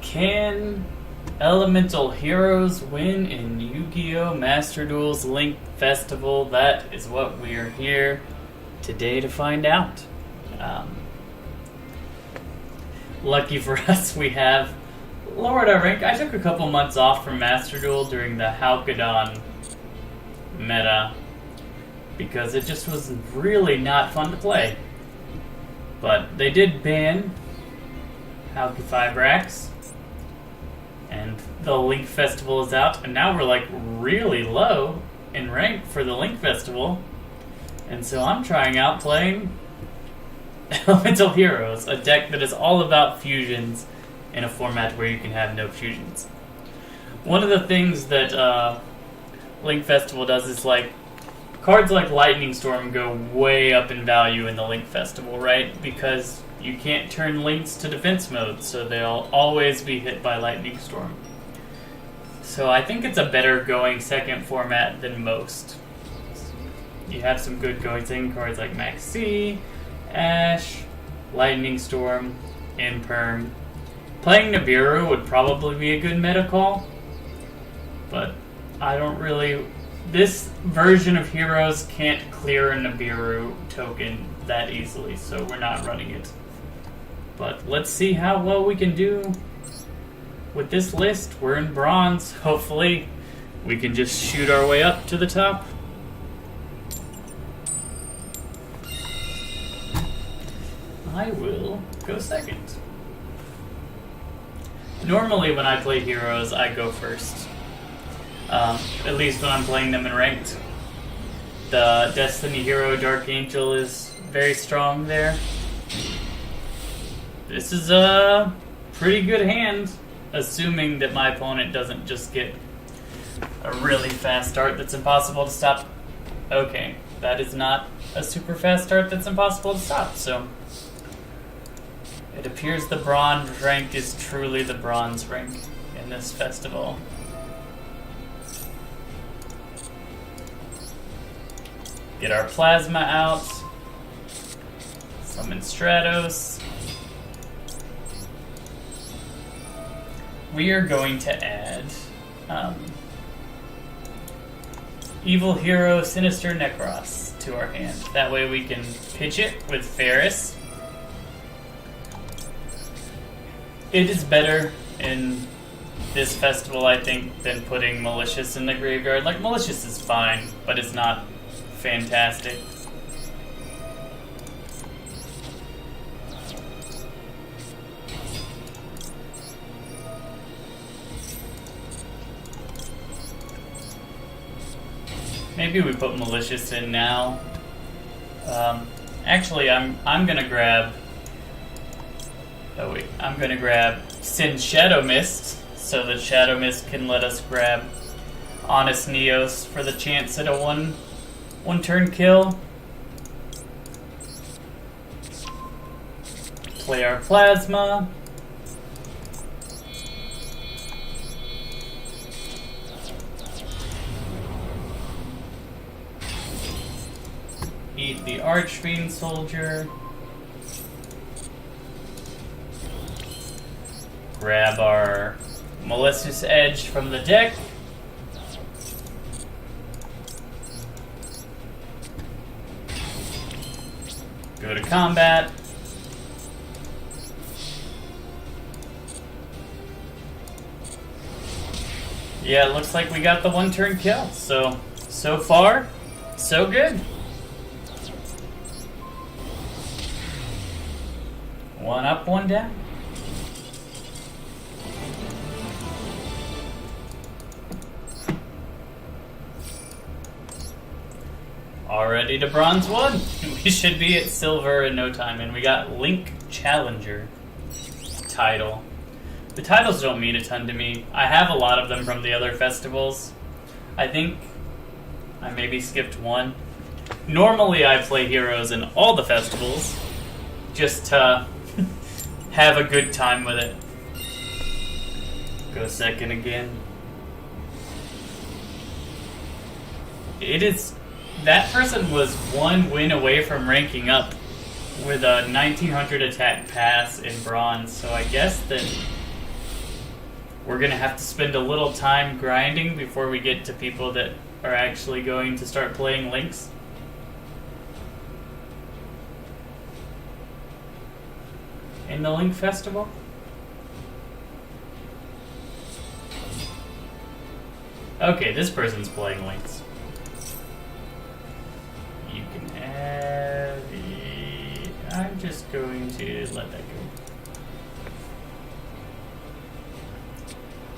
Can Elemental Heroes win in Yu-Gi-Oh! Master Duel's Link Festival? That is what we are here today to find out. Lucky for us, we have lowered our rank. I took a couple months off from Master Duel during the Halcyon meta because it just was really not fun to play. But they did ban Halcyon and the Link Festival is out, and now we're like really low in rank for the Link Festival. And so I'm trying out playing Elemental Heroes, a deck that is all about fusions in a format where you can have no fusions. One of the things that Link Festival does is like cards like Lightning Storm go way up in value in the Link Festival, right? Because you can't turn links to defense mode, so they'll always be hit by Lightning Storm. So I think it's a better going second format than most. You have some good going second cards like Maxi, Ash, Lightning Storm, Imperm. Playing Nibiru would probably be a good meta call, but I don't really... This version of Heroes can't clear a Nibiru token that easily, so we're not running it. But let's see how well we can do with this list. We're in bronze. Hopefully we can just shoot our way up to the top. I will go second. Normally when I play Heroes, I go first. At least when I'm playing them in ranked. The Destiny Hero Dark Angel is very strong there. This is a pretty good hand, assuming that my opponent doesn't just get a really fast start that's impossible to stop. Okay, that is not a super fast start that's impossible to stop, so it appears the bronze rank is truly the bronze rank in this festival. Get our plasma out. Summon Stratos. We are going to add Evil Hero Sinister Necros to our hand. That way we can pitch it with Ferris. It is better in this festival, I think, than putting Malicious in the graveyard. Like, Malicious is fine, but it's not fantastic. Maybe we put Malicious in now. Actually, I'm gonna grab. Oh wait, I'm gonna grab Sin Shadow Mist, so that Shadow Mist can let us grab Honest Neos for the chance at a one turn kill. Play our plasma. Eat the Archfiend Soldier. Grab our Malicious Edge from the deck. Go to combat. Yeah, it looks like we got the one turn kill. So far, so good. One up, one down. Already to bronze 1. We should be at silver in no time. And we got Link Challenger title. The titles don't mean a ton to me. I have a lot of them from the other festivals. I think I maybe skipped one. Normally I play Heroes in all the festivals just to have a good time with it. Go second again. It is... That person was one win away from ranking up with a 1900 attack pass in bronze, so I guess that we're going to have to spend a little time grinding before we get to people that are actually going to start playing Links. In the Link Festival? Okay, this person's playing Links. You can add... I'm just going to let that go.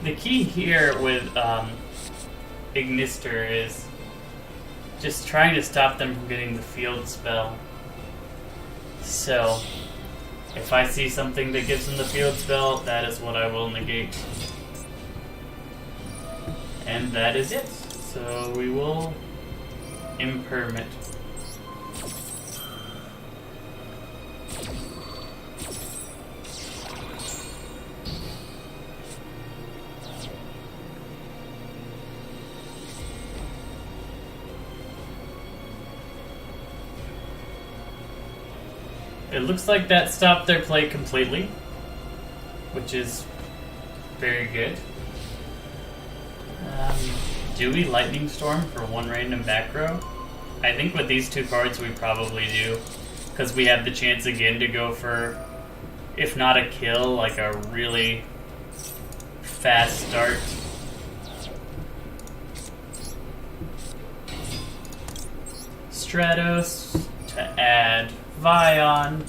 The key here with Ignister is just trying to stop them from getting the field spell. So, if I see something that gives them the field spell, that is what I will negate. And that is it. So we will impermit. It looks like that stopped their play completely, which is very good. Do we Lightning Storm for one random back row? I think with these two cards we probably do, because we have the chance again to go for, if not a kill, like a really fast start. Stratos to add Vion.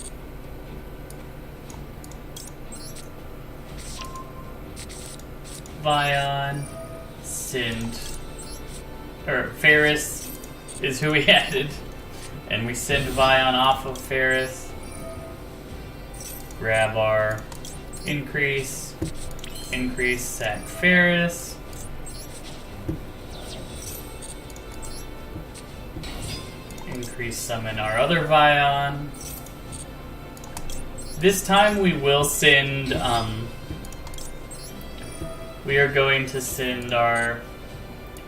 Vion, send, or Ferris is who we added, and we send Vion off of Ferris. Grab our increase, sack Ferris. Increase summon our other Vion. This time we will send, we are going to send our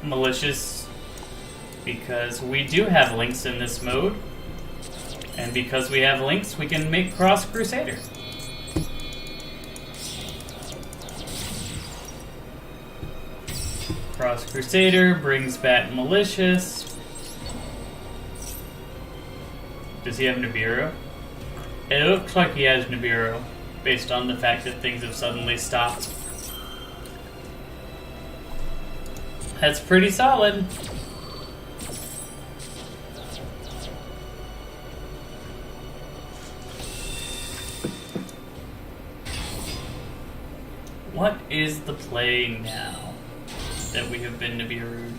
Malicious, because we do have Links in this mode, and because we have Links, we can make Cross Crusader. Cross Crusader brings back Malicious. Does he have Nibiru? It looks like he has Nibiru, based on the fact that things have suddenly stopped. That's pretty solid. What is the play now that we have been Nibiru?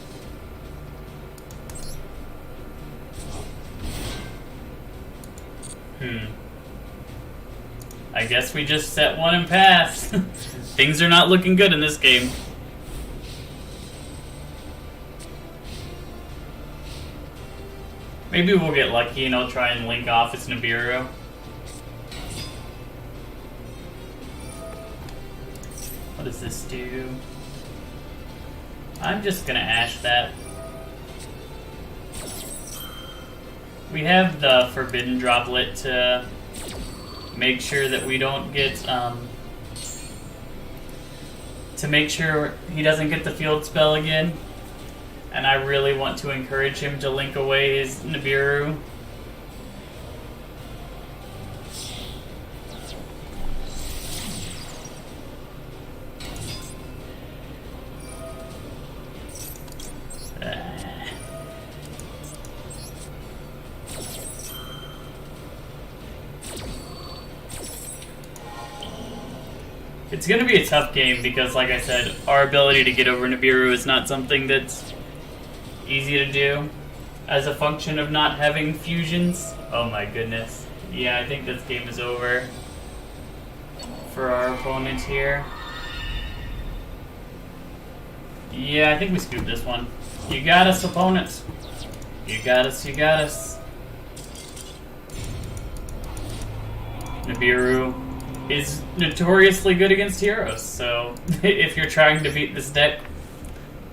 I guess we just set one and pass. Things are not looking good in this game. Maybe we'll get lucky and I'll try and link off as Nibiru. What does this do? I'm just gonna Ash that. We have the Forbidden Droplet to make sure that we don't get, to make sure he doesn't get the field spell again. And I really want to encourage him to link away his Nibiru. It's going to be a tough game because, like I said, our ability to get over Nibiru is not something that's easy to do as a function of not having fusions. Oh my goodness. Yeah, I think this game is over for our opponent here. Yeah, I think we scooped this one. You got us, opponents. You got us, you got us. Nibiru is notoriously good against heroes, so if you're trying to beat this deck,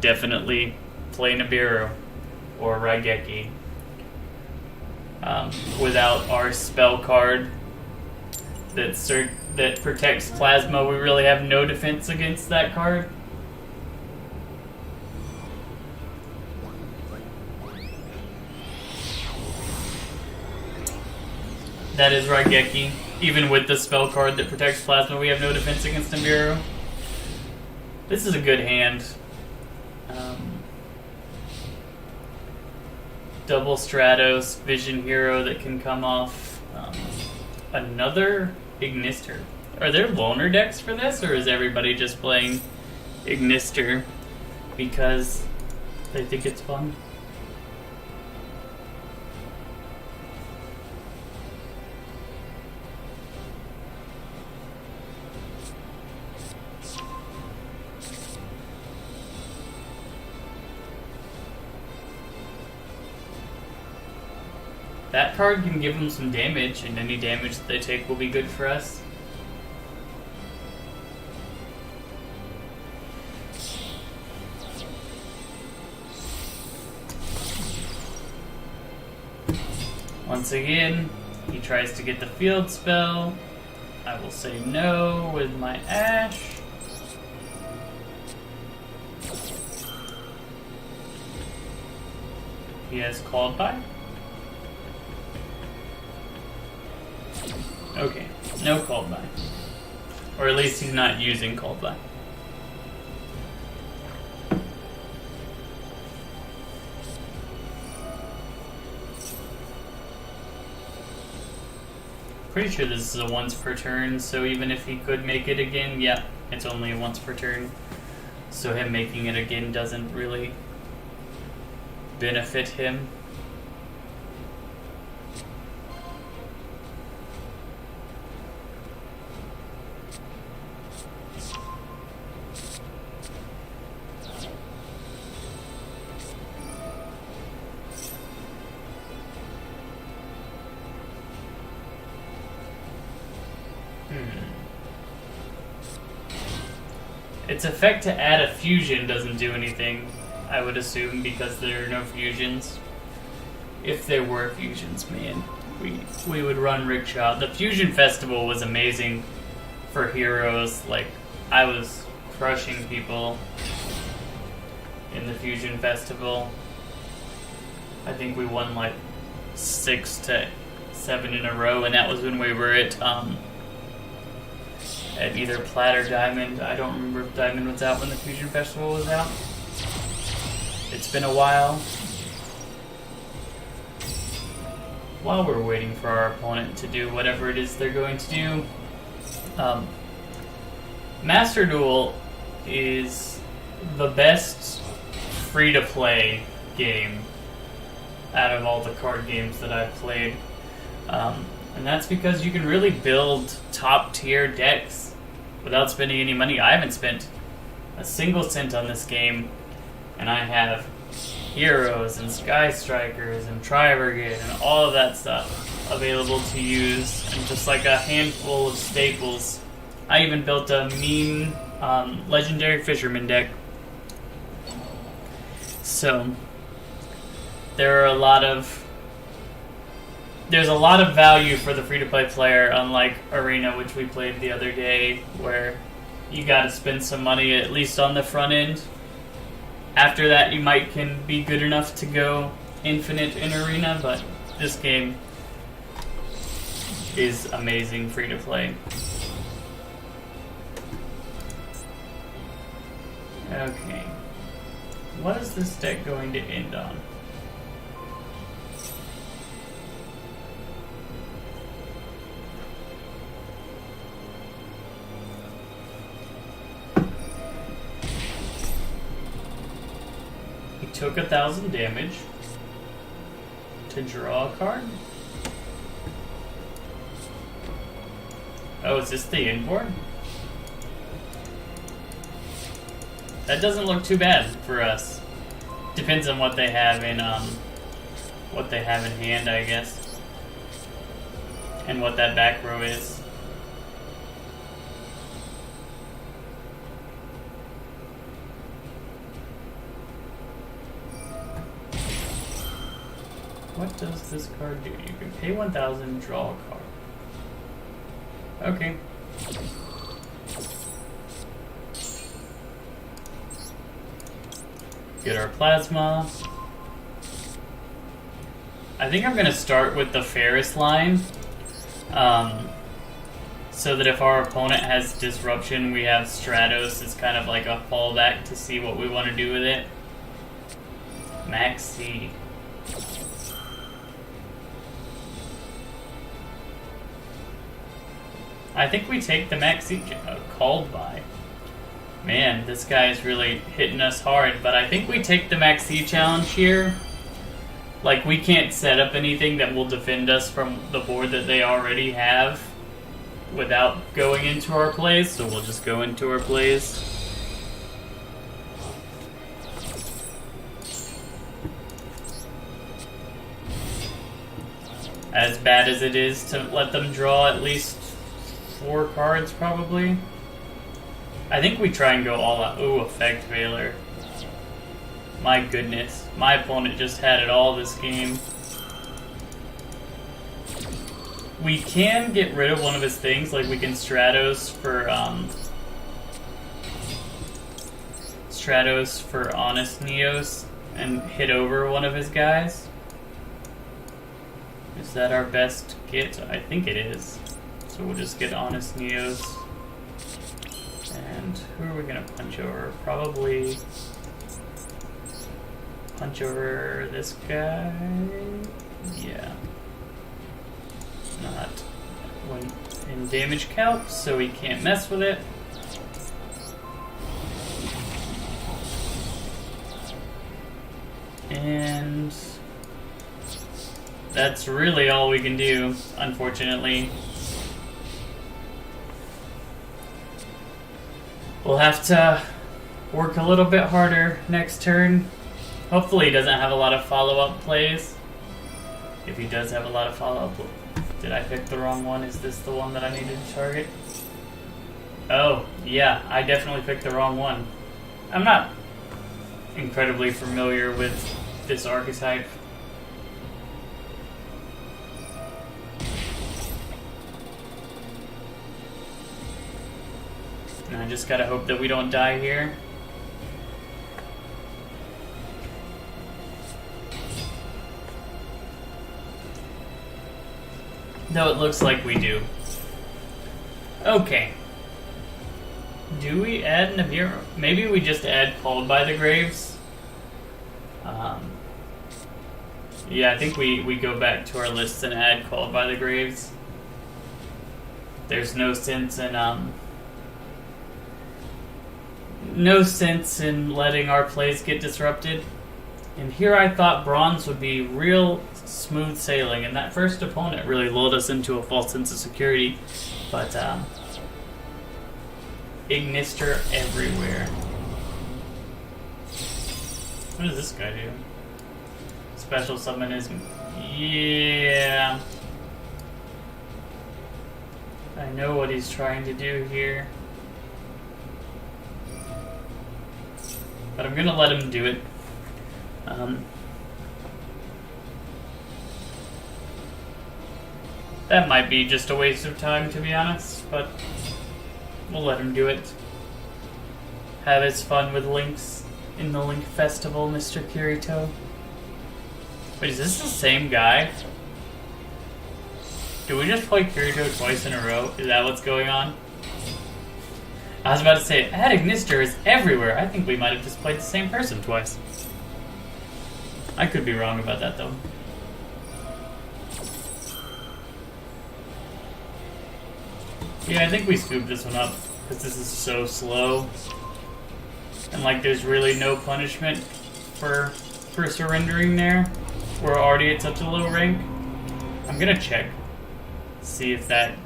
definitely play Nibiru or Raigeki. Without our spell card that protects Plasma, we really have no defense against that card. That is Raigeki. Even with the spell card that protects Plasma, we have no defense against Nibiru. This is a good hand. Double Stratos, Vision Hero that can come off. Another Ignister. Are there loner decks for this, or is everybody just playing Ignister because they think it's fun? That card can give them some damage, and any damage that they take will be good for us. Once again, he tries to get the field spell. I will say no with my Ash. He has Called By. Okay, no Called By. Or at least he's not using Called By. Pretty sure this is a once per turn, so even if he could make it again, yeah, it's only a once per turn. So him making it again doesn't really benefit him. Its effect to add a fusion doesn't do anything, I would assume, because there are no fusions. If there were fusions, man, we would run Rickshaw. The Fusion Festival was amazing for heroes. Like, I was crushing people in the Fusion Festival. I think we won like 6 to 7 in a row, and that was when we were at either Plat or Diamond. I don't remember if Diamond was out when the Fusion Festival was out. It's been a while. While we're waiting for our opponent to do whatever it is they're going to do, Master Duel is the best free-to-play game out of all the card games that I've played. And that's because you can really build top-tier decks without spending any money. I haven't spent a single cent on this game, and I have Heroes and Sky Strikers and Tri-Brigade and all of that stuff available to use, and just like a handful of staples. I even built a mean Legendary Fisherman deck. So there's a lot of value for the free-to-play player, unlike Arena, which we played the other day, where you gotta spend some money, at least on the front end. After that, you can be good enough to go infinite in Arena, but this game is amazing free-to-play. Okay. What is this deck going to end on? Took 1,000 damage to draw a card. Oh, is this the inboard? That doesn't look too bad for us. Depends on what they have in hand, I guess, and what that back row is. What does this card do? You can pay 1,000, draw a card. Okay. Get our plasma. I think I'm gonna start with the Ferris line. So that if our opponent has disruption, we have Stratos as kind of like a fallback to see what we want to do with it. Max C. I think we take the Max C called by. Man, this guy is really hitting us hard, but I think we take the Max C challenge here. Like, we can't set up anything that will defend us from the board that they already have without going into our plays, so we'll just go into our plays. As bad as it is to let them draw at least 4 cards, probably. I think we try and go all out. Ooh, Effect Veiler. My goodness. My opponent just had it all this game. We can get rid of one of his things, like we can Stratos for Honest Neos and hit over one of his guys. Is that our best get? I think it is. So we'll just get Honest Neos. And who are we gonna punch over? Probably punch over this guy. Yeah. Not when in damage calc, so he can't mess with it. And that's really all we can do, unfortunately. We'll have to work a little bit harder next turn. Hopefully he doesn't have a lot of follow-up plays. If he does have a lot of follow-up, did I pick the wrong one? Is this the one that I needed to target? Oh, yeah, I definitely picked the wrong one. I'm not incredibly familiar with this archetype. And I just gotta hope that we don't die here. Though it looks like we do. Okay. Do we add Nibiru? Maybe we just add Called by the Graves. Yeah, I think we go back to our lists and add Called by the Graves. There's no sense in letting our plays get disrupted. And here I thought bronze would be real smooth sailing, and that first opponent really lulled us into a false sense of security. But Ignister everywhere. What does this guy do? Special summon is... Yeah. I know what he's trying to do here. But I'm gonna let him do it. That might be just a waste of time, to be honest, but we'll let him do it. Have his fun with links in the Link Festival, Mr. Kirito. Wait, is this the same guy? Do we just play Kirito twice in a row? Is that what's going on? I was about to say, Ignister is everywhere. I think we might have just played the same person twice. I could be wrong about that, though. Yeah, I think we scooped this one up, because this is so slow. And, like, there's really no punishment for surrendering there. We're already at such a low rank. I'm gonna check. See if that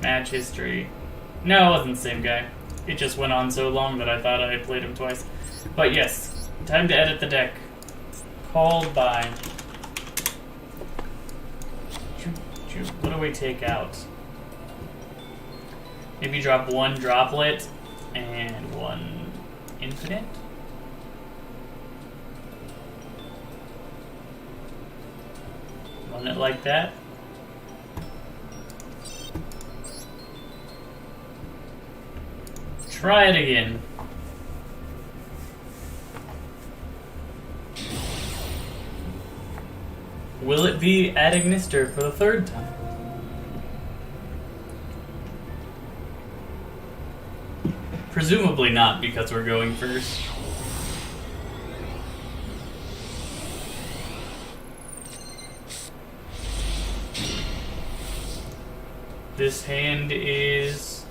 match history... No, it wasn't the same guy. It just went on so long that I thought I had played him twice. But yes, time to edit the deck. Called by... What do we take out? Maybe drop one droplet and one infinite? Run it like that. try it again. Will it be Ad Ignister for the third time? Presumably not, because we're going first. This hand is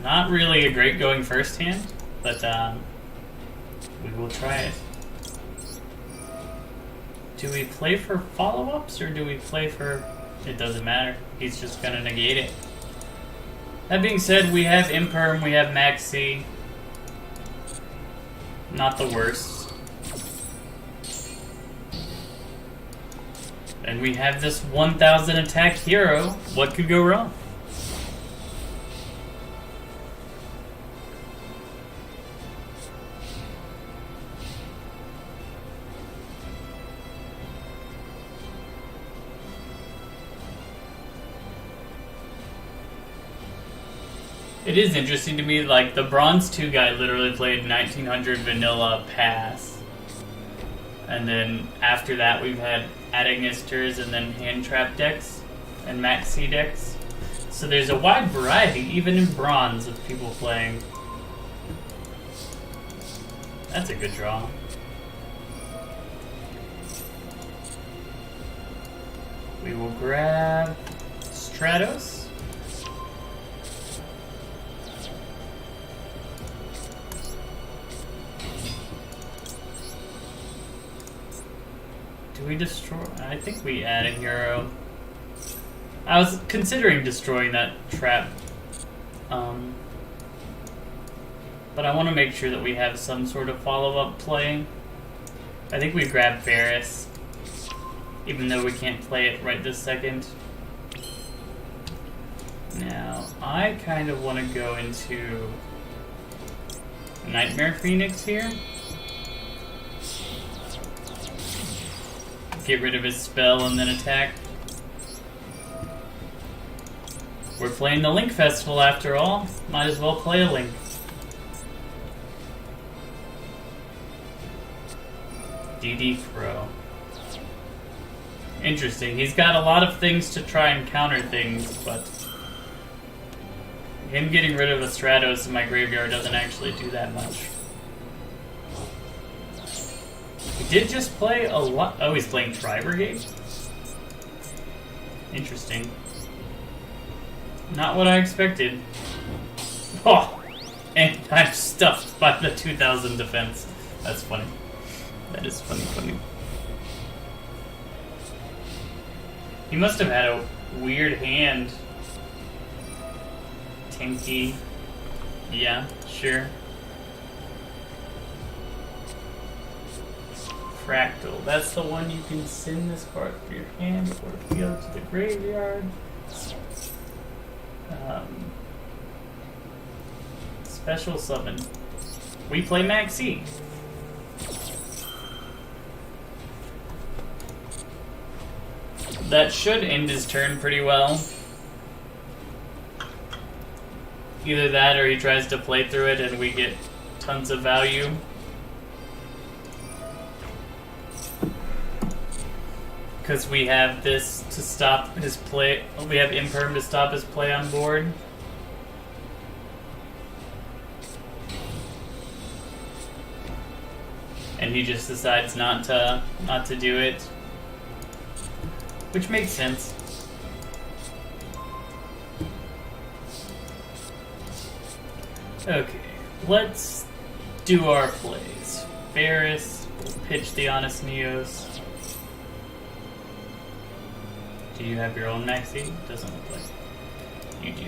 not really a great going first hand, but we will try it. Do we play for follow-ups, or do we play for... It doesn't matter. He's just going to negate it. That being said, we have Imperm, we have Maxi. Not the worst. And we have this 1000 attack hero. What could go wrong? It is interesting to me, like, the Bronze 2 guy literally played 1900 vanilla pass. And then after that we've had Ad Ignisters and then hand trap decks and Maxi decks. So there's a wide variety, even in Bronze, of people playing. That's a good draw. We will grab Stratos. Do we destroy? I think we add a hero. I was considering destroying that trap. But I want to make sure that we have some sort of follow-up play. I think we grab Varus, even though we can't play it right this second. Now, I kind of want to go into Nightmare Phoenix here. Get rid of his spell and then attack. We're playing the Link Festival after all. Might as well play a Link. DD Crow. Interesting. He's got a lot of things to try and counter things, but him getting rid of a Stratos in my graveyard doesn't actually do that much. He did just play a lot. Oh, he's playing Tri-Brigade? Interesting. Not what I expected. Oh! And I'm stuffed by the 2000 defense. That's funny. That is funny. He must have had a weird hand. Tinky. Yeah, sure. Fractal. That's the one you can send this card for your hand or field to the graveyard. Special summon. We play Maxi. That should end his turn pretty well. Either that or he tries to play through it and we get tons of value. Because we have this to stop his play. We have Imperm to stop his play on board. And he just decides not to do it. Which makes sense. Okay, let's do our plays. Varus, pitch the Honest Neos. Do you have your own Maxi? Doesn't look like you do.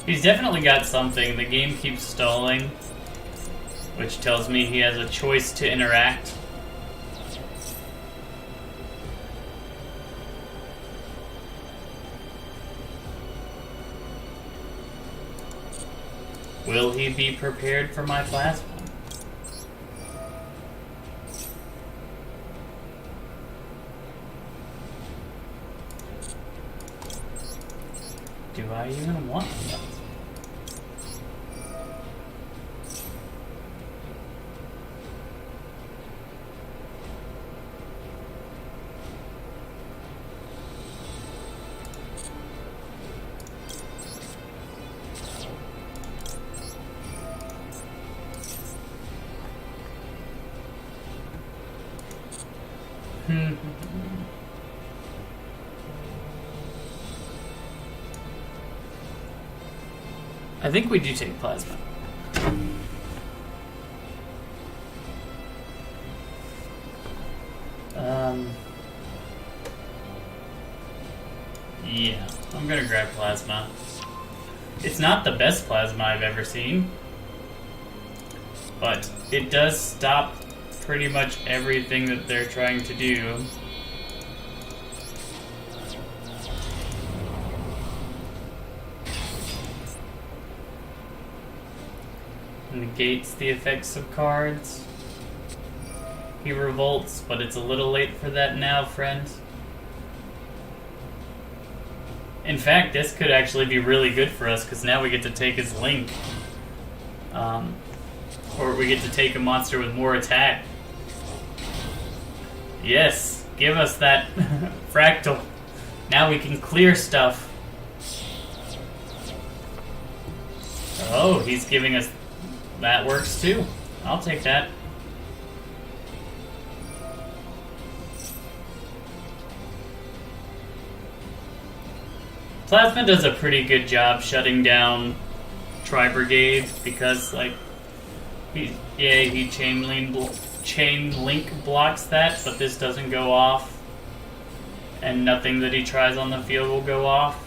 He's definitely got something. The game keeps stalling, which tells me he has a choice to interact. Will he be prepared for my plasma? Do I even want that? I think we do take plasma. Yeah, I'm gonna grab plasma. It's not the best plasma I've ever seen, but it does stop pretty much everything that they're trying to do. Negates the effects of cards. He revolts, but it's a little late for that now, friends. In fact, this could actually be really good for us, because now we get to take his Link. Or we get to take a monster with more attack. Yes, give us that fractal. Now we can clear stuff. Oh, he's giving us... That works too. I'll take that. Plasma does a pretty good job shutting down Tri-Brigade because, like, he chain link blocks that, but this doesn't go off, and nothing that he tries on the field will go off.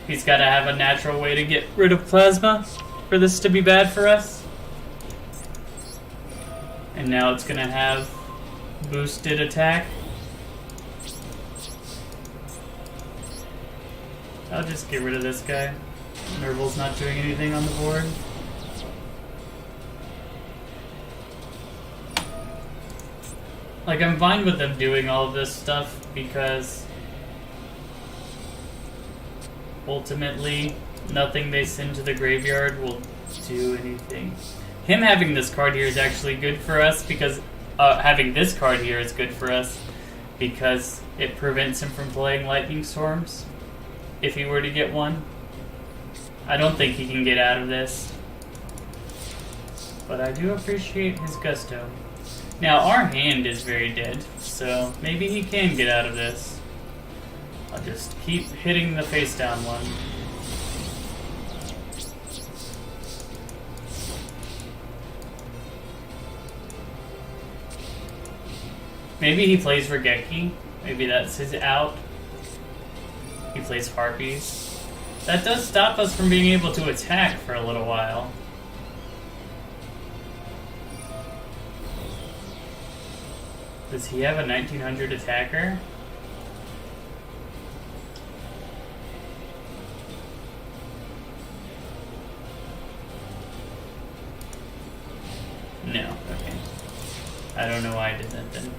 He's got to have a natural way to get rid of Plasma for this to be bad for us. And now it's going to have boosted attack. I'll just get rid of this guy. Nerval's not doing anything on the board. Like, I'm fine with them doing all of this stuff because ultimately nothing they send to the graveyard will do anything. Him having this card here is actually good for us because having this card here is good for us because it prevents him from playing Lightning Storms. If he were to get one, I don't think he can get out of this, but I do appreciate his gusto. Now our hand is very dead, so maybe he can get out of this. I'll just keep hitting the face down one. Maybe he plays Regeki. Maybe that's his out. He plays Harpies. That does stop us from being able to attack for a little while. Does he have a 1900 attacker? No, okay. I don't know why I did that then.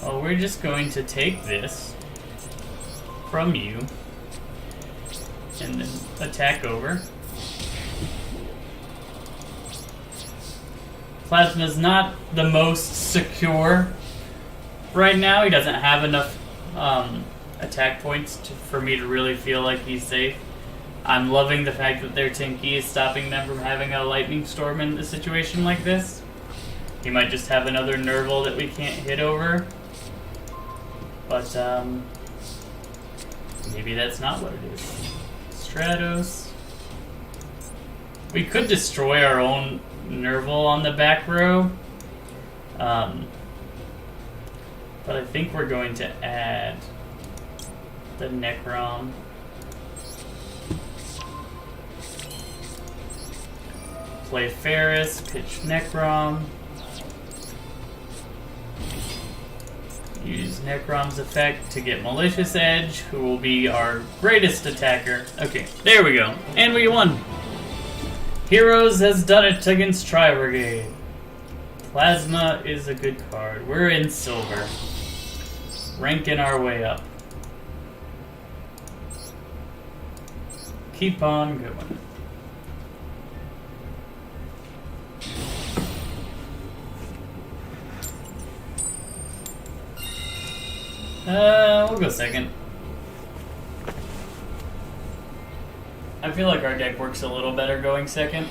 Well, we're just going to take this from you and then attack over. Plasma's not the most secure right now. He doesn't have enough attack points for me to really feel like he's safe. I'm loving the fact that their Tinky is stopping them from having a Lightning Storm in a situation like this. He might just have another Nerval that we can't hit over. But, maybe that's not what it is. Stratos. We could destroy our own Nerval on the back row. But I think we're going to add the Necrom. Play Ferris, pitch Necrom. Use Necrom's effect to get Malicious Edge, who will be our greatest attacker. Okay, there we go. And we won! Heroes has done it against Tri-Brigade. Plasma is a good card. We're in silver. Ranking our way up. keep on going. We'll go second. I feel like our deck works a little better going second.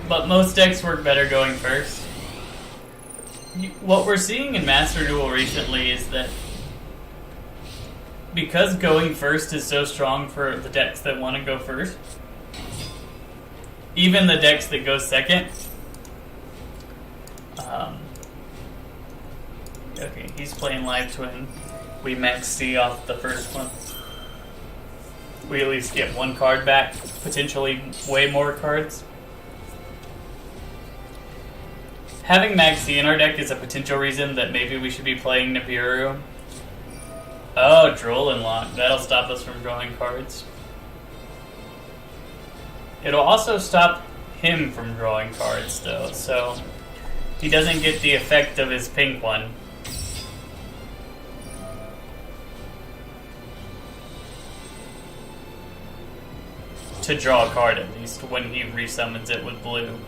But most decks work better going first. What we're seeing in Master Duel recently is that because going first is so strong for the decks that want to go first, even the decks that go second, okay, he's playing Live Twin. We max C off the first one. We at least get one card back, potentially way more cards. Having max C in our deck is a potential reason that maybe we should be playing Nibiru. Oh, Duel Lock. That'll stop us from drawing cards. It'll also stop him from drawing cards, though, so he doesn't get the effect of his pink one. To draw a card, at least, when he resummons it with blue.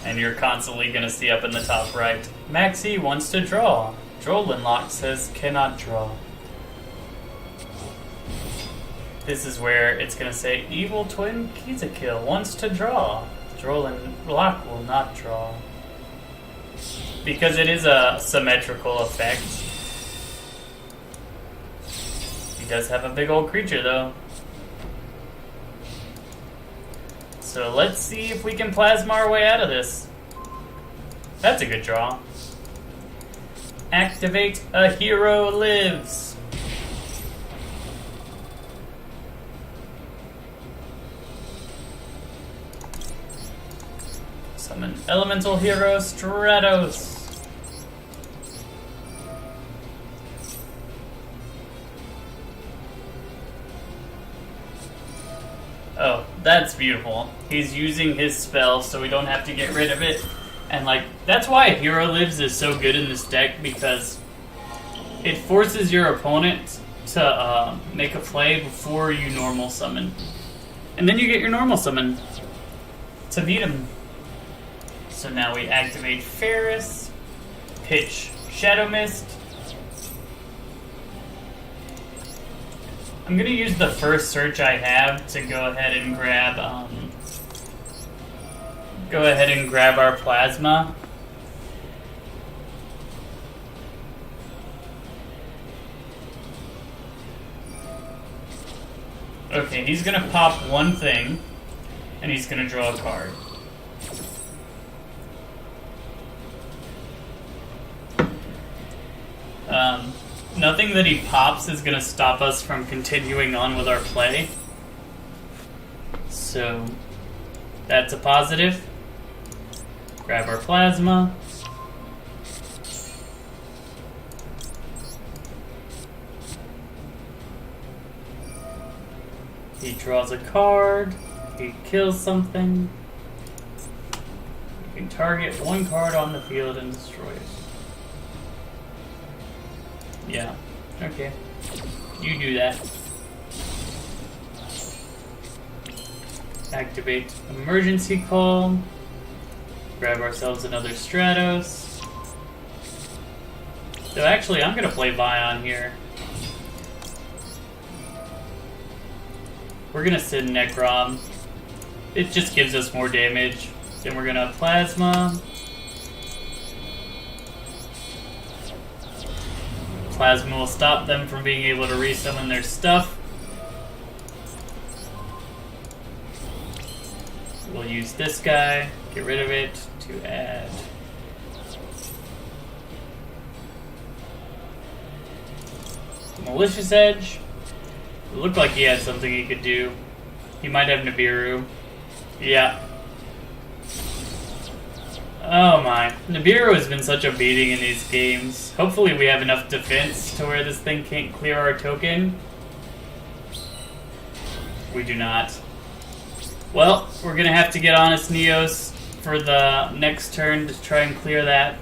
And you're constantly going to see up in the top right, Maxi wants to draw. Drolinlock says cannot draw. This is where it's going to say Evil Twin Kizakill wants to draw. Drolinlock will not draw. Because it is a symmetrical effect. He does have a big old creature though. So let's see if we can plasma our way out of this. That's a good draw. Activate a hero lives. Summon elemental hero Stratos. Oh, that's beautiful. He's using his spell so we don't have to get rid of it. And like, that's why Hero Lives is so good in this deck, because it forces your opponent to make a play before you normal summon. And then you get your normal summon to beat him. So now we activate Ferris, pitch Shadow Mist. I'm going to use the first search I have to go ahead and grab our plasma. Okay, he's going to pop one thing, and he's going to draw a card. Nothing that he pops is going to stop us from continuing on with our play. So, that's a positive. Grab our plasma. He draws a card. He kills something. You can target one card on the field and destroy it. Yeah, okay. You do that. Activate emergency call. Grab ourselves another Stratos. So actually, I'm going to play Vion here. We're going to send Necrom. It just gives us more damage. Then we're going to Plasma. Plasma will stop them from being able to resummon their stuff. We'll use this guy, get rid of it, to add Malicious Edge. It looked like he had something he could do. He might have Nibiru. Yeah. Oh my. Nibiru has been such a beating in these games. Hopefully we have enough defense to where this thing can't clear our token. We do not. Well, we're gonna have to get Honest Neos for the next turn to try and clear that.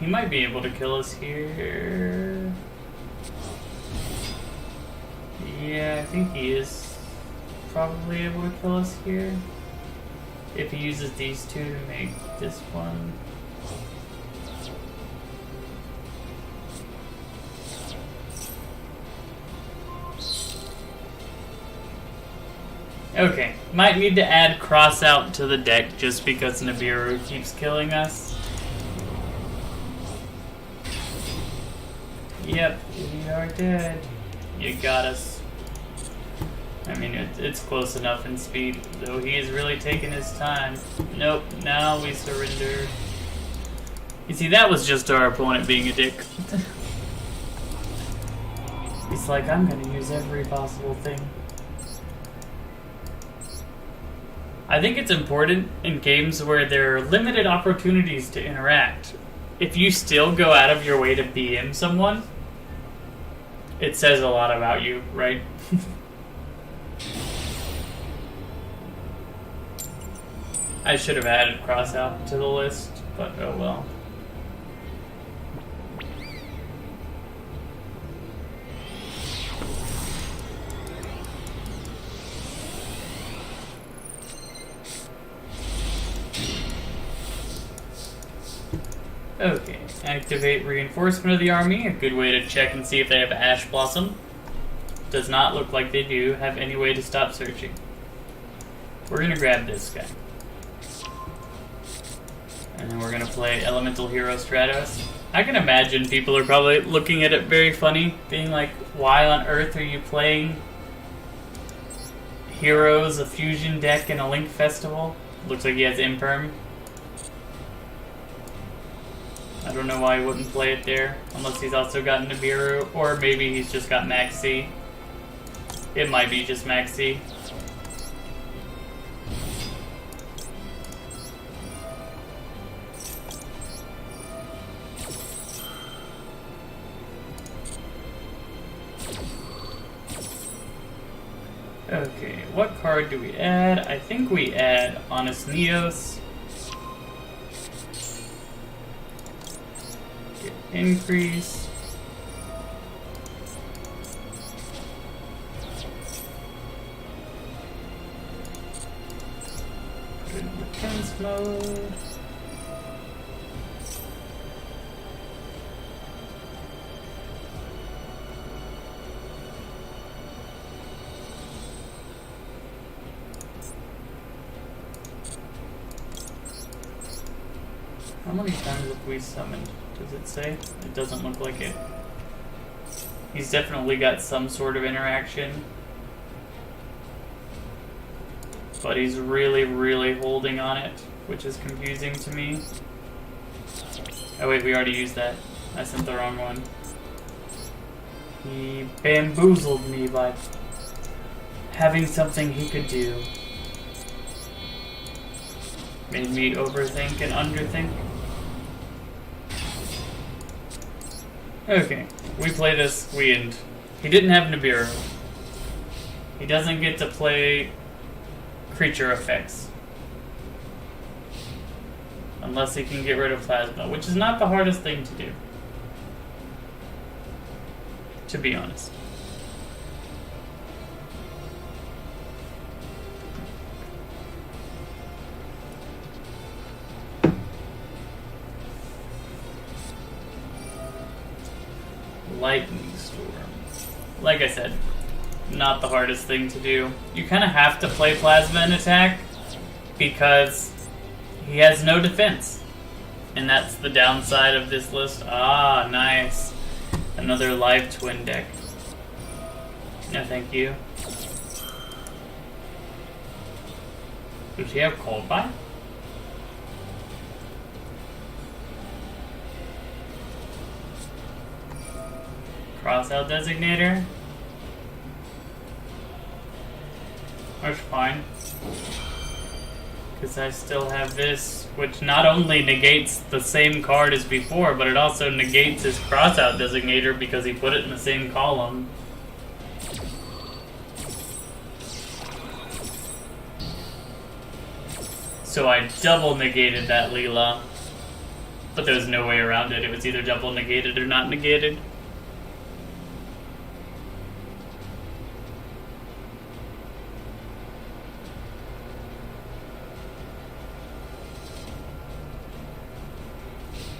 He might be able to kill us here. Yeah, I think he is probably able to kill us here. If he uses these two to make this one. Okay, might need to add Cross Out to the deck just because Nibiru keeps killing us. Yep, we are dead. You got us. I mean, it's close enough in speed, though he is really taking his time. Nope, now we surrender. You see, that was just our opponent being a dick. He's like, I'm gonna use every possible thing. I think it's important in games where there are limited opportunities to interact. If you still go out of your way to BM someone, it says a lot about you, right? I should have added Cross Out to the list, but oh well. Okay, activate Reinforcement of the Army, a good way to check and see if they have Ash Blossom. Does not look like they do have any way to stop searching. We're gonna grab this guy. And then we're gonna play Elemental Hero Stratos. I can imagine people are probably looking at it very funny, being like, why on earth are you playing Heroes, a fusion deck, and a Link Festival? Looks like he has Imperm. I don't know why he wouldn't play it there, unless he's also got Nibiru, or maybe he's just got Max C. It might be just Max C. Okay, what card do we add? I think we add Honest Neos. Get increase. Put it in defense mode. How many times have we summoned? Does it say? It doesn't look like it. He's definitely got some sort of interaction. But he's really, really holding on it, which is confusing to me. Oh wait, we already used that. I sent the wrong one. He bamboozled me by having something he could do. Made me overthink and underthink. Okay, we play this, we end. He didn't have Nibiru. He doesn't get to play creature effects. Unless he can get rid of Plasma, which is not the hardest thing to do. To be honest. Lightning Storm. Like I said, not the hardest thing to do. You kind of have to play Plasma and attack because he has no defense. And that's the downside of this list. Ah, nice. Another live twin deck. No, thank you. Does he have Cold Buy? Cross-out designator. That's fine. Because I still have this, which not only negates the same card as before, but it also negates his cross-out designator because he put it in the same column. So I double negated that Leela. But there was no way around it. It was either double negated or not negated.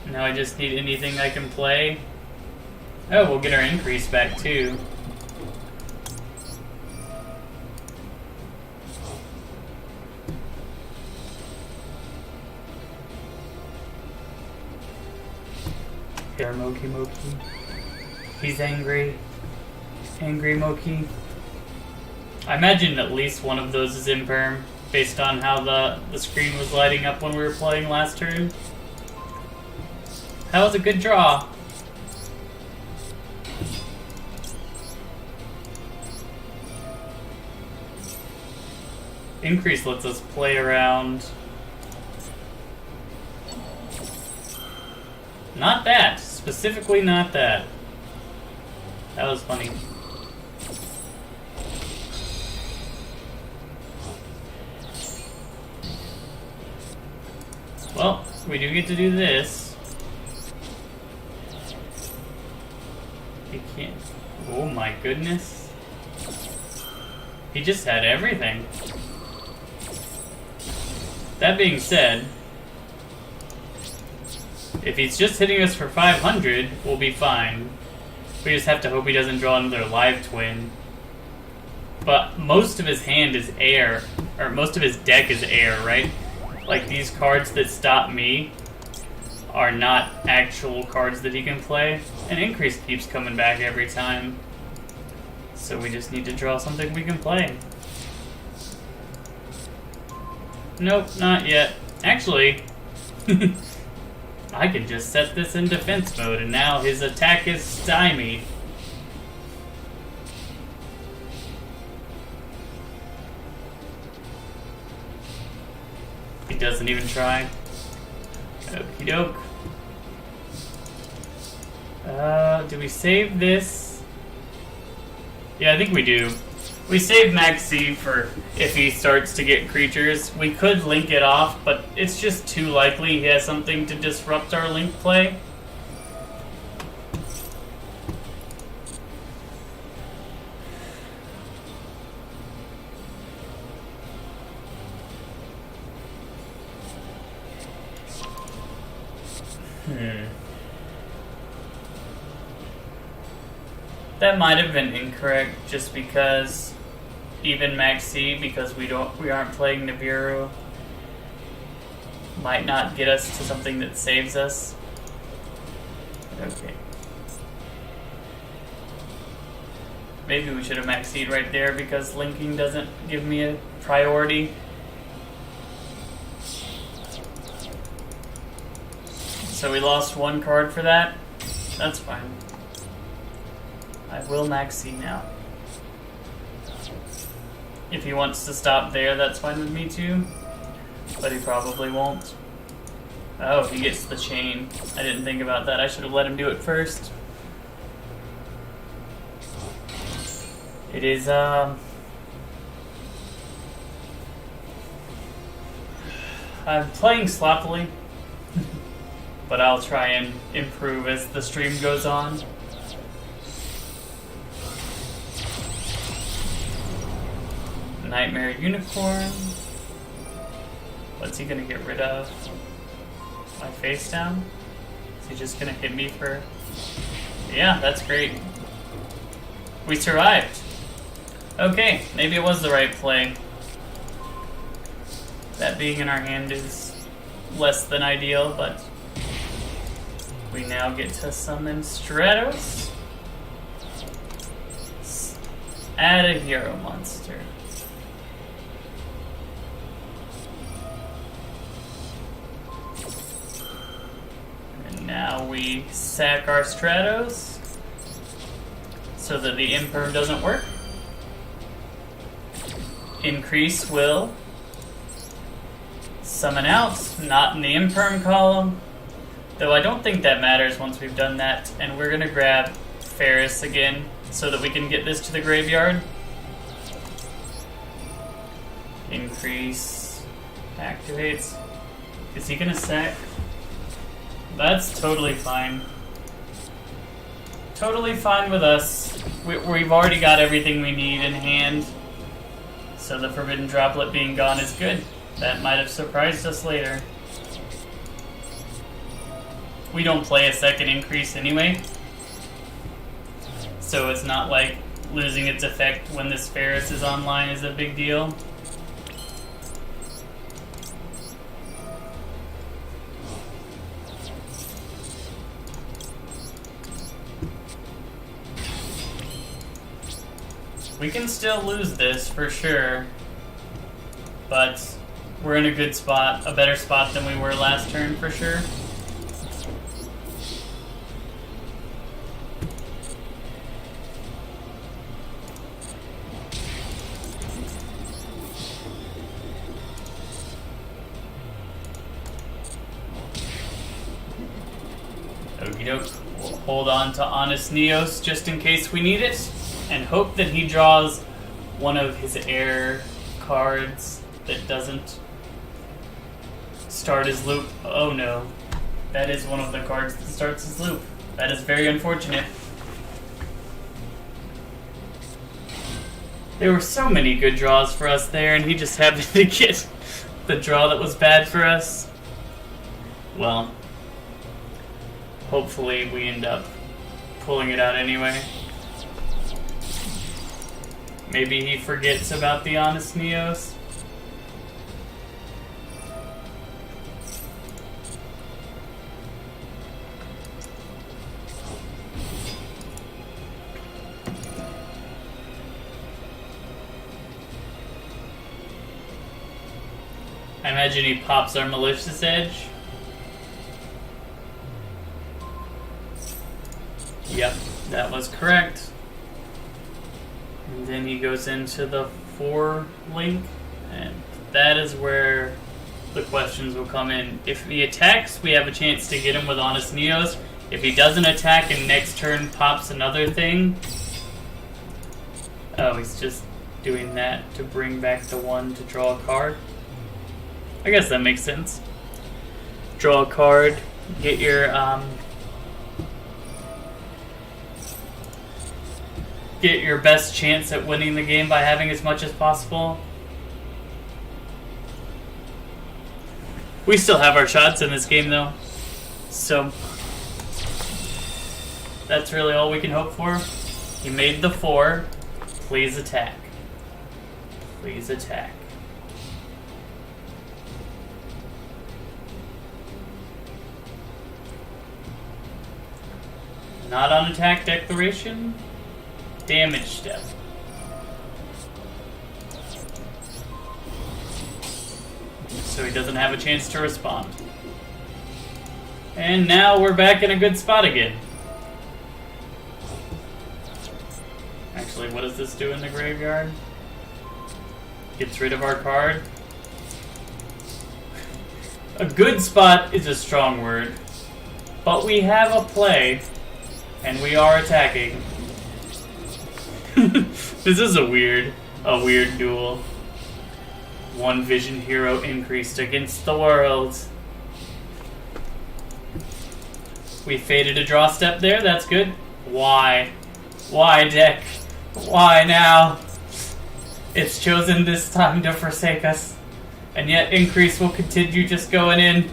Now I just need anything I can play. Oh, we'll get our increase back too. Here, Moki Moki. He's angry. Angry Moki. I imagine at least one of those is imperm, based on how the screen was lighting up when we were playing last turn. That was a good draw. Increase lets us play around. Not that. Specifically not that. That was funny. Well, we do get to do this. He can't. Oh my goodness. He just had everything. That being said, if he's just hitting us for 500, we'll be fine. We just have to hope he doesn't draw another live twin. But most of his hand is air, or most of his deck is air, right? Like these cards that stop me are not actual cards that he can play. And increase keeps coming back every time. So we just need to draw something we can play. Nope, not yet. Actually, I can just set this in defense mode and now his attack is stymied. He doesn't even try. Okie doke. Do we save this? Yeah, I think we do. We save Max C for if he starts to get creatures. We could link it off, but it's just too likely he has something to disrupt our link play. That might have been incorrect just because even Max C, because we aren't playing Nibiru, might not get us to something that saves us. Okay. Maybe we should have Max C'd right there because linking doesn't give me a priority. So we lost one card for that. That's fine. I will Max C now. If he wants to stop there, that's fine with me too. But he probably won't. Oh, he gets the chain. I didn't think about that. I should have let him do it first. It is, I'm playing sloppily. But I'll try and improve as the stream goes on. Nightmare Unicorn. What's he gonna get rid of? My face down? Is he just gonna hit me for... Yeah, that's great. We survived. Okay, maybe it was the right play. That being in our hand is less than ideal, but we now get to summon Stratos. Add a hero monster. Now we sack our Stratos so that the imperm doesn't work. Increase will summon out, not in the imperm column. Though I don't think that matters once we've done that. And we're going to grab Ferris again so that we can get this to the graveyard. Increase activates. Is he going to sack? That's totally fine. Totally fine with us. We've already got everything we need in hand. So the Forbidden Droplet being gone is good. That might have surprised us later. We don't play a second increase anyway. So it's not like losing its effect when this Ferris is online is a big deal. We can still lose this for sure, but we're in a good spot, a better spot than we were last turn for sure. Okie doke. We'll hold on to Honest Neos just in case we need it, and hope that he draws one of his air cards that doesn't start his loop. Oh no. That is one of the cards that starts his loop. That is very unfortunate. There were so many good draws for us there, and he just happened to get the draw that was bad for us. Well, hopefully we end up pulling it out anyway. Maybe he forgets about the Honest Neos. I imagine he pops our Malicious Edge. Yep, that was correct. And then he goes into the 4 link, and that is where the questions will come in. If he attacks, we have a chance to get him with Honest Neos. If he doesn't attack and next turn pops another thing... Oh, he's just doing that to bring back the 1 to draw a card. I guess that makes sense. Draw a card, get your best chance at winning the game by having as much as possible. We still have our shots in this game though, so that's really all we can hope for. He made the 4. Please attack. Please attack. Not on attack declaration. Damage step. So he doesn't have a chance to respond. And now we're back in a good spot again. Actually, what does this do in the graveyard? Gets rid of our card. A good spot is a strong word. But we have a play, and we are attacking. This is a weird duel. 1 Vision Hero increased against the world. We faded a draw step there, that's good. Why? Why, deck? Why now? It's chosen this time to forsake us. And yet increase will continue just going in.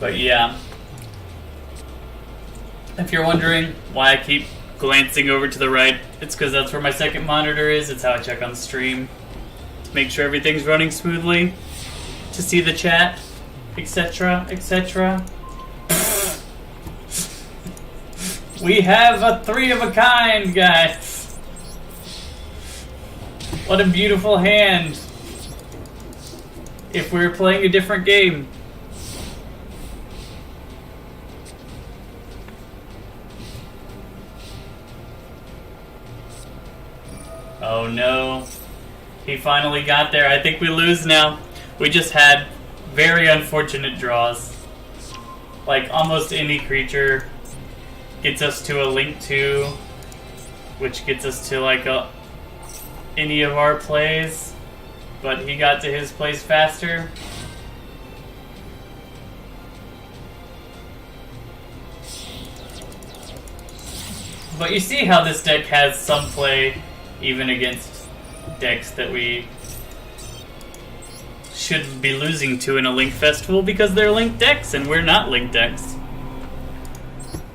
But yeah, if you're wondering why I keep glancing over to the right, it's because that's where my second monitor is. It's how I check on the stream to make sure everything's running smoothly, to see the chat, etc., etc. We have a 3 of a kind, guys. What a beautiful hand. If we were playing a different game. Oh no. He finally got there. I think we lose now. We just had very unfortunate draws. Like, almost any creature gets us to a Link 2, which gets us to like a any of our plays, but he got to his plays faster. But you see how this deck has some play even against decks that we should be losing to in a Link Festival because they're Link decks and we're not Link decks.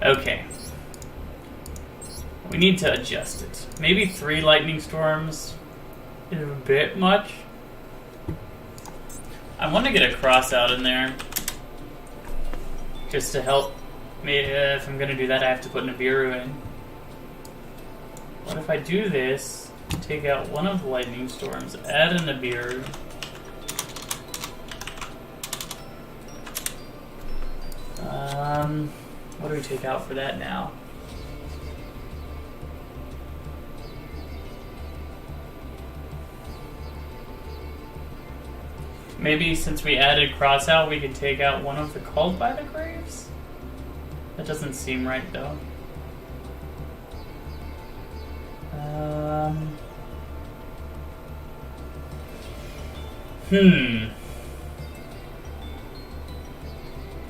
Okay. We need to adjust it. Maybe 3 Lightning Storms is a bit much. I want to get a cross out in there just to help me. If I'm going to do that, I have to put Nibiru in. What if I do this, take out one of the Lightning Storms, add a Nibiru, what do we take out for that now? Maybe since we added cross out, we could take out one of the Called by the Graves? That doesn't seem right though.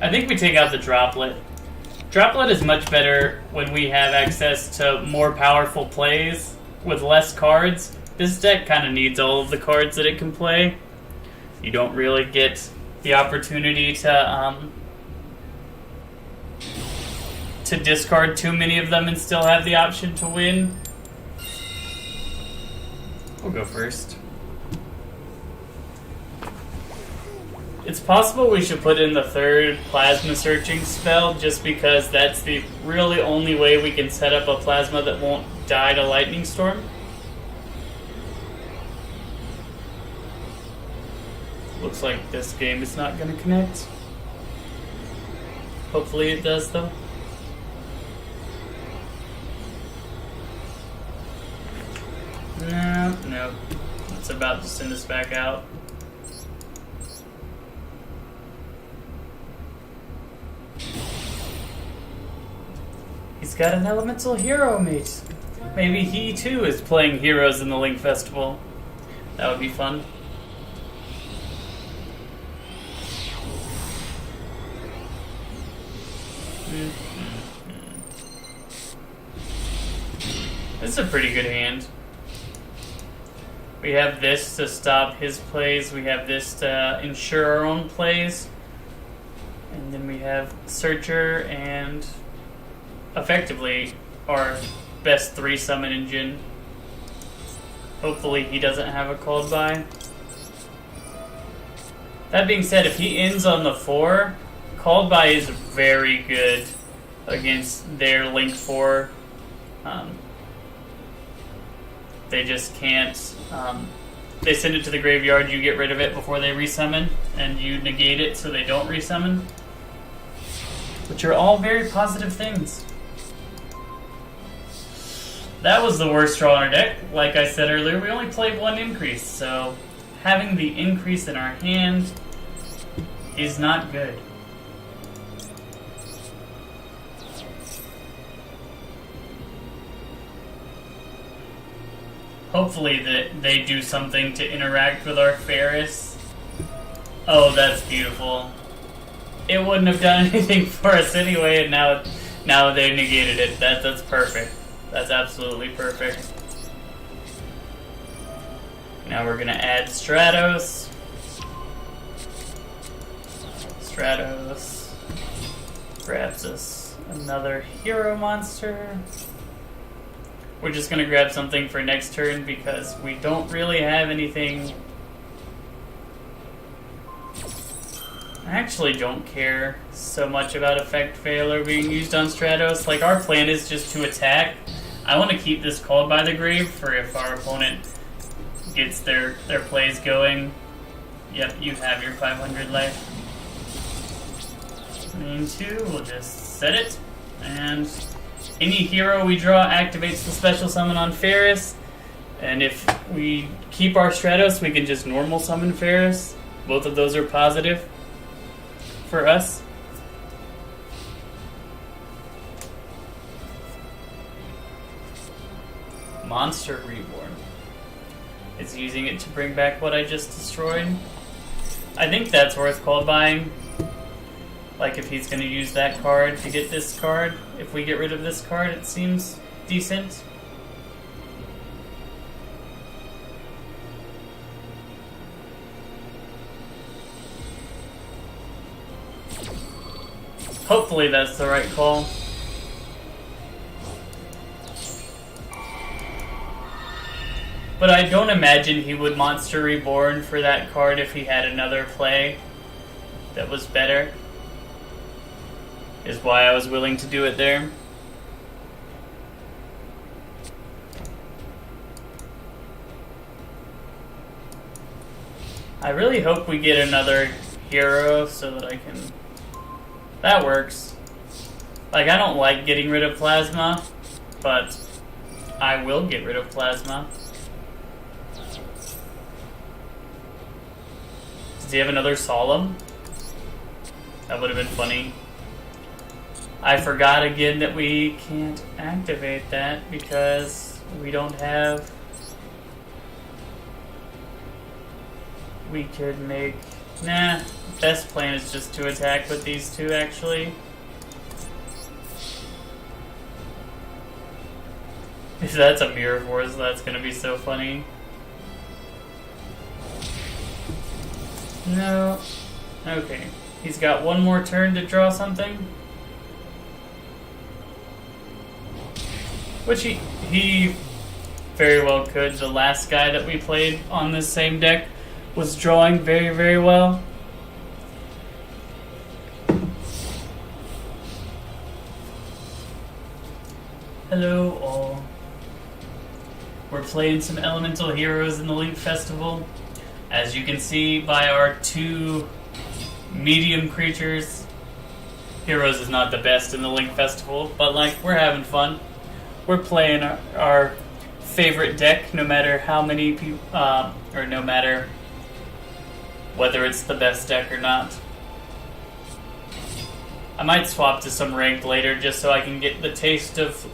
I think we take out the Droplet. Droplet is much better when we have access to more powerful plays with less cards. This deck kind of needs all of the cards that it can play. You don't really get the opportunity to discard too many of them and still have the option to win. We'll go first. It's possible we should put in the 3rd Plasma Searching spell just because that's the really only way we can set up a Plasma that won't die to Lightning Storm. Looks like this game is not going to connect. Hopefully it does though. No. It's about to send us back out. He's got an elemental hero, mate. Maybe he too is playing heroes in the Link Festival. That would be fun. This is a pretty good hand. We have this to stop his plays. We have this to ensure our own plays. And then we have Searcher and effectively our best 3 summon engine. Hopefully he doesn't have a Called by. That being said, if he ends on the 4, Called by is very good against their Link 4. They just can't. They send it to the graveyard, you get rid of it before they resummon, and you negate it so they don't resummon. Which are all very positive things. That was the worst draw in our deck. Like I said earlier, we only played 1 increase, so having the increase in our hand is not good. Hopefully that they do something to interact with our Ferris. Oh, that's beautiful. It wouldn't have done anything for us anyway, and now they negated it. That's perfect. That's absolutely perfect. Now we're gonna add Stratos. Stratos grabs us another hero monster. We're just going to grab something for next turn because we don't really have anything. I actually don't care so much about effect failure being used on Stratos. Like, our plan is just to attack. I want to keep this Called by the Grave for if our opponent gets their plays going. Yep, you have your 500 life. Main 2, we'll just set it, and any hero we draw activates the special summon on Ferris, and if we keep our Stratos, we can just normal summon Ferris. Both of those are positive for us. Monster Reborn. is using it to bring back what I just destroyed. I think that's worth cold buying. Like, if he's going to use that card to get this card, if we get rid of this card, it seems decent. Hopefully that's the right call. But I don't imagine he would Monster Reborn for that card if he had another play that was better. Is why I was willing to do it there. I really hope we get another hero so that I can... That works. Like, I don't like getting rid of Plasma, but I will get rid of Plasma. Does he have another Solemn? That would have been funny. I forgot again that we can't activate that because we don't have... We could make... Nah, best plan is just to attack with these two, actually. If that's a Mirror Force, that's gonna be so funny. No. Okay. He's got one more turn to draw something. Which he very well could. The last guy that we played on this same deck was drawing very, very well. Hello all. We're playing some elemental heroes in the Link Festival. As you can see by our two medium creatures, heroes is not the best in the Link Festival, but like, we're having fun. We're playing our favorite deck, no matter how many people, or no matter whether it's the best deck or not. I might swap to some ranked later just so I can get the taste of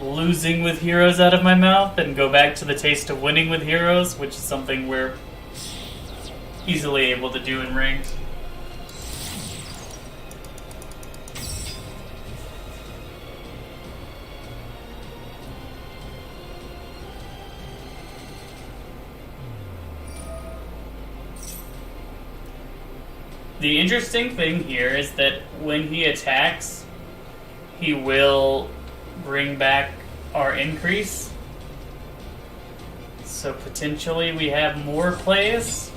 losing with heroes out of my mouth and go back to the taste of winning with heroes, which is something we're easily able to do in ranked. The interesting thing here is that when he attacks, he will bring back our increase. So potentially we have more plays.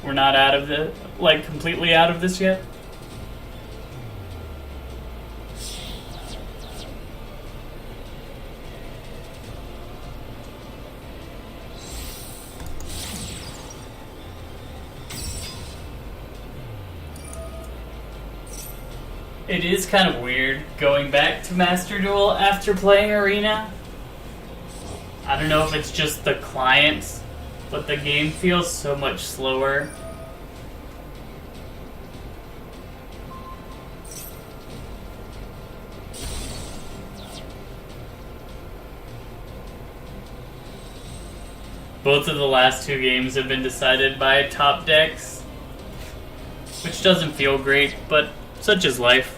We're not out of the, like, completely out of this yet. It is kind of weird going back to Master Duel after playing Arena. I don't know if it's just the client, but the game feels so much slower. Both of the last two games have been decided by top decks, which doesn't feel great, but such is life.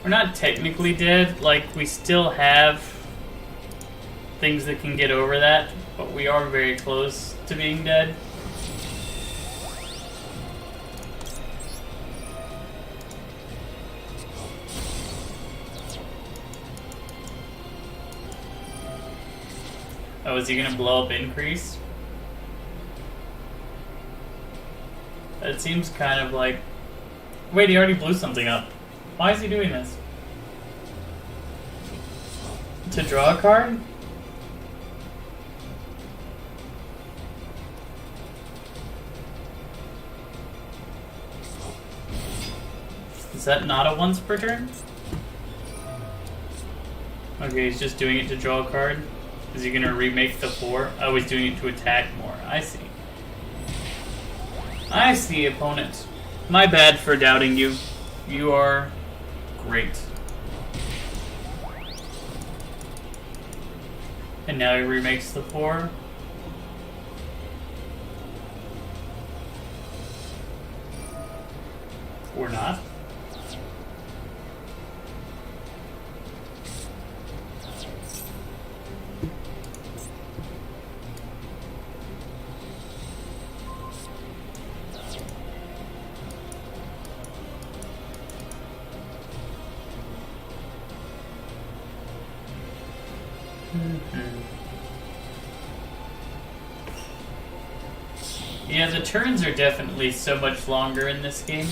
We're not technically dead, like, we still have things that can get over that, but we are very close to being dead. Oh, is he gonna blow up increase? That seems kind of like... Wait, he already blew something up. Why is he doing this? To draw a card? Is that not a once per turn? Okay, he's just doing it to draw a card. Is he gonna remake the 4? Oh, he's doing it to attack more. I see. I see, opponent. My bad for doubting you. You are great. And now he remakes the 4. Or not. Yeah, the turns are definitely so much longer in this game.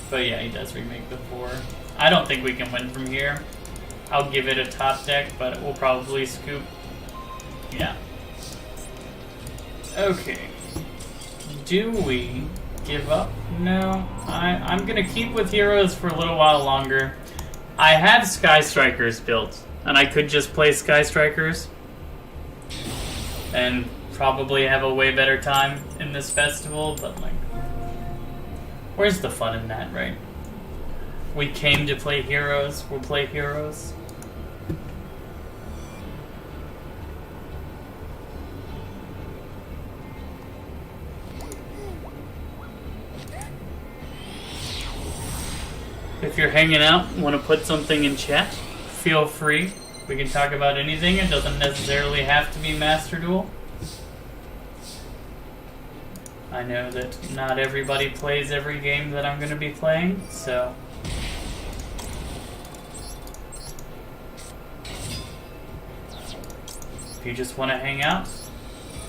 But yeah, he does remake the 4. I don't think we can win from here. I'll give it a top deck, but we'll probably scoop. Yeah. Okay. Do we give up? No. I'm gonna keep with heroes for a little while longer. I have Sky Strikers built, and I could just play Sky Strikers and probably have a way better time in this festival, but like, where's the fun in that, right? We came to play heroes, we'll play heroes. If you're hanging out, want to put something in chat, feel free. We can talk about anything. It doesn't necessarily have to be Master Duel. I know that not everybody plays every game that I'm going to be playing, so... if you just want to hang out,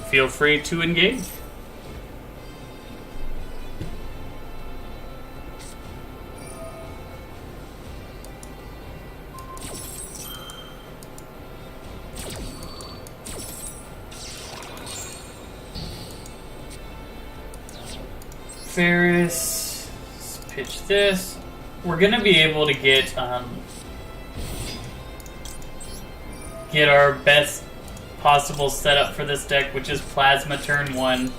feel free to engage. Ferris, let's pitch this. We're gonna be able to get our best possible setup for this deck, which is Plasma turn 1.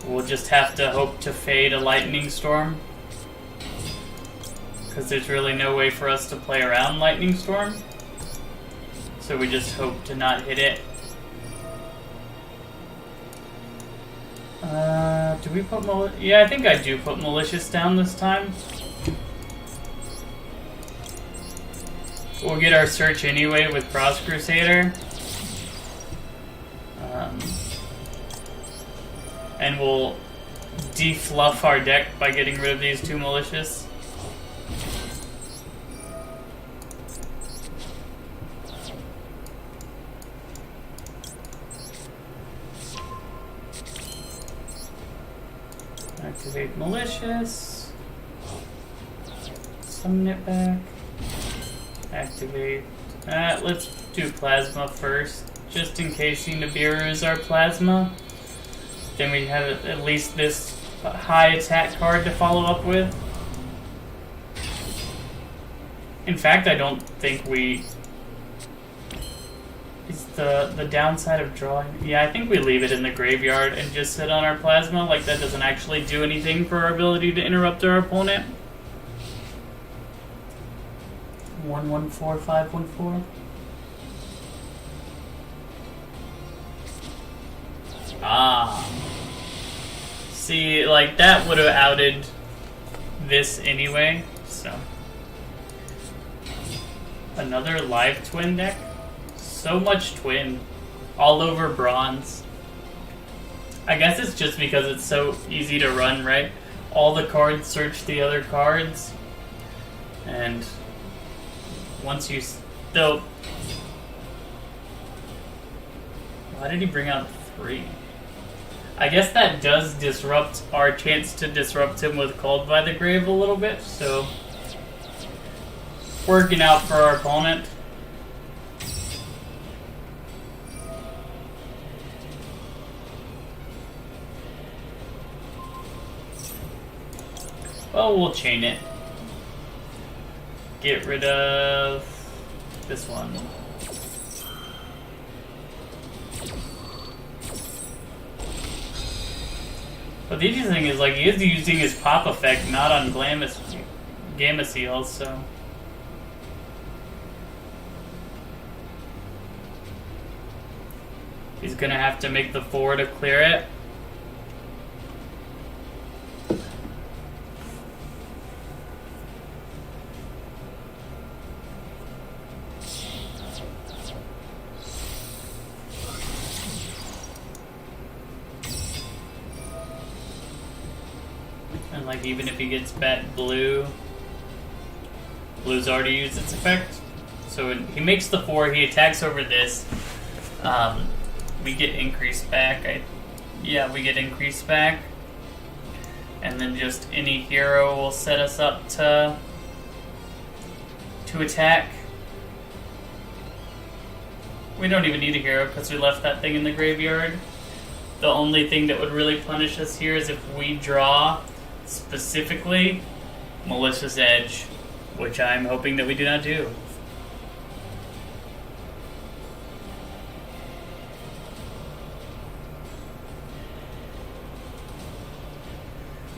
We'll just have to hope to fade a Lightning Storm, because there's really no way for us to play around Lightning Storm. So we just hope to not hit it. Do we put yeah, I think I do put Malicious down this time. We'll get our search anyway with Cross Crusader. And we'll defluff our deck by getting rid of these 2 Malicious. Activate Malicious. Summon it back. Activate. Let's do Plasma first, just in case Nibiru is our Plasma. Then we have at least this high attack card to follow up with. In fact, I don't think we... Is the downside of drawing... Yeah, I think we leave it in the graveyard and just sit on our Plasma. Like, that doesn't actually do anything for our ability to interrupt our opponent. 114514. Ah. See, like, that would have outed this anyway, so. Another live twin deck? So much twin. All over bronze. I guess it's just because it's so easy to run, right? All the cards search the other cards. And once you still... Why did he bring out 3? I guess that does disrupt our chance to disrupt him with Called by the Grave a little bit, so... Working out for our opponent. Well, we'll chain it. Get rid of this one. But the interesting thing is, like, he is using his pop effect not on Gamma Seals, so... He's gonna have to make the 4 to clear it. And like even if he gets bet blue, blue's already used its effect. So when he makes the 4, he attacks over this. We get increased back. Yeah, we get increased back. And then just any hero will set us up to attack. We don't even need a hero because we left that thing in the graveyard. The only thing that would really punish us here is if we draw specifically Malicious Edge, which I'm hoping that we do not do.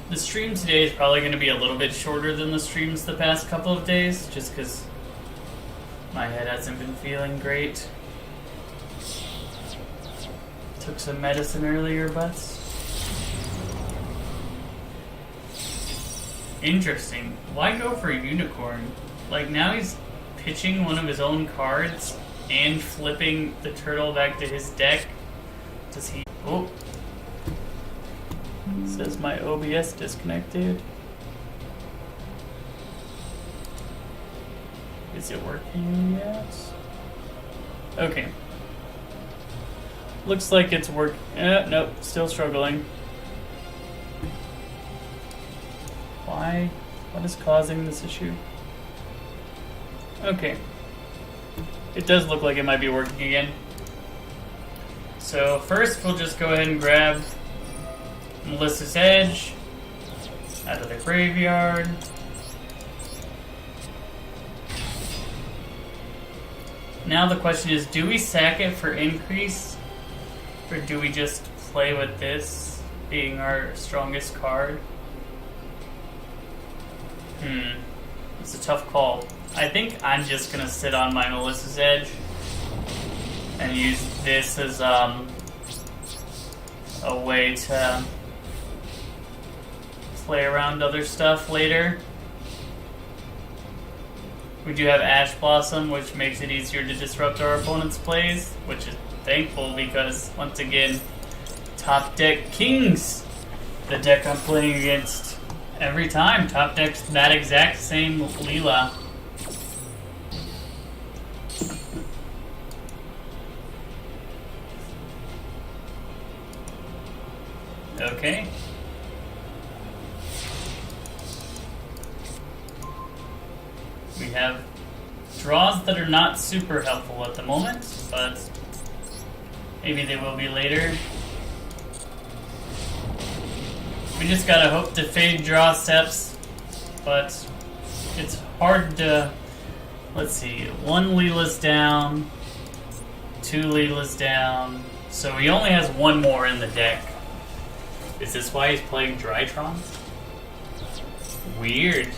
The stream today is probably going to be a little bit shorter than the streams the past couple of days, just because my head hasn't been feeling great. Took some medicine earlier, but... Interesting. Why go for a unicorn? Like, now he's pitching one of his own cards and flipping the turtle back to his deck. Does he... Oh. Says my OBS disconnected. Is it working yet? Okay. Looks like it's working. Nope, still struggling. Why? What is causing this issue? Okay. It does look like it might be working again. So first we'll just go ahead and grab Melissa's Edge out of the graveyard. Now the question is, do we sack it for increase? Or do we just play with this being our strongest card? It's a tough call. I think I'm just gonna sit on my Melissa's Edge and use this as a way to play around other stuff later. We do have Ash Blossom, which makes it easier to disrupt our opponent's plays, which is thankful because, once again, top deck Kings, the deck I'm playing against every time. Top deck's that exact same Leela. Okay. We have draws that are not super helpful at the moment, but maybe they will be later. We just gotta hope to fade draw steps, but it's hard to... Let's see, 1 Leela's down, 2 Leela's down, so he only has 1 more in the deck. Is this why he's playing Drytron? Weird.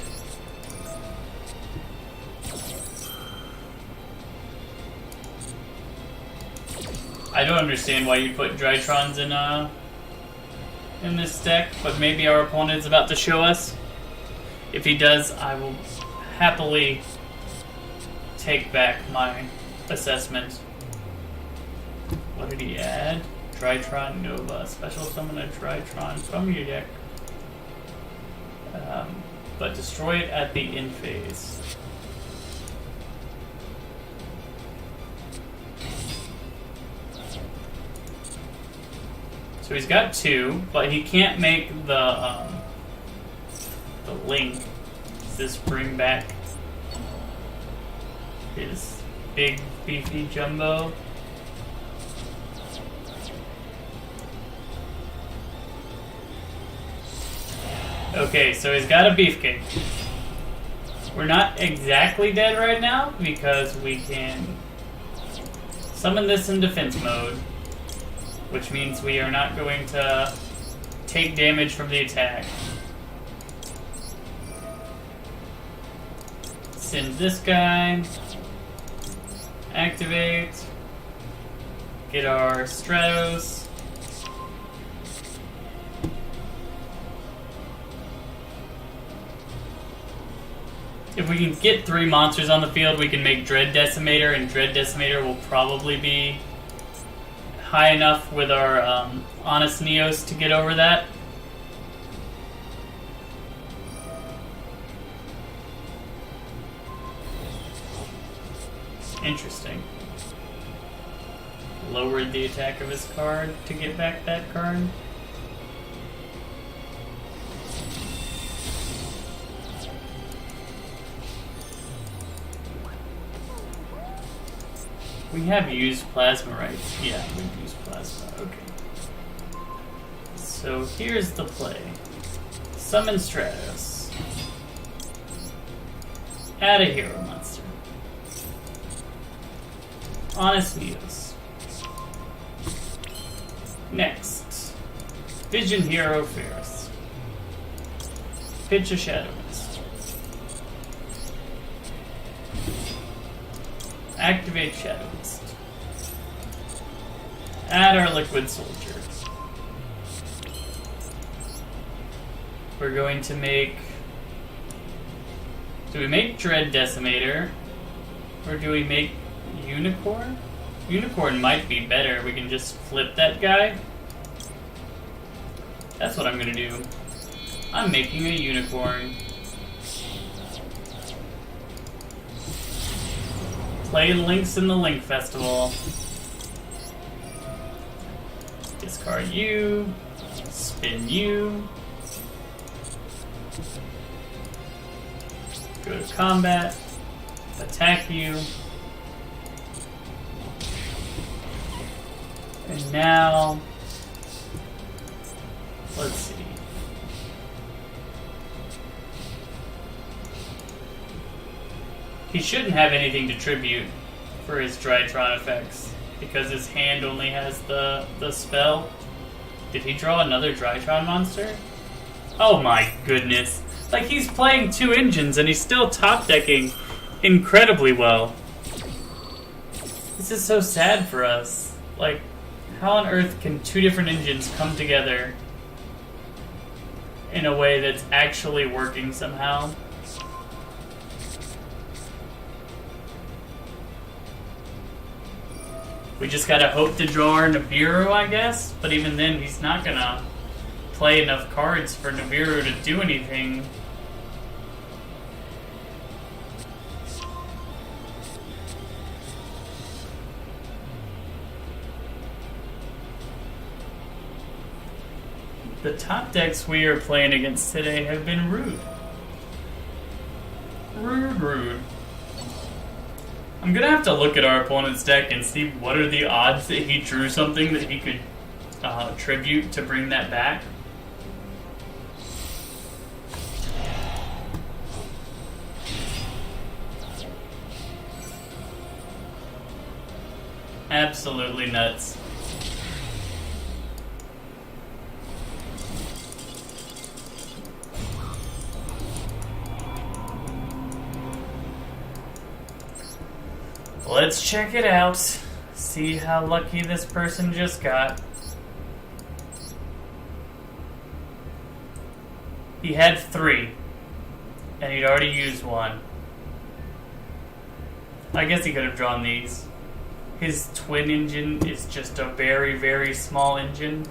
I don't understand why you put Drytrons in this deck, but maybe our opponent's about to show us. If he does, I will happily take back my assessment. What did he add? Drytron Nova. Special summon a Drytron from your deck. But destroy it at the end phase. So he's got 2, but he can't make the link. Does this bring back his big beefy jumbo? Okay, so he's got a beefcake. We're not exactly dead right now because we can summon this in defense mode, which means we are not going to take damage from the attack. Send this guy. Activate. Get our Stratos. If we can get 3 monsters on the field, we can make Dread Decimator, and Dread Decimator will probably be high enough with our Honest Neos to get over that. Interesting. Lowered the attack of his card to get back that card. We have used plasma, right? Yeah, we've used plasma. Okay. So here's the play. Summon Stratos. Add a hero monster. Honest Neos. Next. Vision Hero Ferris. Pitch a Shadow Mist. Activate Shadow Mist. Add our Liquid Soldier. We're going to make... Do we make Dread Decimator? Or do we make Unicorn? Unicorn might be better. We can just flip that guy. That's what I'm gonna do. I'm making a Unicorn. Play Links in the Link Festival. Discard you. Spin you. Go to combat. Attack you. And now, let's see. He shouldn't have anything to tribute for his Drytron effects, because his hand only has the spell. Did he draw another Drytron monster? Oh my goodness. Like, he's playing 2 engines and he's still top decking incredibly well. This is so sad for us. Like, how on earth can 2 different engines come together in a way that's actually working somehow? We just gotta hope to draw our Nibiru, I guess? But even then, he's not gonna play enough cards for Nibiru to do anything. The top decks we are playing against today have been rude. Rude. I'm gonna have to look at our opponent's deck and see what are the odds that he drew something that he could tribute to bring that back. Absolutely nuts. Let's check it out. See how lucky this person just got. He had 3, and he'd already used 1. I guess he could have drawn these. His twin engine is just a very, very small engine.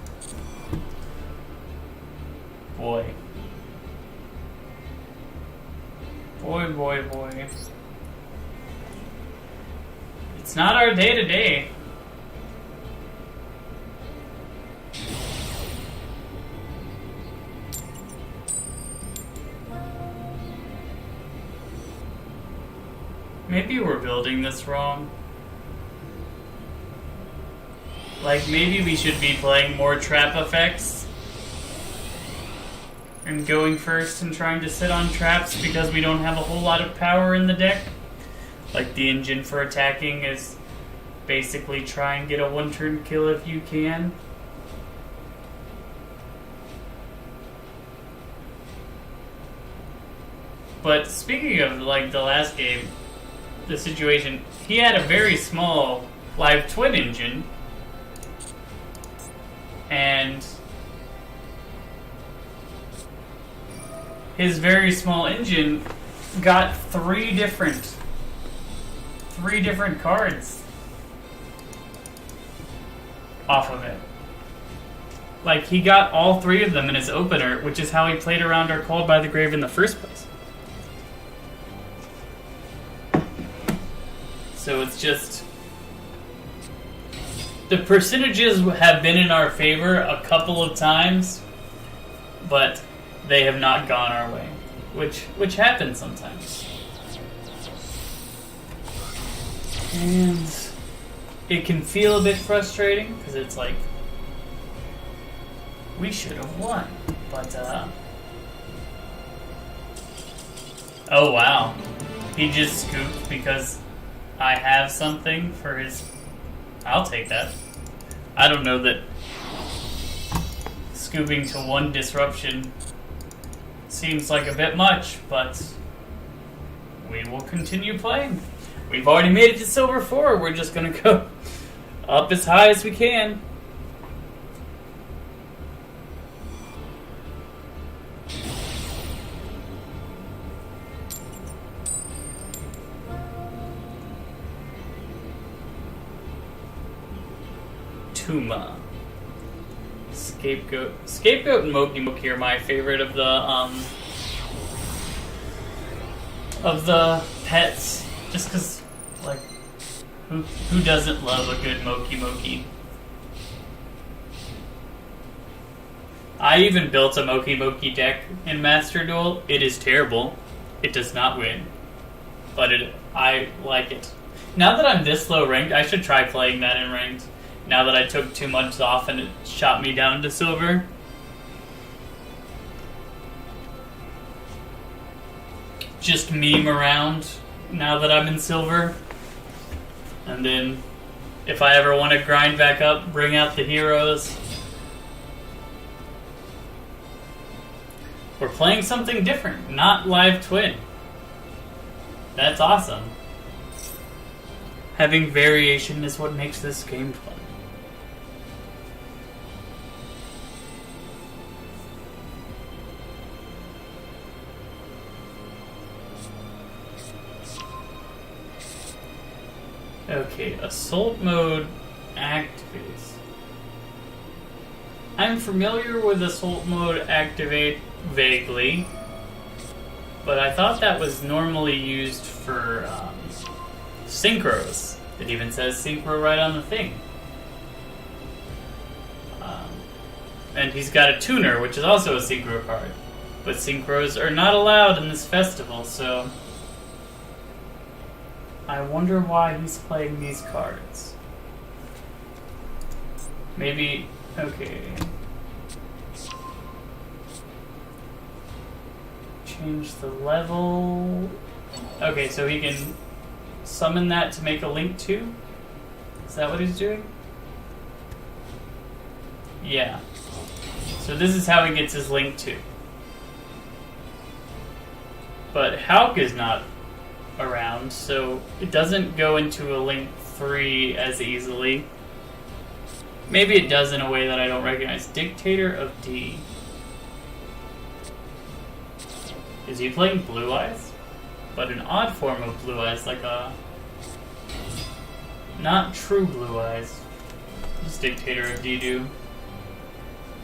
Boy. Boy. It's not our day to day. Maybe we're building this wrong. Like, maybe we should be playing more trap effects and going first and trying to sit on traps because we don't have a whole lot of power in the deck. Like, the engine for attacking is basically try and get a 1-turn kill if you can. But speaking of like the last game, the situation, he had a very small live twin engine, and his very small engine got three different cards off of it. Like, he got all three of them in his opener, which is how he played around our Called by the Grave in the first place. So it's just... the percentages have been in our favor a couple of times, but they have not gone our way, which happens sometimes. And it can feel a bit frustrating, because it's like, we should have won, but oh wow, he just scooped because I have something for his... I'll take that. I don't know that scooping to one disruption seems like a bit much, but we will continue playing. We've already made it to Silver 4. We're just going to go up as high as we can. Tuma. Scapegoat and Moki Moki are my favorite of the pets, just because, like, who doesn't love a good Moki Moki? I even built a Moki Moki deck in Master Duel. It is terrible. It does not win, but I like it. Now that I'm this low ranked, I should try playing that in ranked. Now that I took 2 months off and it shot me down to silver. Just meme around now that I'm in silver. And then, if I ever want to grind back up, bring out the heroes. We're playing something different, not live twin. That's awesome. Having variation is what makes this game fun. Okay, assault mode activates. I'm familiar with assault mode activate vaguely, but I thought that was normally used for synchros. It even says synchro right on the thing. And he's got a tuner, which is also a synchro card. But synchros are not allowed in this festival, so I wonder why he's playing these cards. Maybe... okay. Change the level... okay, so he can summon that to make a link to? Is that what he's doing? Yeah. So this is how he gets his link to. But Hauk is not around, so it doesn't go into a link 3 as easily. Maybe it does in a way that I don't recognize. Dictator of D. Is he playing Blue Eyes? But an odd form of Blue Eyes, like a... not true Blue Eyes. Just Dictator of D do.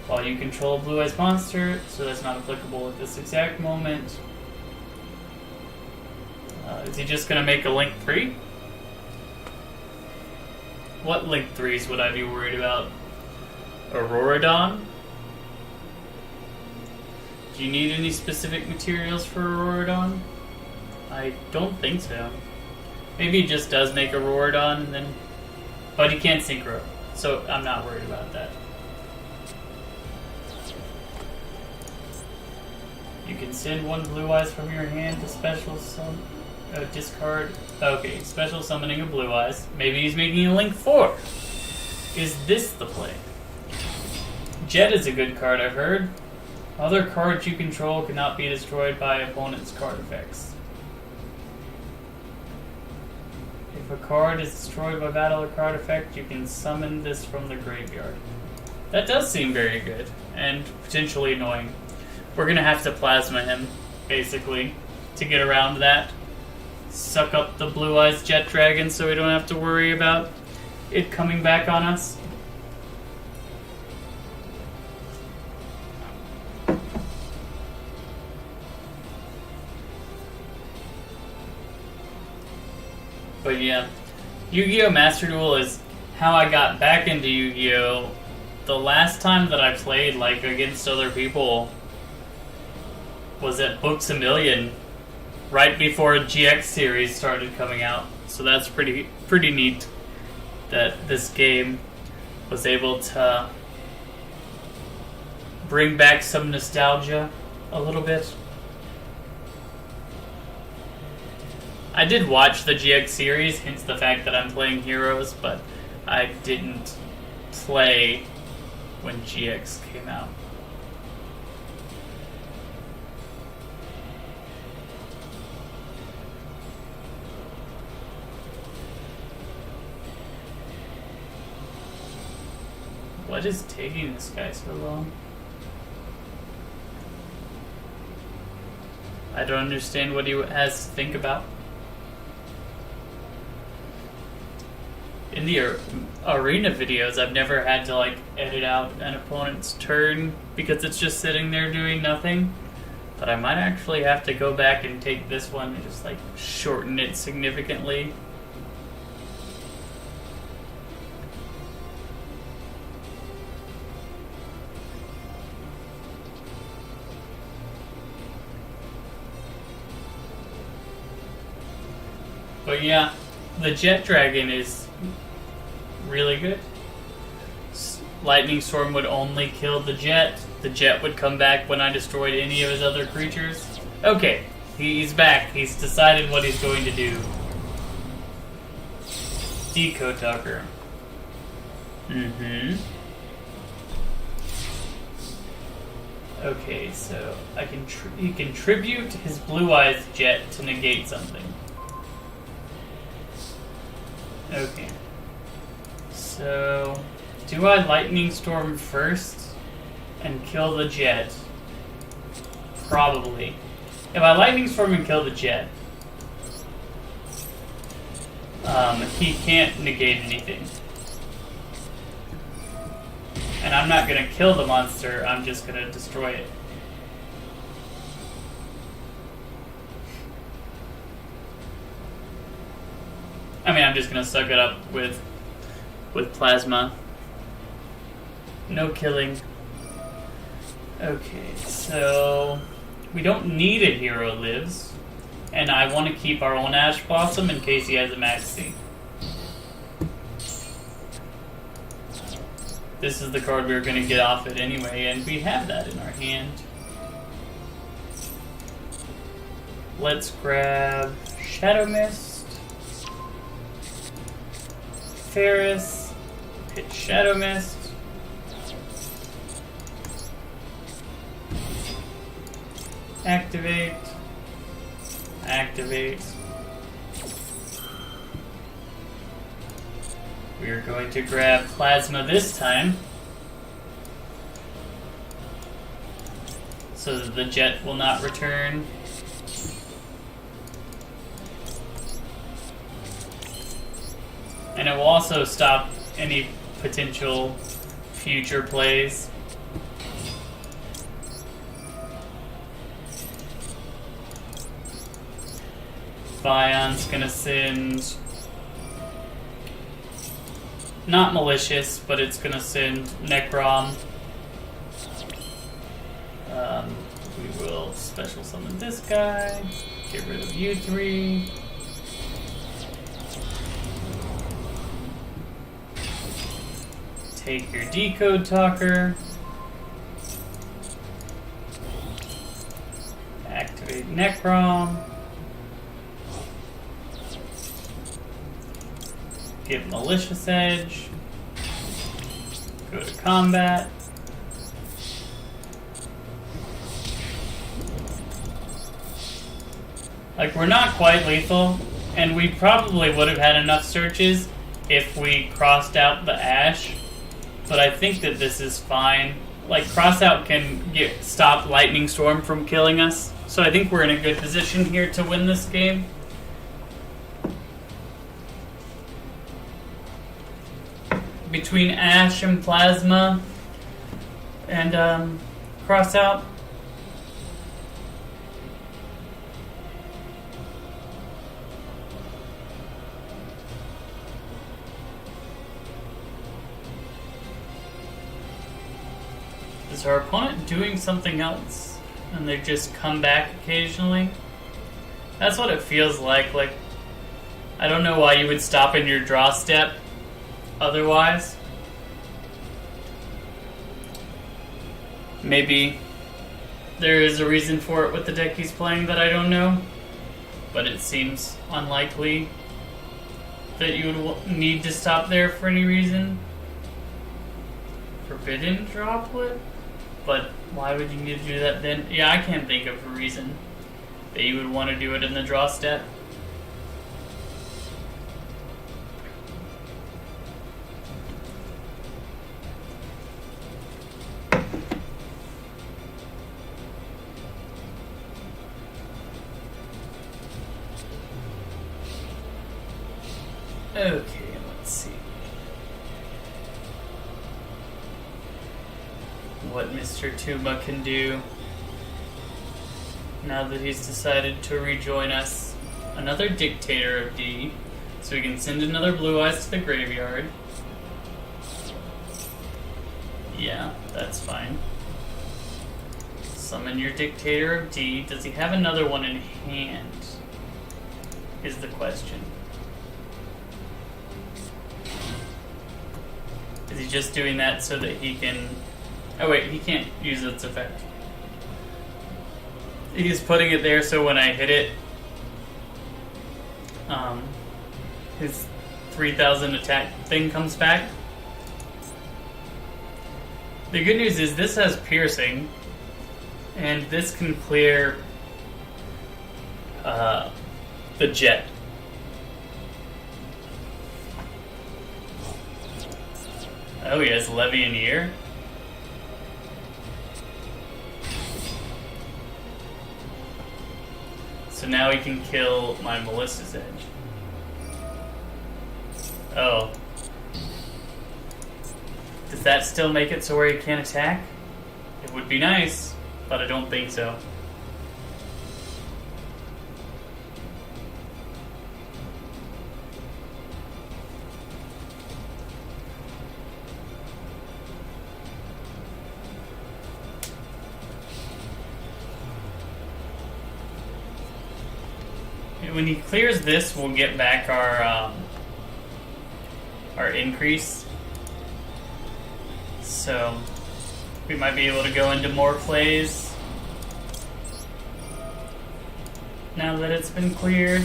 While you control a Blue Eyes monster, so that's not applicable at this exact moment. Is he just going to make a Link 3? What Link 3s would I be worried about? Auroradon? Do you need any specific materials for Auroradon? I don't think so. Maybe he just does make Auroradon, and then... but he can't synchro, so I'm not worried about that. You can send one Blue Eyes from your hand to special discard. Okay, special summoning of Blue Eyes. Maybe he's making a Link 4. Is this the play? Jet is a good card, I've heard. Other cards you control cannot be destroyed by opponent's card effects. If a card is destroyed by battle or card effect, you can summon this from the graveyard. That does seem very good, and potentially annoying. We're gonna have to plasma him, basically, to get around that. Suck up the Blue Eyes Jet Dragon so we don't have to worry about it coming back on us. But yeah, Yu-Gi-Oh! Master Duel is how I got back into Yu-Gi-Oh! The last time that I played, like, against other people was at Books A Million, right before GX series started coming out. So that's pretty neat that this game was able to bring back some nostalgia a little bit. I did watch the GX series, hence the fact that I'm playing Heroes, but I didn't play when GX came out. What is taking this guy so long? I don't understand what he has to think about. In the arena videos, I've never had to like edit out an opponent's turn because it's just sitting there doing nothing. But I might actually have to go back and take this one and just like shorten it significantly. But yeah, the Jet Dragon is really good. Lightning Storm would only kill the Jet. The Jet would come back when I destroyed any of his other creatures. Okay, he's back. He's decided what he's going to do. Decode Tucker. Okay, so he can tribute his Blue Eyes Jet to negate something. Okay. So, do I Lightning Storm first and kill the Jet? Probably. If I Lightning Storm and kill the Jet, he can't negate anything. And I'm not going to kill the monster, I'm just going to destroy it. I mean, I'm just going to suck it up with plasma. No killing. Okay, so we don't need a Hero Lives, and I want to keep our own Ash Blossom in case he has a Maxi. This is the card we were going to get off it anyway, and we have that in our hand. Let's grab Shadow Mist, Ferris, hit Shadow Mist, activate, activate. We are going to grab Plasma this time, so that the Jet will not return. And it will also stop any potential future plays. Vion's gonna send... not Malicious, but it's gonna send Necrom. We will special summon this guy. Get rid of you three. Take your Decode Talker. Activate Necrom. Get Malicious Edge. Go to combat. Like, we're not quite lethal, and we probably would have had enough searches if we crossed out the Ash, but I think that this is fine. Like, cross out can stop Lightning Storm from killing us, so I think we're in a good position here to win this game. Between Ash and Plasma and cross out. Is our opponent doing something else and they just come back occasionally? That's what it feels like. Like, I don't know why you would stop in your draw step otherwise. Maybe there is a reason for it with the deck he's playing that I don't know, but it seems unlikely that you would need to stop there for any reason. Forbidden Droplet? But why would you need to do that then? Yeah, I can't think of a reason that you would want to do it in the draw step. Okay, let's see what Mr. Tuba can do now that he's decided to rejoin us. Another Dictator of D, so we can send another Blue Eyes to the graveyard. Yeah, that's fine. Summon your Dictator of D. Does he have another one in hand? Is the question. Is he just doing that so that he can... Oh wait, he can't use its effect. He's putting it there so when I hit it, his 3,000 attack thing comes back. The good news is this has piercing, and this can clear the jet. Oh, he has Levianeer. So now he can kill my Melissa's Edge. Oh. Does that still make it so where he can't attack? It would be nice, but I don't think so. When he clears this, we'll get back our increase. So we might be able to go into more plays now that it's been cleared.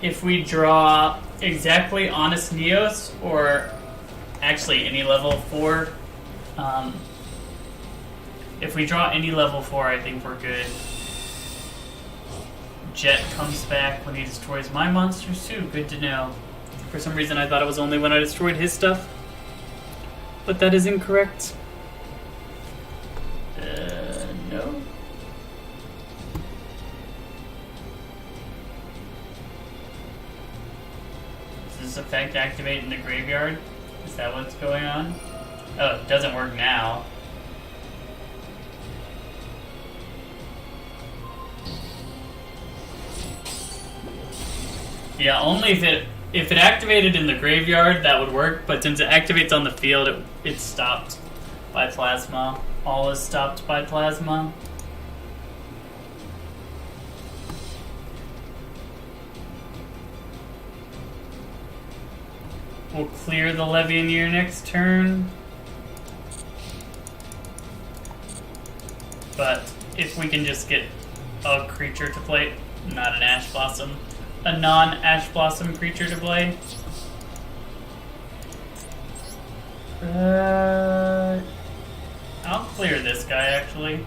If we draw exactly Honest Neos, or actually any level 4, if we draw any level 4, I think we're good. Jet comes back when he destroys my monsters too, good to know. For some reason I thought it was only when I destroyed his stuff, but that is incorrect. No. Does this effect activate in the graveyard? Is that what's going on? Oh, it doesn't work now. Yeah, only if it activated in the graveyard, that would work, but since it activates on the field, it's stopped by Plasma. All is stopped by Plasma. We'll clear the Levianeer next turn. But if we can just get a creature to play, not an Ash Blossom, a non-Ash Blossom creature to play, I'll clear this guy, actually.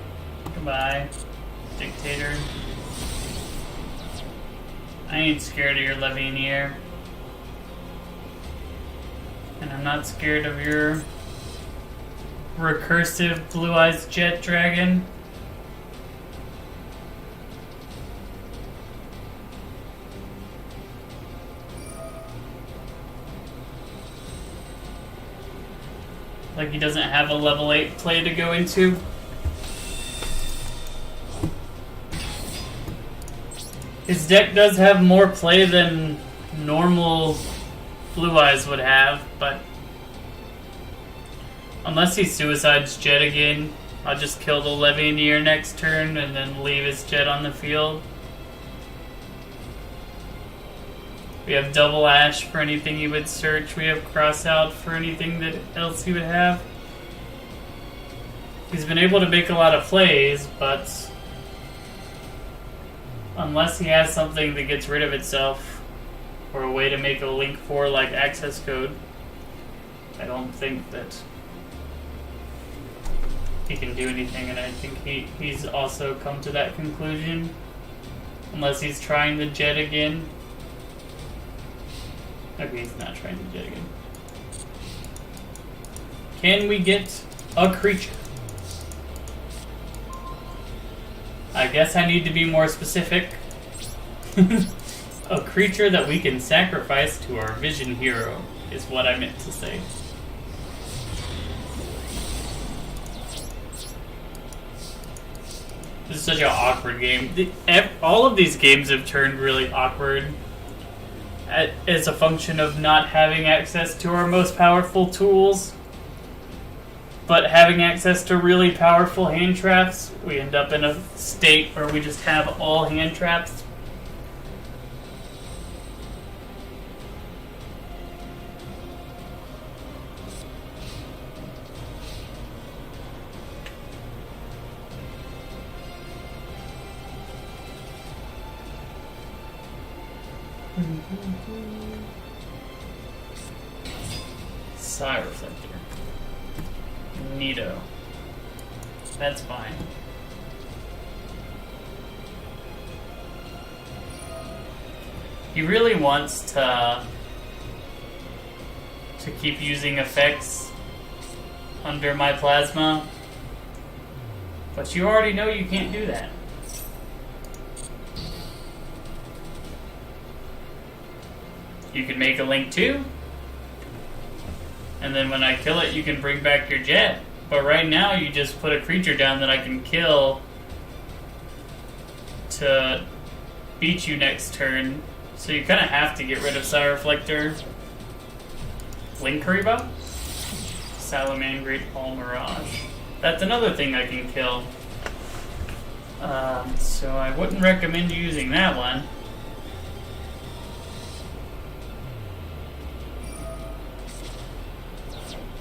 Goodbye, Dictator. I ain't scared of your Levinier. And I'm not scared of your recursive blue-eyes jet dragon. Like he doesn't have a level 8 play to go into. His deck does have more play than normal Blue Eyes would have, but unless he suicides Jet again, I'll just kill the Levinier next turn and then leave his Jet on the field. We have Double Ash for anything he would search. We have Cross Out for anything that else he would have. He's been able to make a lot of plays, but unless he has something that gets rid of itself, or a way to make a link for like access code, I don't think that he can do anything, and I think he's also come to that conclusion. Unless he's trying the Jet again. Okay, he's not trying the Jet again. Can we get a creature? I guess I need to be more specific. A creature that we can sacrifice to our Vision Hero is what I meant to say. This is such an awkward game. All of these games have turned really awkward as a function of not having access to our most powerful tools, but having access to really powerful hand traps. We end up in a state where we just have all hand traps. Psi Reflector. Neato. That's fine. He really wants to keep using effects under my plasma, but you already know you can't do that. You can make a link too, and then when I kill it, you can bring back your Jet. But right now, you just put a creature down that I can kill to beat you next turn. So you kind of have to get rid of Psi Reflector. Link Kariba? Salamangreat All Mirage. That's another thing I can kill. So I wouldn't recommend using that one.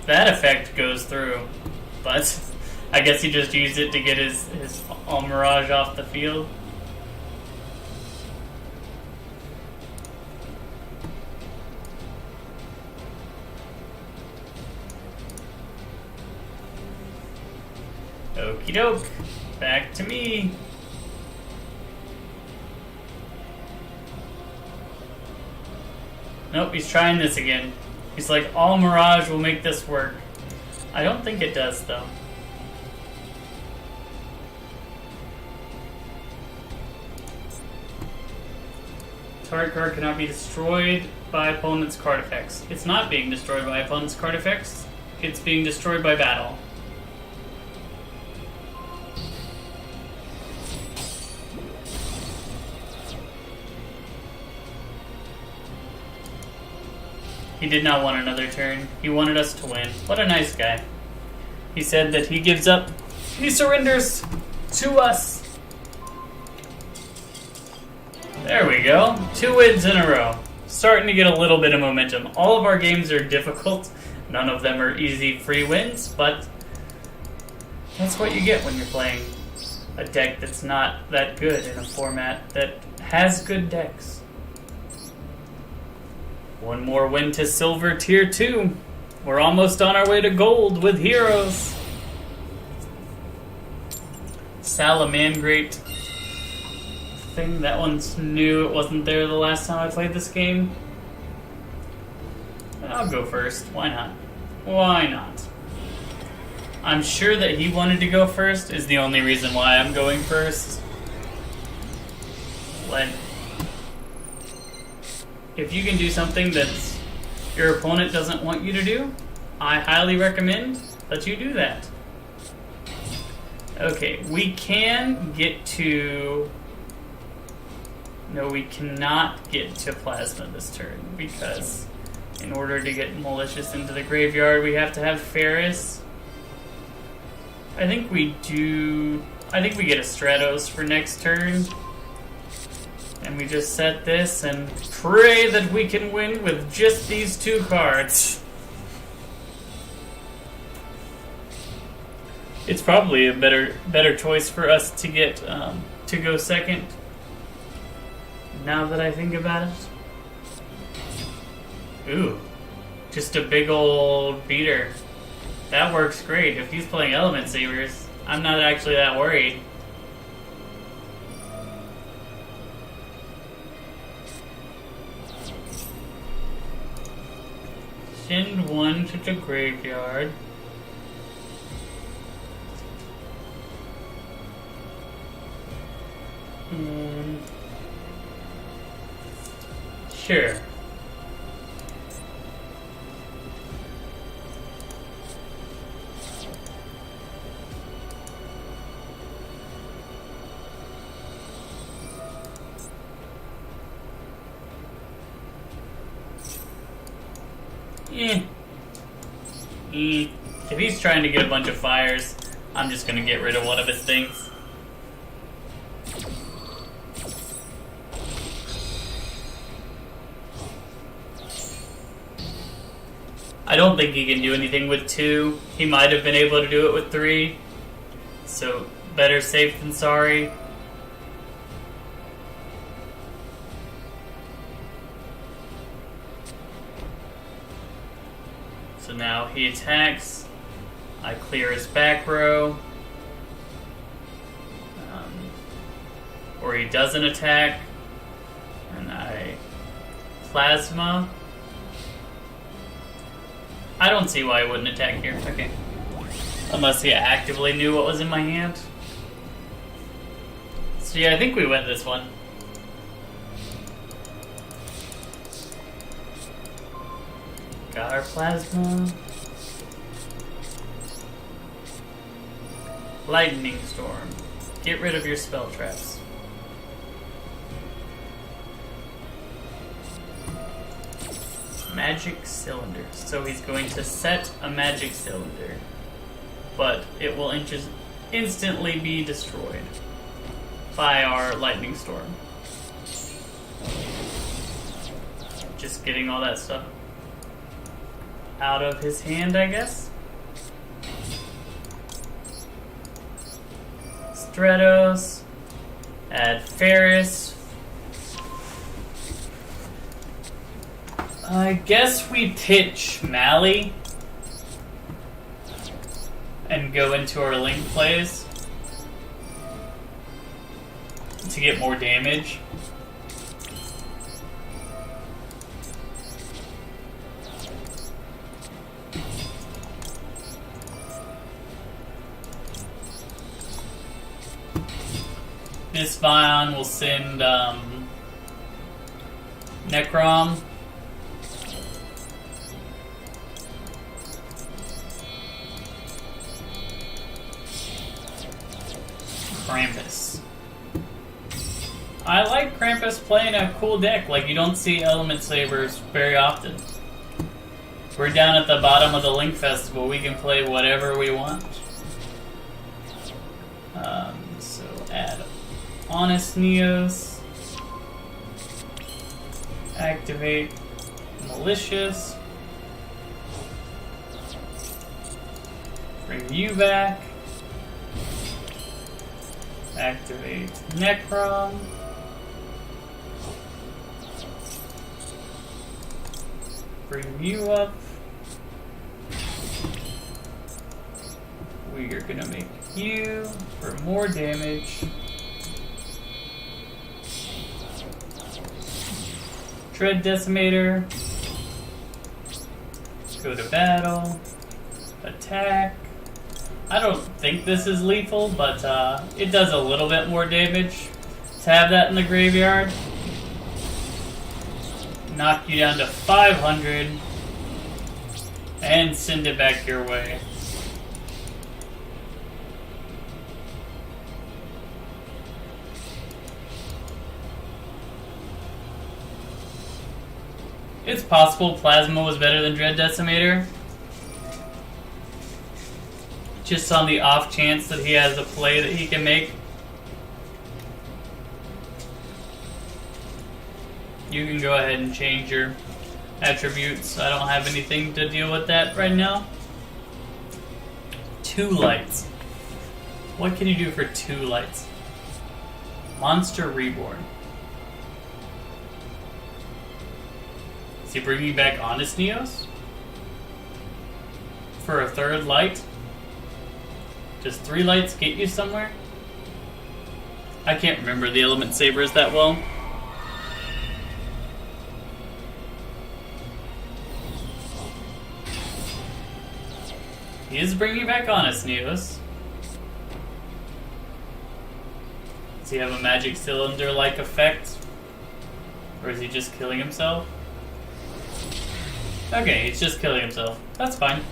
That effect goes through, but I guess he just used it to get his All Mirage off the field. Okie doke, back to me. Nope, he's trying this again. He's like, all Mirage will make this work. I don't think it does, though. Target card cannot be destroyed by opponent's card effects. It's not being destroyed by opponent's card effects. It's being destroyed by battle. He did not want another turn. He wanted us to win. What a nice guy. He said that he gives up. He surrenders to us. There we go. 2 wins in a row. Starting to get a little bit of momentum. All of our games are difficult. None of them are easy free wins, but that's what you get when you're playing a deck that's not that good in a format that has good decks. One more win to Silver Tier 2. We're almost on our way to gold with heroes. Salamandrate thing. That one's new. It wasn't there the last time I played this game. I'll go first. Why not? Why not? I'm sure that he wanted to go first is the only reason why I'm going first. If you can do something that your opponent doesn't want you to do, I highly recommend that you do that. Okay, we can get to... No, we cannot get to Plasma this turn, because in order to get Malicious into the graveyard, we have to have Ferris. I think we do... I think we get a Stratos for next turn. And we just set this and pray that we can win with just these two cards. It's probably a better choice for us to get to go second. Now that I think about it. Ooh, just a big old beater. That works great. If he's playing Element Sabers, I'm not actually that worried. Send one to the graveyard. Sure. If he's trying to get a bunch of fires, I'm just gonna get rid of one of his things. I don't think he can do anything with 2. He might have been able to do it with 3. So, better safe than sorry. So now he attacks. I clear his back row. Or he doesn't attack. And I Plasma. I don't see why he wouldn't attack here. Okay. Unless he actively knew what was in my hand. So yeah, I think we win this one. Got our Plasma. Lightning Storm. Get rid of your spell traps. Magic Cylinder. So he's going to set a Magic Cylinder, but it will instantly be destroyed by our Lightning Storm. Just getting all that stuff out of his hand, I guess. Stratos. Add Ferris. I guess we pitch Mally and go into our Link plays to get more damage. This Vion will send Necrom. Krampus. I like Krampus playing a cool deck. Like, you don't see Element Sabers very often. We're down at the bottom of the Link Festival. We can play whatever we want. So add Honest Neos. Activate Malicious. Bring you back. Activate Necrom. Bring you up. We are gonna make you for more damage. Dread Decimator. Go to battle. Attack. I don't think this is lethal, but it does a little bit more damage to have that in the graveyard. Knock you down to 500 and send it back your way. It's possible Plasma was better than Dread Decimator. Just on the off chance that he has a play that he can make. You can go ahead and change your attributes. I don't have anything to deal with that right now. 2 lights. What can you do for 2 lights? Monster Reborn. Is he bringing back Honest Neos? For a 3rd light? Does 3 lights get you somewhere? I can't remember the Element Sabers that well. He is bringing back Honest Neos. Does he have a Magic Cylinder-like effect? Or is he just killing himself? Okay, he's just killing himself. That's fine.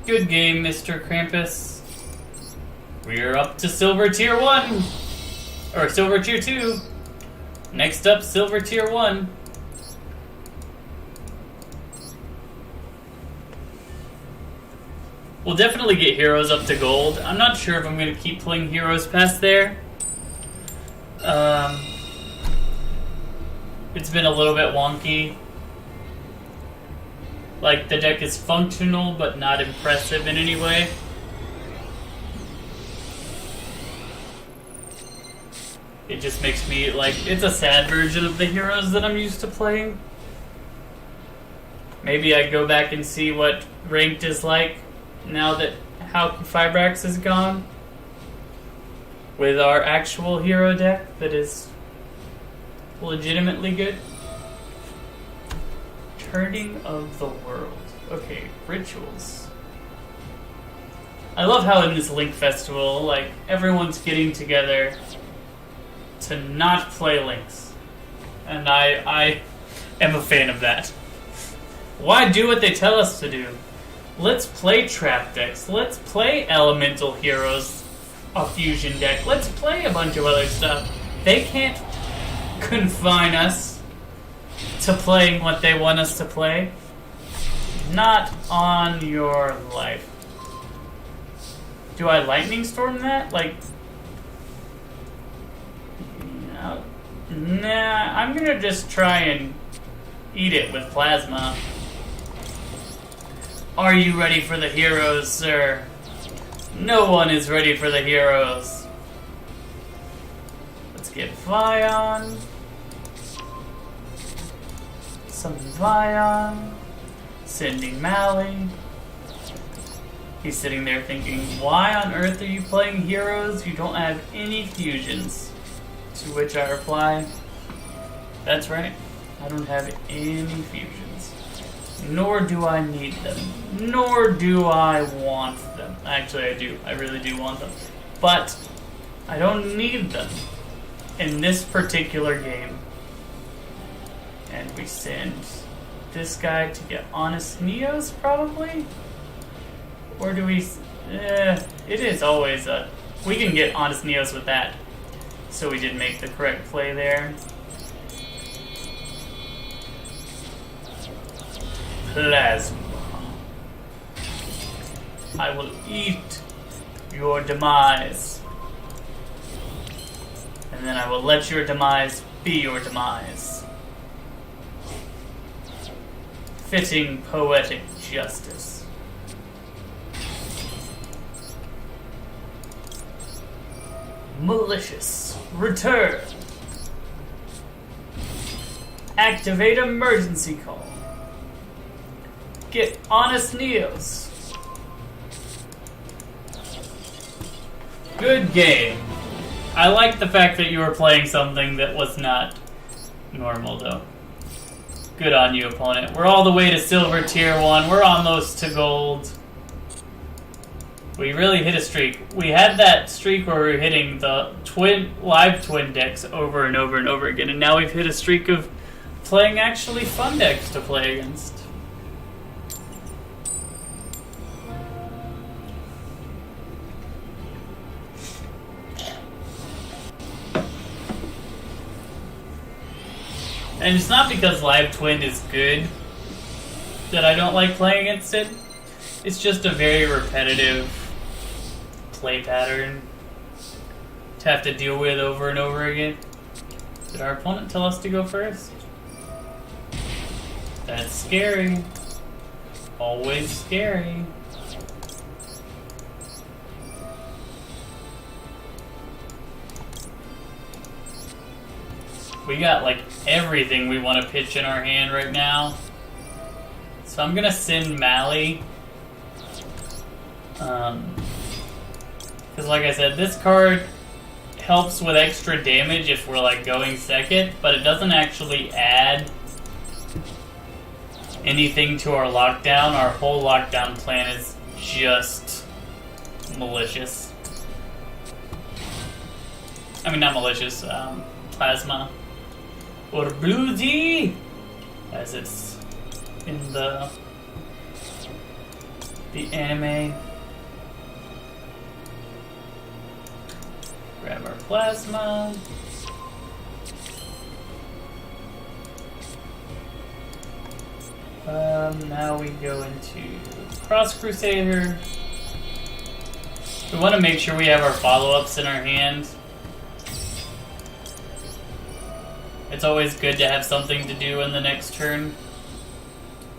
Good game, Mr. Krampus. We are up to Silver Tier 1. Or Silver Tier 2. Next up, Silver Tier 1. We'll definitely get heroes up to gold. I'm not sure if I'm going to keep playing heroes past there. It's been a little bit wonky. Like, the deck is functional, but not impressive in any way. It just makes me, like, it's a sad version of the heroes that I'm used to playing. Maybe I go back and see what ranked is like now that Fibrax is gone. With our actual hero deck that is legitimately good. Turning of the World. Okay, rituals. I love how in this Link Festival, like, everyone's getting together to not play Links. And I am a fan of that. Why do what they tell us to do? Let's play trap decks. Let's play elemental heroes, a fusion deck. Let's play a bunch of other stuff. They can't confine us to playing what they want us to play. Not on your life. Do I Lightning Storm that? Like, no. Nah, I'm gonna just try and eat it with Plasma. Are you ready for the heroes, sir? No one is ready for the heroes. Let's get Vion. Some Vion. Sending Mally. He's sitting there thinking, why on earth are you playing heroes? You don't have any fusions. To which I reply, that's right. I don't have any fusions. Nor do I need them. Nor do I want them. Actually, I do. I really do want them. But I don't need them in this particular game. And we send this guy to get Honest Neos, probably? Or do we... it is always a... We can get Honest Neos with that. So we did make the correct play there. Plasma. I will eat your demise. And then I will let your demise be your demise. Fitting poetic justice. Malicious. Return. Activate emergency call. get Honest Neos. Good game. I like the fact that you were playing something that was not normal, though. Good on you, opponent. We're all the way to silver tier 1. We're almost to gold. We really hit a streak. We had that streak where we were hitting the live twin decks over and over and over again, and now we've hit a streak of playing actually fun decks to play against. And it's not because Live Twin is good that I don't like playing against it. It's just a very repetitive play pattern to have to deal with over and over again. Did our opponent tell us to go first? That's scary. Always scary. We got like everything we want to pitch in our hand right now. So I'm gonna send Mally. Because like I said, this card helps with extra damage if we're like going second, but it doesn't actually add anything to our lockdown. Our whole lockdown plan is just malicious. I mean, not malicious, plasma. Or bluesy, as it's in the anime. Grab our plasma. Now we go into Cross Crusader. We want to make sure we have our follow-ups in our hand. It's always good to have something to do in the next turn.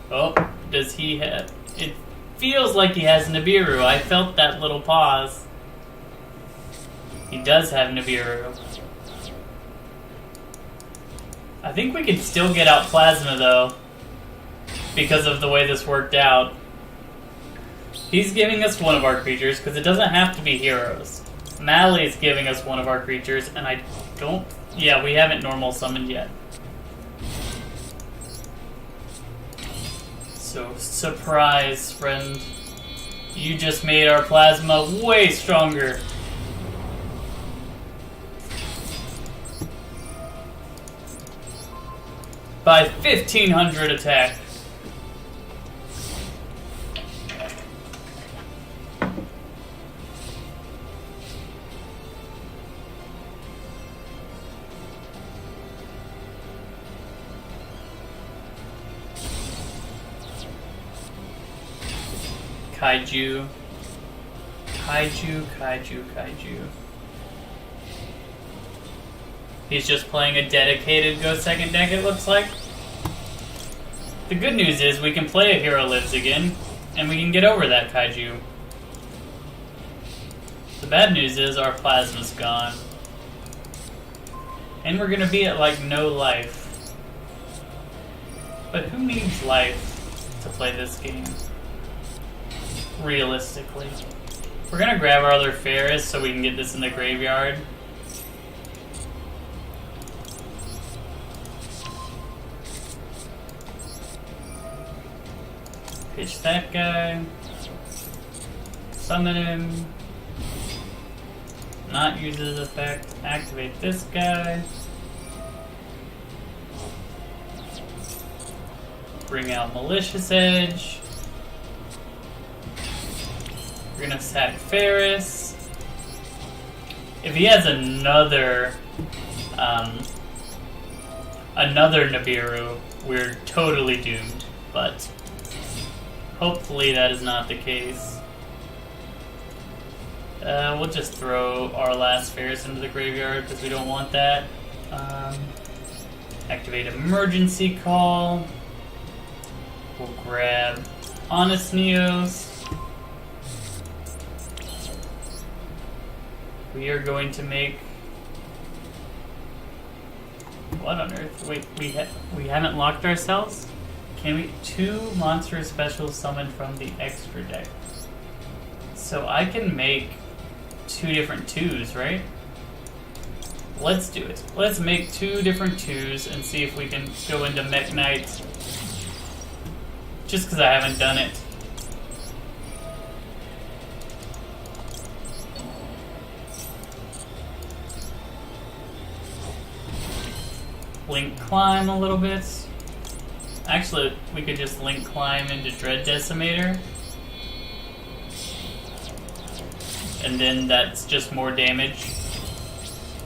Oh, does he have... It feels like he has Nibiru. I felt that little pause. He does have Nibiru. I think we can still get out Plasma, though, because of the way this worked out. He's giving us one of our creatures, because it doesn't have to be heroes. Mally's giving us one of our creatures, and I don't... Yeah, we haven't normal summoned yet. So, surprise, friend. You just made our plasma way stronger. By 1,500 attack. Kaiju. Kaiju. He's just playing a dedicated Go Second deck, it looks like. The good news is we can play a Hero Lives again, and we can get over that Kaiju. The bad news is our plasma's gone. And we're gonna be at like no life. But who needs life to play this game? Realistically. We're gonna grab our other Ferris so we can get this in the graveyard. Pitch that guy. Summon him. Not use his effect. Activate this guy. Bring out Malicious Edge. We're gonna sack Ferris. If he has another Nibiru, we're totally doomed. But hopefully that is not the case. We'll just throw our last Ferris into the graveyard because we don't want that. Activate Emergency Call. We'll grab Honest Neos. We are going to make... What on earth? Wait, we haven't locked ourselves? Can we 2 monster specials summoned from the extra deck? So I can make 2 different 2s, right? Let's do it. Let's make 2 different 2s and see if we can go into Mech Knight. Just because I haven't done it. Link Climb a little bit. Actually, we could just Link Climb into Dread Decimator. And then that's just more damage.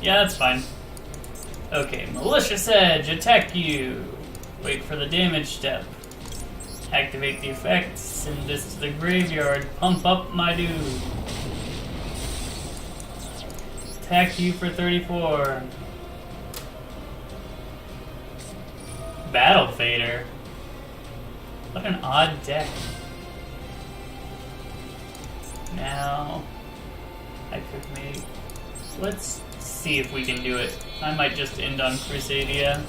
Yeah, that's fine. Okay, Malicious Edge, attack you. Wait for the damage step. Activate the effect, send this to the graveyard, pump up my dude. Attack you for 34. Battle Fader. What an odd deck. Now, I could make... Let's see if we can do it. I might just end on Crusadia.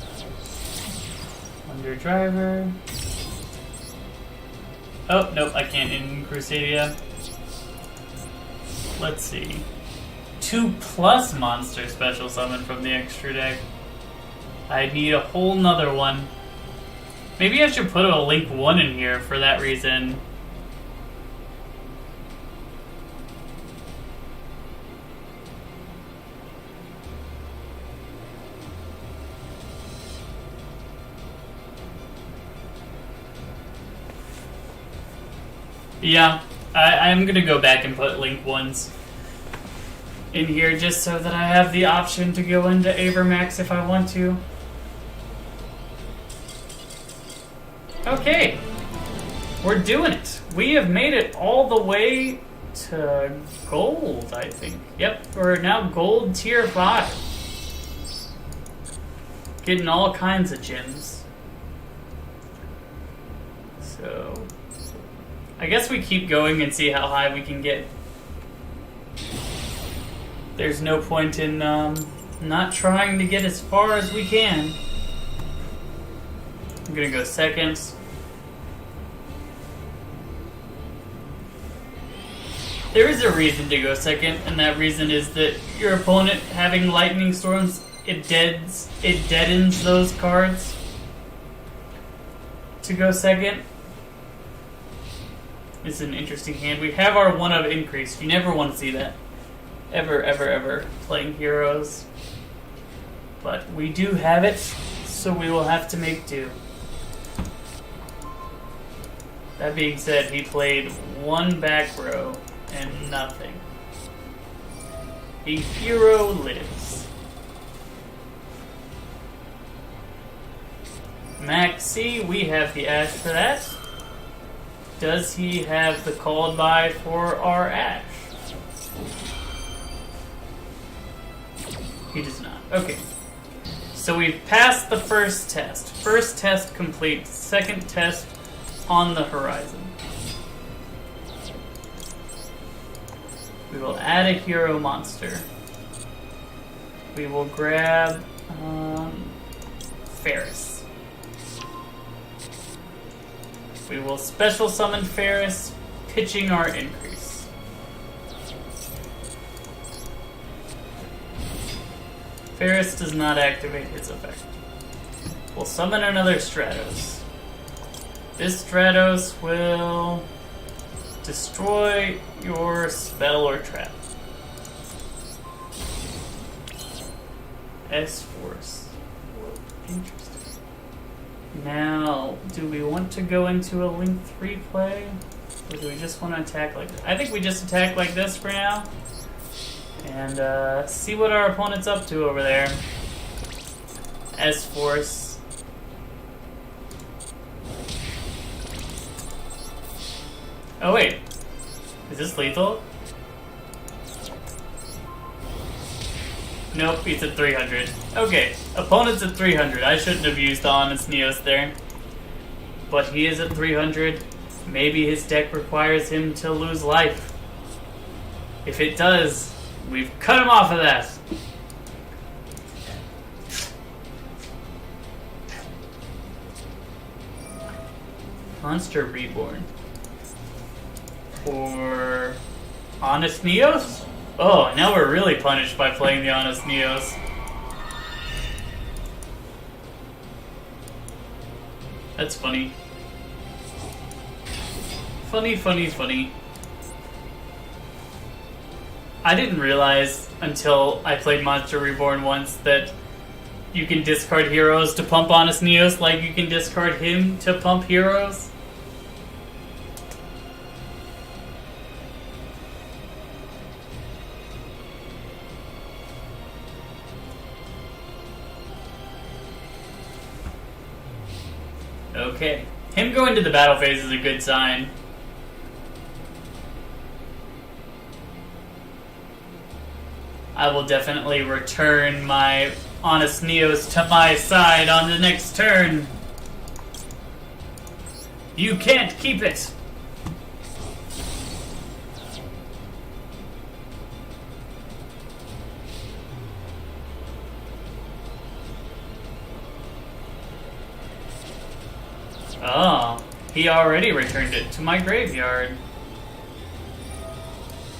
Under Driver. Oh, nope, I can't end Crusadia. Let's see. 2+ monster special summon from the extra deck. I need a whole nother one. Maybe I should put a Link 1 in here for that reason. Yeah, I'm gonna go back and put Link 1s in here just so that I have the option to go into Avermax if I want to. Okay, we're doing it. We have made it all the way to gold, I think. Yep, we're now gold tier 5. Getting all kinds of gems. So, I guess we keep going and see how high we can get. There's no point in not trying to get as far as we can. I'm gonna go second. There is a reason to go second, and that reason is that your opponent having lightning storms, it deadens those cards to go second. It's an interesting hand. We have our 1-up increase. You never want to see that. Ever, ever, ever playing heroes. But we do have it, so we will have to make do. That being said, he played 1 back row and nothing. A hero lives. Maxi, we have the Ash for that. Does he have the called by for our Ash? He does not. Okay. So we've passed the first test. First test complete. Second test on the horizon. We will add a hero monster. We will grab Ferris. We will special summon Ferris, pitching our increase. Ferris does not activate his effect. We'll summon another Stratos. This Stratos will destroy your spell or trap. S-Force. Interesting. Now, do we want to go into a Link 3 play? Or do we just want to attack like this? I think we just attack like this for now. And see what our opponent's up to over there. S-Force. Oh wait. Is this lethal? Nope, he's at 300. Okay, opponent's at 300. I shouldn't have used the Honest Neos there. But he is at 300. Maybe his deck requires him to lose life. If it does, we've cut him off of that. Monster Reborn. Or Honest Neos? Oh, now we're really punished by playing the Honest Neos. That's funny. Funny, funny, funny. I didn't realize until I played Monster Reborn once that you can discard heroes to pump Honest Neos like you can discard him to pump heroes. Okay. Him going to the battle phase is a good sign. I will definitely return my Honest Neos to my side on the next turn. You can't keep it! Oh, he already returned it to my graveyard.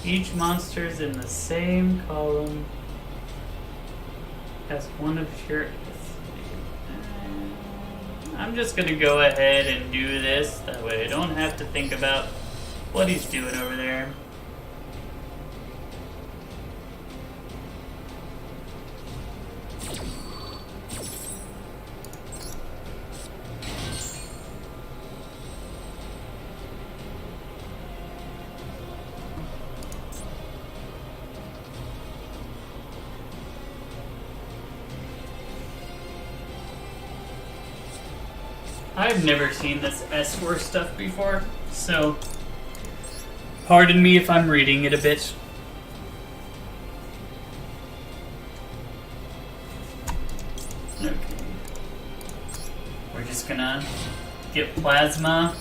Each monster's in the same column as one of your... I'm just gonna go ahead and do this, that way I don't have to think about what he's doing over there. I've never seen this S4 stuff before, so pardon me if I'm reading it a bit. Okay. We're just gonna get Plasma.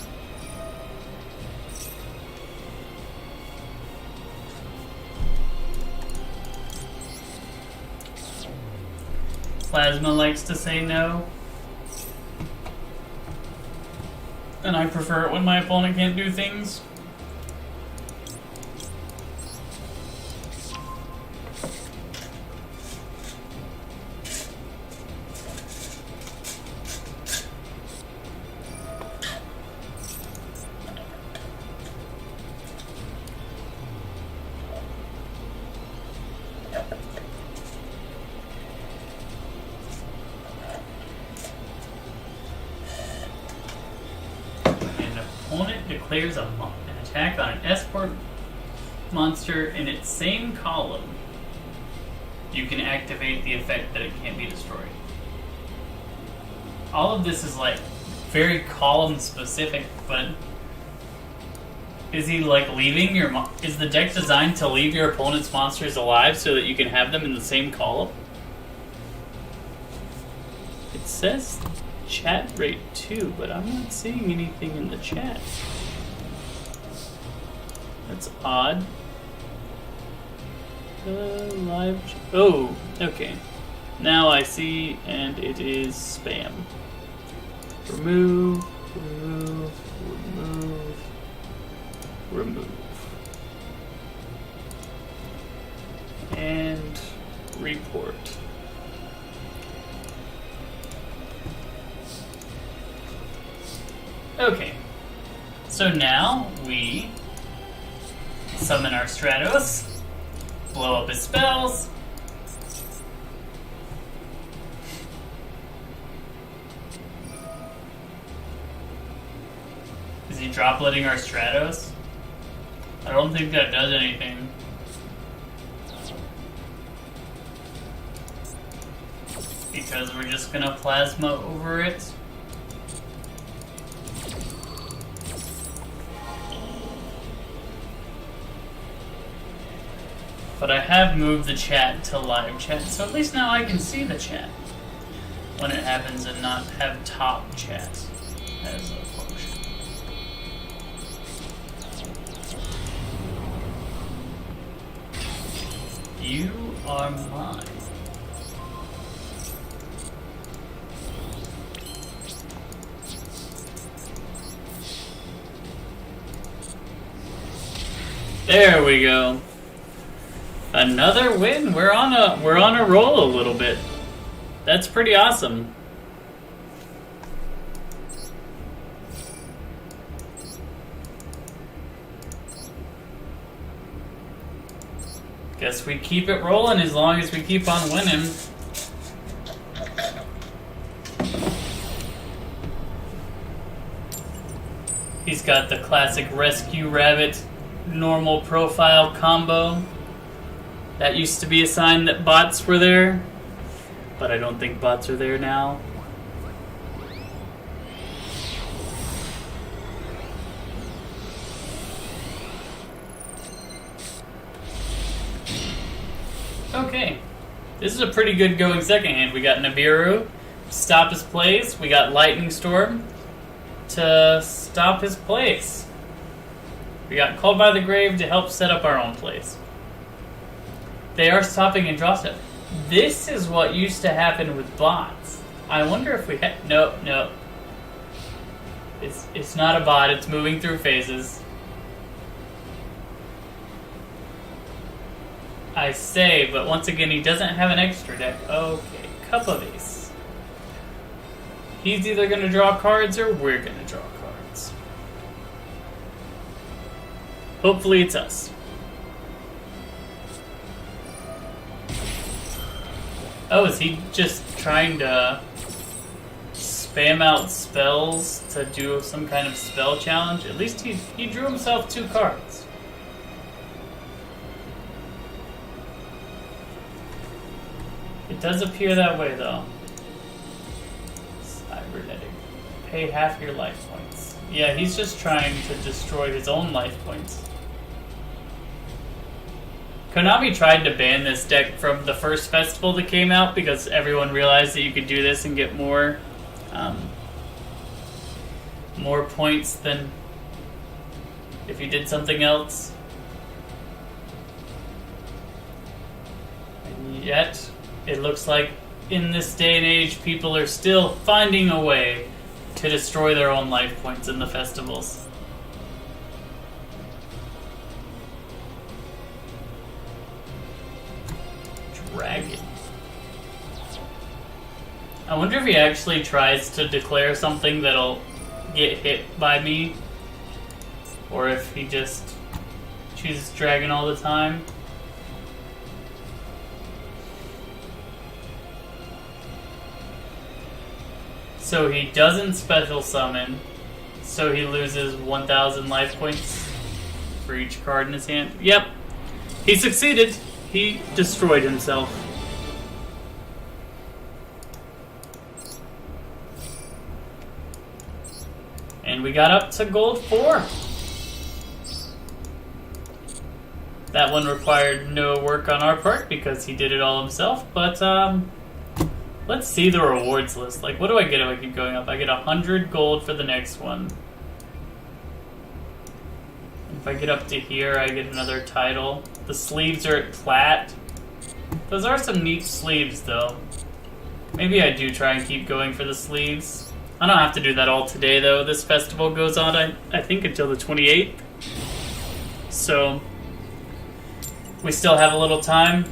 Plasma likes to say no. And I prefer it when my opponent can't do things. Opponent declares an attack on an escort monster in its same column. You can activate the effect that it can't be destroyed. All of this is like very column specific, but is he like leaving your is the deck designed to leave your opponent's monsters alive so that you can have them in the same column? It says chat rate 2, but I'm not seeing anything in the chat. That's odd. Oh, okay. Now I see, and it is spam. Remove, remove, remove, remove. And report. Okay, so now we summon our Stratos, blow up his spells, is he dropletting our Stratos? I don't think that does anything. Because we're just gonna plasma over it. But I have moved the chat to live chat, so at least now I can see the chat when it happens and not have top chat as a function. You are mine. There we go. Another win. We're on a roll a little bit. That's pretty awesome. Guess we keep it rolling as long as we keep on winning. He's got the classic Rescue Rabbit normal profile combo. That used to be a sign that bots were there, but I don't think bots are there now. Okay, this is a pretty good going second hand. We got Nibiru to stop his plays. We got Lightning Storm to stop his plays. We got Called by the Grave to help set up our own plays. They are stopping and draw step. This is what used to happen with bots. I wonder if we had... No. It's not a bot. It's moving through phases. I say, but once again, he doesn't have an extra deck. Okay, Cup of Ace. He's either going to draw cards or we're going to draw cards. Hopefully it's us. Oh, is he just trying to spam out spells to do some kind of spell challenge? At least he drew himself 2 cards. It does appear that way, though. Cybernetic. Pay half your life points. Yeah, he's just trying to destroy his own life points. Konami tried to ban this deck from the first festival that came out because everyone realized that you could do this and get more points than if you did something else. And yet, it looks like in this day and age, people are still finding a way to destroy their own life points in the festivals. Dragon. I wonder if he actually tries to declare something that'll get hit by me, or if he just chooses dragon all the time. So he doesn't special summon, so he loses 1,000 life points for each card in his hand. Yep, he succeeded. He destroyed himself. And we got up to gold 4. That one required no work on our part because he did it all himself, but let's see the rewards list. Like, what do I get if I keep going up? I get 100 gold for the next one. If I get up to here, I get another title. The sleeves are at plat. Those are some neat sleeves, though. Maybe I do try and keep going for the sleeves. I don't have to do that all today, though. This festival goes on, I think, until the 28th. So, we still have a little time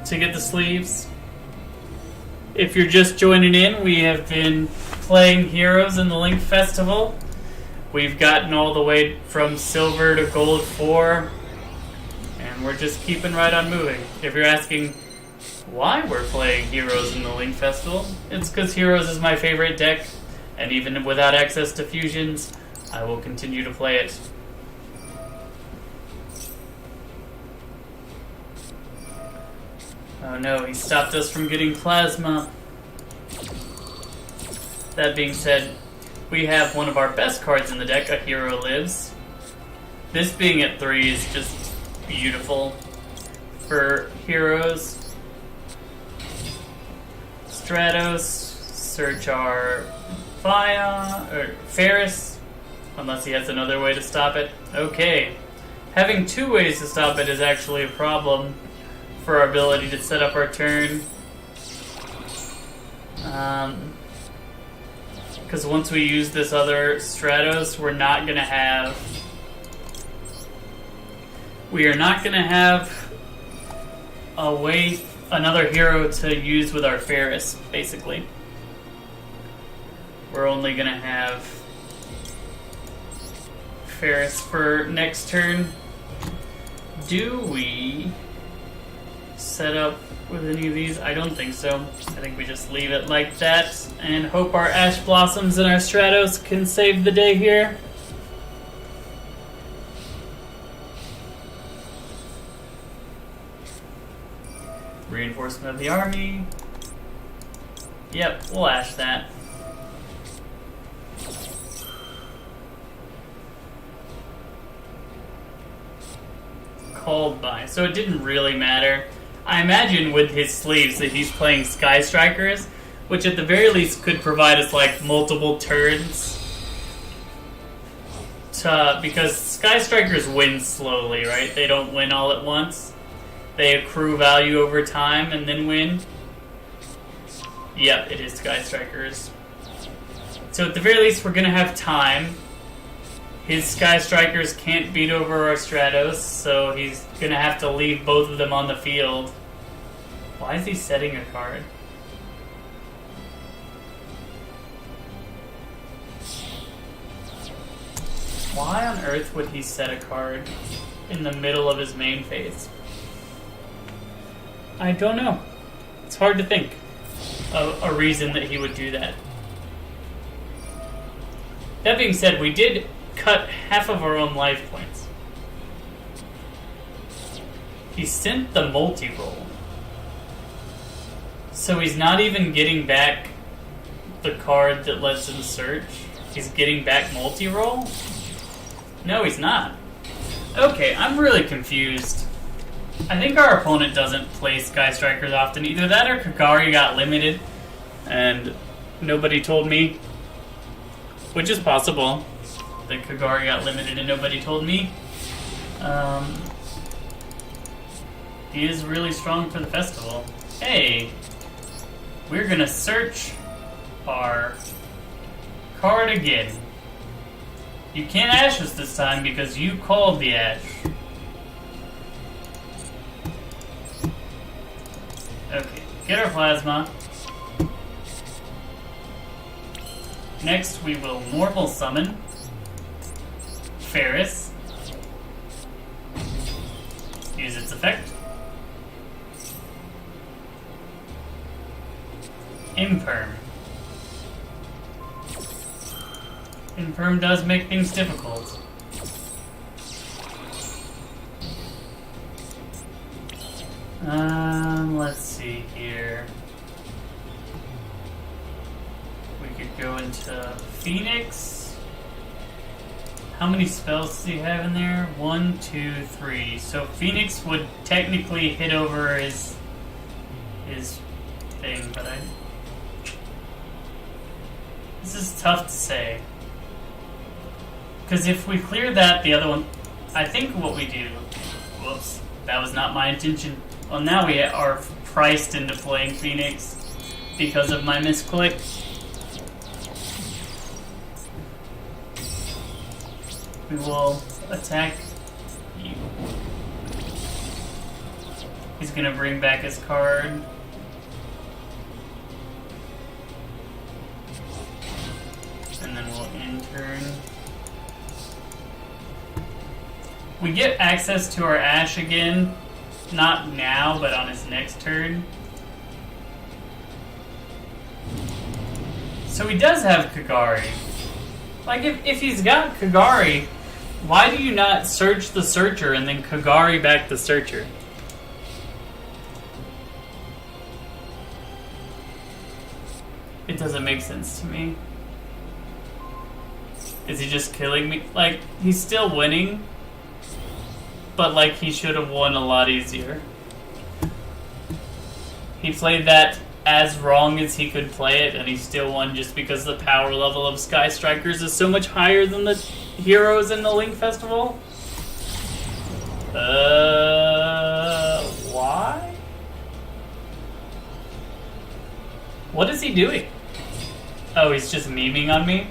to get the sleeves. If you're just joining in, we have been playing Heroes in the Link Festival. We've gotten all the way from silver to gold 4, and we're just keeping right on moving. If you're asking why we're playing Heroes in the Link Festival, it's because Heroes is my favorite deck, and even without access to fusions, I will continue to play it. Oh no, he stopped us from getting plasma. That being said, we have one of our best cards in the deck, A Hero Lives. This being at 3 is just beautiful for heroes. Stratos, search our Ferris, unless he has another way to stop it. Okay, having 2 ways to stop it is actually a problem for our ability to set up our turn. Because once we use this other Stratos, we're not going to have We are not going to have another hero to use with our Ferris, basically. We're only going to have Ferris for next turn. Do we set up with any of these? I don't think so. I think we just leave it like that and hope our Ash Blossoms and our Stratos can save the day here. Reinforcement of the army. Yep, we'll Ash that. Called by. So it didn't really matter. I imagine with his sleeves that he's playing Sky Strikers, which at the very least could provide us like multiple turns. Because Sky Strikers win slowly, right? They don't win all at once. They accrue value over time and then win. Yep, it is Sky Strikers. So at the very least we're going to have time. His Sky Strikers can't beat over our Stratos, so he's going to have to leave both of them on the field. Why is he setting a card? Why on earth would he set a card in the middle of his main phase? I don't know. It's hard to think of a reason that he would do that. That being said, we did cut half of our own life points. He sent the multi-roll. So he's not even getting back the card that lets him search. He's getting back multi-roll? No, he's not. Okay, I'm really confused. I think our opponent doesn't play Sky Strikers often. Either that or Kagari got limited and nobody told me. Which is possible. That Kagari got limited and nobody told me. He is really strong for the festival. Hey, we're gonna search our card again. You can't Ash us this time because you called the Ash. Okay, get our Plasma. Next we will Morphle Summon Ferris. Use its effect. Imperm. Imperm does make things difficult. Let's see here. We could go into Phoenix. How many spells does he have in there? 1, 2, 3. So Phoenix would technically hit over his thing, but this is tough to say. Because if we clear that, the other one, I think what we do, whoops, that was not my intention. Well, now we are priced into playing Phoenix because of my misclick. We will attack you. He's gonna bring back his card. And then we'll end turn. We get access to our Ash again. Not now, but on his next turn. So he does have Kagari. Like, if he's got Kagari, why do you not search the Searcher and then Kagari back the Searcher? It doesn't make sense to me. Is he just killing me? Like, he's still winning, but like he should have won a lot easier. He played that as wrong as he could play it, and he still won just because the power level of Sky Strikers is so much higher than the heroes in the Link Festival. Why? What is he doing? Oh, he's just memeing on me?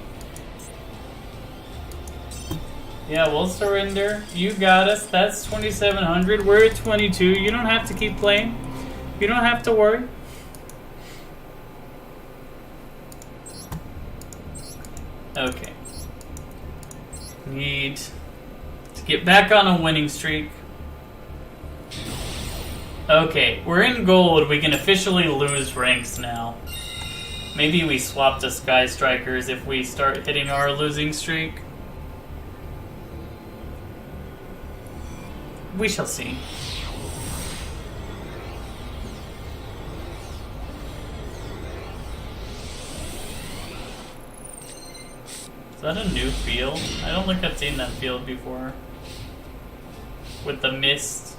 Yeah, we'll surrender. You got us. That's 2,700. We're at 22. You don't have to keep playing. You don't have to worry. Okay. Need to get back on a winning streak. Okay, we're in gold. We can officially lose ranks now. Maybe we swap to Sky Strikers if we start hitting our losing streak. We shall see. Is that a new field? I don't think I've seen that field before. With the mist.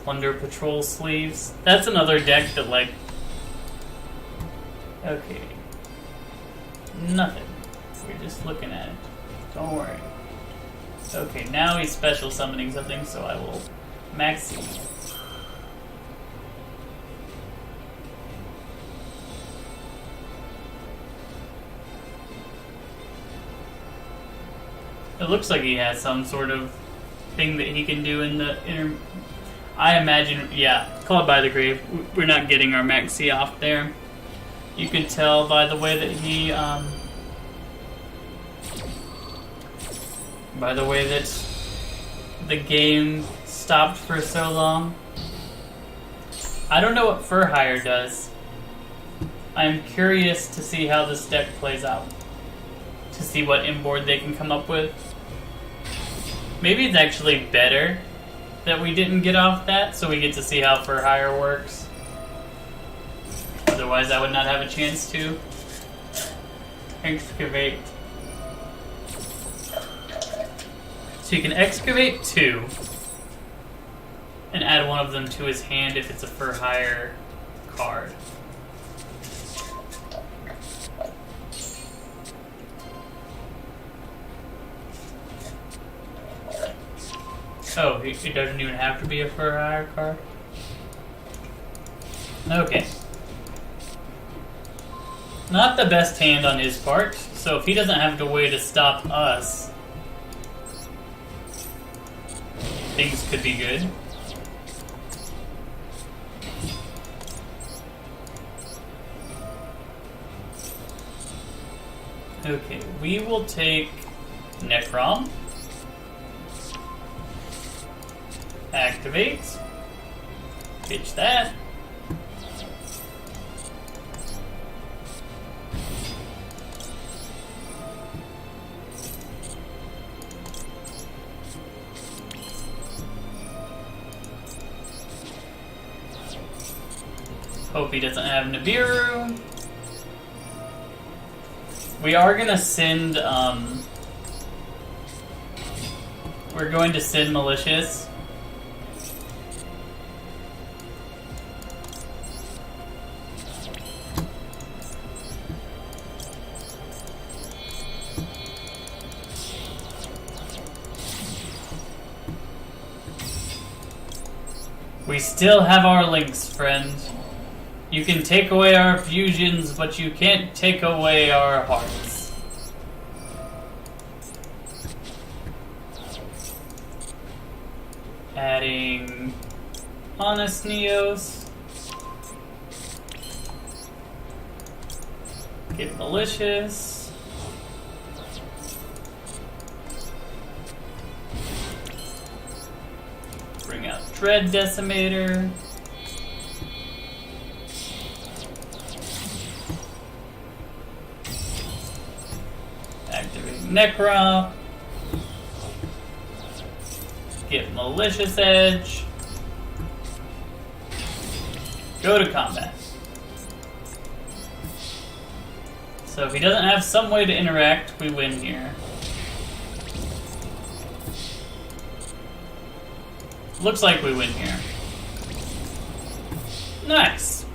Plunder Patrol Sleeves. That's another deck that, like... Okay. Nothing. We're just looking at it. Don't worry. Okay, now he's special summoning something, so I will maxi. It looks like he has some sort of thing that he can do in the inner... I imagine, yeah, Called by the Grave. We're not getting our maxi off there. You can tell by the way that he, by the way that the game stopped for so long. I don't know what Fur Hire does. I'm curious to see how this deck plays out. To see what inboard they can come up with. Maybe it's actually better that we didn't get off that, so we get to see how Fur Hire works. Otherwise, I would not have a chance to excavate. So you can excavate 2 and add one of them to his hand if it's a Fur Hire card. Oh, it doesn't even have to be a Fur Hire card? Okay. Not the best hand on his part, so if he doesn't have a way to stop us, things could be good. Okay, we will take Necrom. Activate. Pitch that. Hope he doesn't have Nibiru. We are gonna send, we're going to send Malicious. We still have our links, friend. You can take away our fusions, but you can't take away our hearts. Adding Honest Neos. Get Malicious. Bring out Dread Decimator. Activate Necrom. Get Malicious Edge. Go to combat. So if he doesn't have some way to interact, we win here. Looks like we win here. Nice.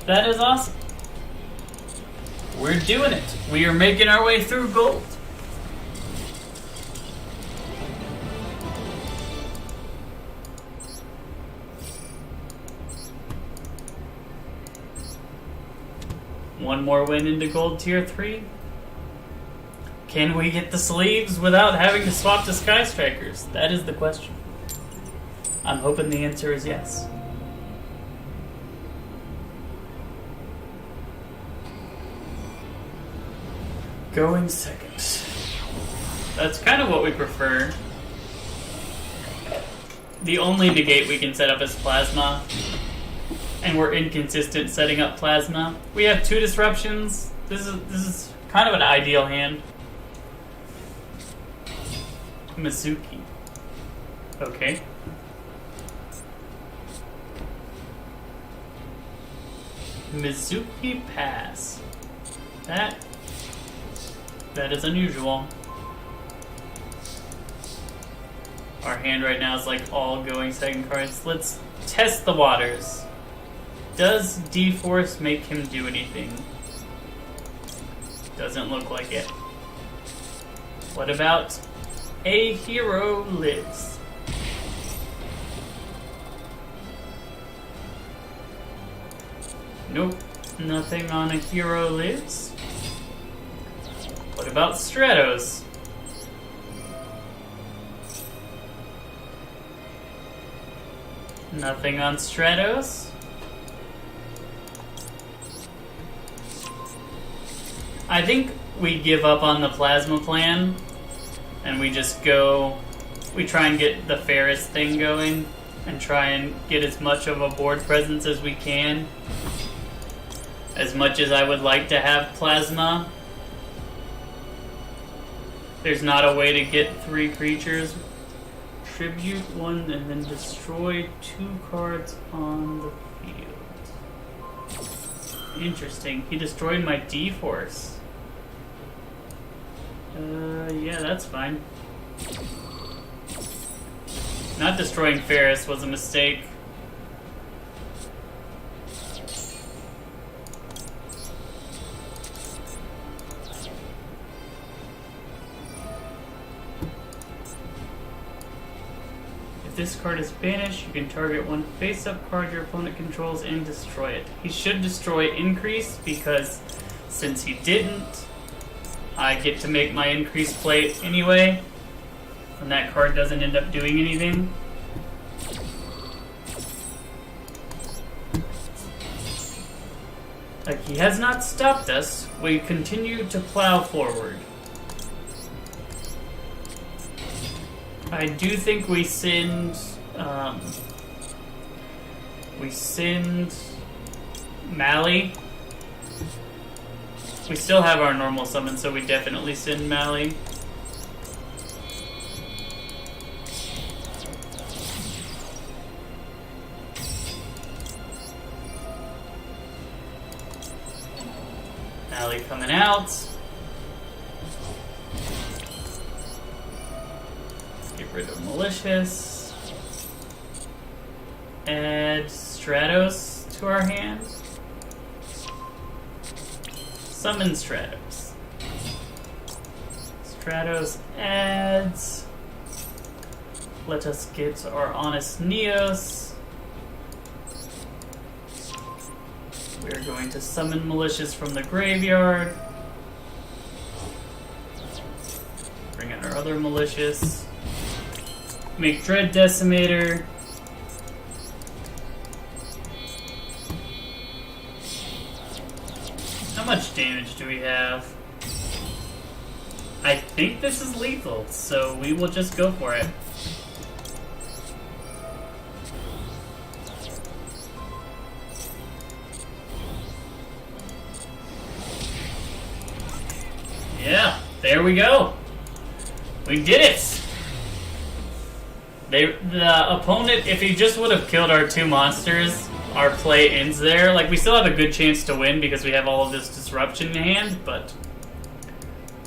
That is awesome. We're doing it. We are making our way through gold. one more win into Gold Tier 3. Can we get the sleeves without having to swap to Sky Strikers? That is the question. I'm hoping the answer is yes. Going second. That's kind of what we prefer. The only negate we can set up is Plasma, and we're inconsistent setting up Plasma. We have 2 disruptions. This is kind of an ideal hand. Mizuki. Okay. Mizuki pass. That is unusual. Our hand right now is like all going second cards. Let's test the waters. Does D-Force make him do anything? Doesn't look like it. What about A Hero Lives? Nope, nothing on A Hero Lives. What about Stratos? Nothing on Stratos. I think we give up on the Plasma plan and we just go, we try and get the Ferris thing going and try and get as much of a board presence as we can. As much as I would like to have Plasma, there's not a way to get 3 creatures. Tribute 1 and then destroy 2 cards on the field. Interesting. He destroyed my D-Force. Yeah, that's fine. Not destroying Ferris was a mistake. If this card is banished, you can target one face-up card your opponent controls and destroy it. He should destroy Increase because since he didn't, I get to make my Increase play anyway, and that card doesn't end up doing anything. Like, he has not stopped us. We continue to plow forward. I do think we send Mally. We still have our normal summon, so we definitely send Mally. Mally coming out. Get rid of Malicious. Add Stratos to our hand. Summon Stratos. Stratos adds. Let us get our Honest Neos. We're going to summon Malicious from the graveyard. Bring in our other Malicious. Make Dread Decimator. How much damage do we have? I think this is lethal, so we will just go for it. Yeah, there we go. We did it! The opponent, if he just would have killed our 2 monsters, our play ends there. Like, we still have a good chance to win because we have all of this disruption in hand, but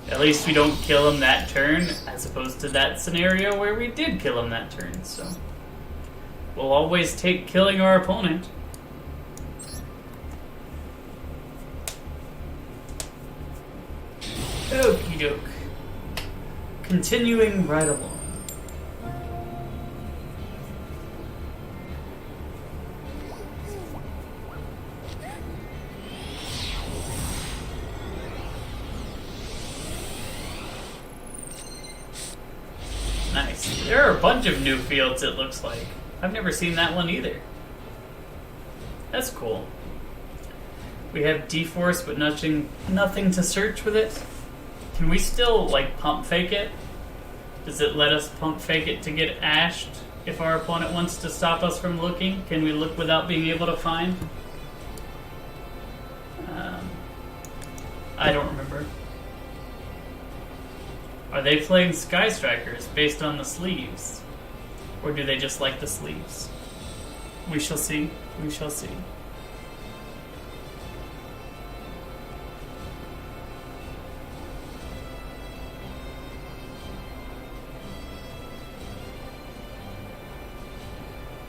at least we don't kill him that turn, as opposed to that scenario where we did kill him that turn, so we'll always take killing our opponent. Okie doke. Continuing right along. fields. There are a bunch of new fields, it looks like. I've never seen that one either. That's cool. We have D-Force, but nothing to search with it. Can we still, like, pump fake it? Does it let us pump fake it to get ashed if our opponent wants to stop us from looking? Can we look without being able to find? I don't remember. Are they playing Sky Strikers based on the sleeves? Or do they just like the sleeves? We shall see. We shall see.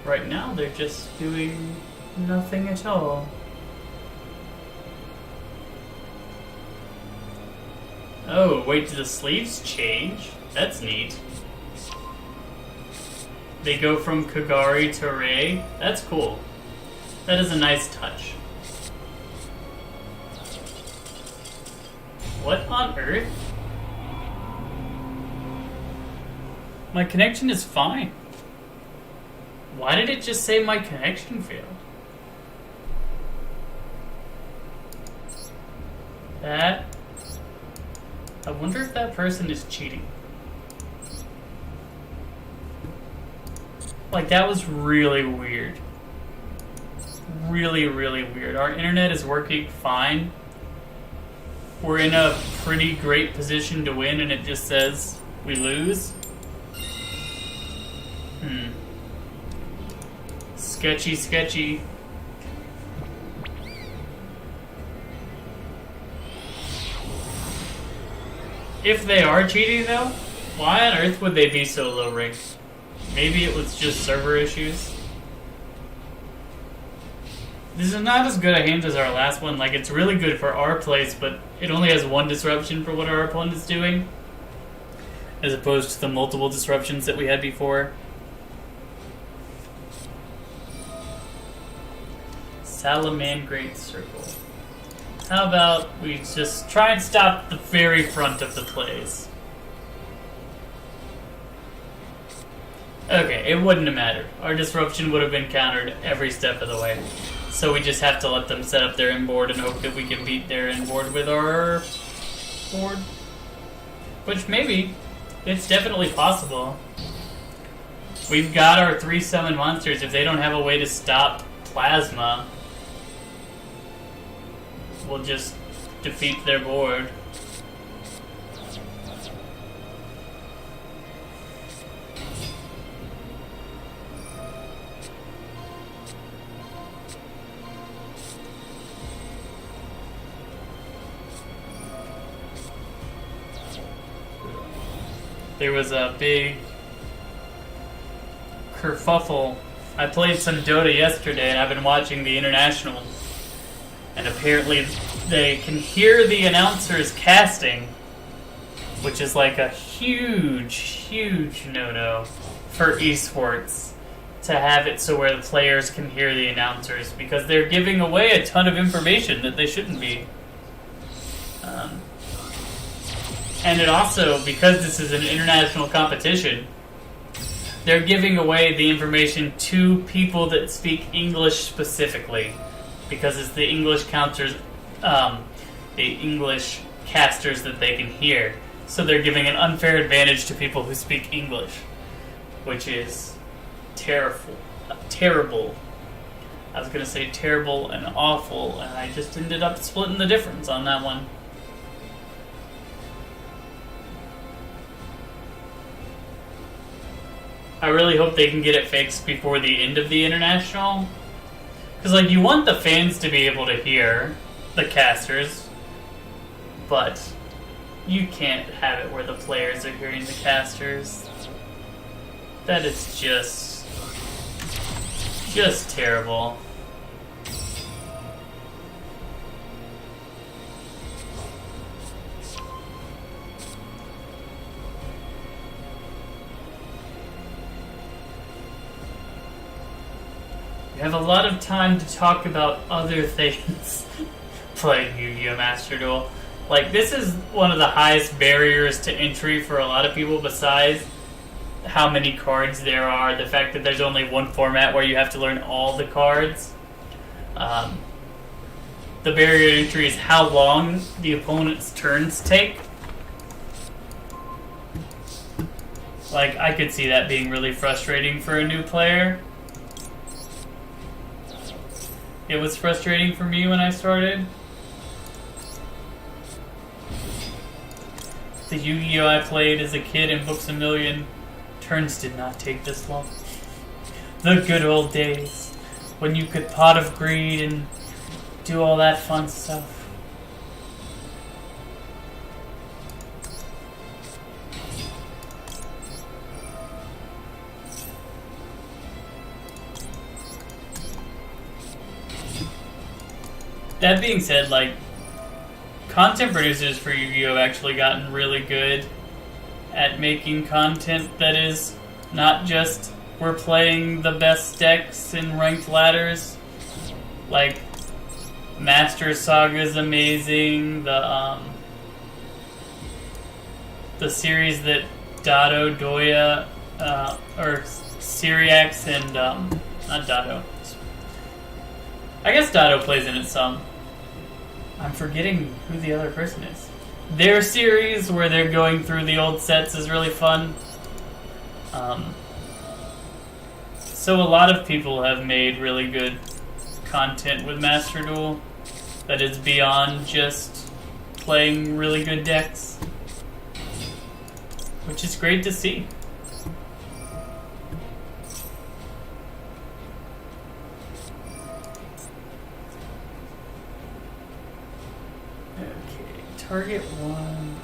Right now, they're just doing nothing at all. Oh, wait, do the sleeves change? That's neat. They go from Kagari to Rei. That's cool. That is a nice touch. What on earth? My connection is fine. Why did it just say my connection failed? That... I wonder if that person is cheating. Like, that was really weird. Really, really weird. Our internet is working fine. We're in a pretty great position to win, and it just says we lose. Sketchy, sketchy. If they are cheating, though, why on earth would they be so low ranked? Maybe it was just server issues. This is not as good a hand as our last one. Like, it's really good for our plays, but it only has one disruption for what our opponent's doing, as opposed to the multiple disruptions that we had before. Salamangreat Circle. How about we just try and stop the very front of the plays? Okay, it wouldn't have mattered. Our disruption would have been countered every step of the way. So we just have to let them set up their inboard and hope that we can beat their inboard with our board. Which maybe. It's definitely possible. We've got our 3 summon monsters. If they don't have a way to stop Plasma, we'll just defeat their board. There was a big kerfuffle. I played some Dota yesterday, and I've been watching the International. And apparently they can hear the announcers casting, which is like a huge, huge no-no for esports, to have it so where the players can hear the announcers, because they're giving away a ton of information that they shouldn't be. And it also, because this is an international competition, they're giving away the information to people that speak English specifically, because it's the English counters, the English casters that they can hear. So they're giving an unfair advantage to people who speak English, which is terrible. I was going to say terrible and awful, and I just ended up splitting the difference on that one. I really hope they can get it fixed before the end of the International. Because, like, you want the fans to be able to hear the casters, but you can't have it where the players are hearing the casters. That is just terrible. We have a lot of time to talk about other things playing Yu-Gi-Oh! Master Duel. Like, this is one of the highest barriers to entry for a lot of people besides how many cards there are, the fact that there's only one format where you have to learn all the cards. The barrier to entry is how long the opponent's turns take. Like, I could see that being really frustrating for a new player. It was frustrating for me when I started. The Yu-Gi-Oh! I played as a kid in Books A Million, turns did not take this long. The good old days, when you could Pot of Greed and do all that fun stuff. That being said, like, content producers for Yu-Gi-Oh! Have actually gotten really good at making content that is not just we're playing the best decks in ranked ladders. Like, Master Saga is amazing. The series that Dado, Doya, or Syriax and not Dado. I guess Dado plays in it some. I'm forgetting who the other person is. Their series where they're going through the old sets is really fun. So a lot of people have made really good content with Master Duel that is beyond just playing really good decks, which is great to see. Target one.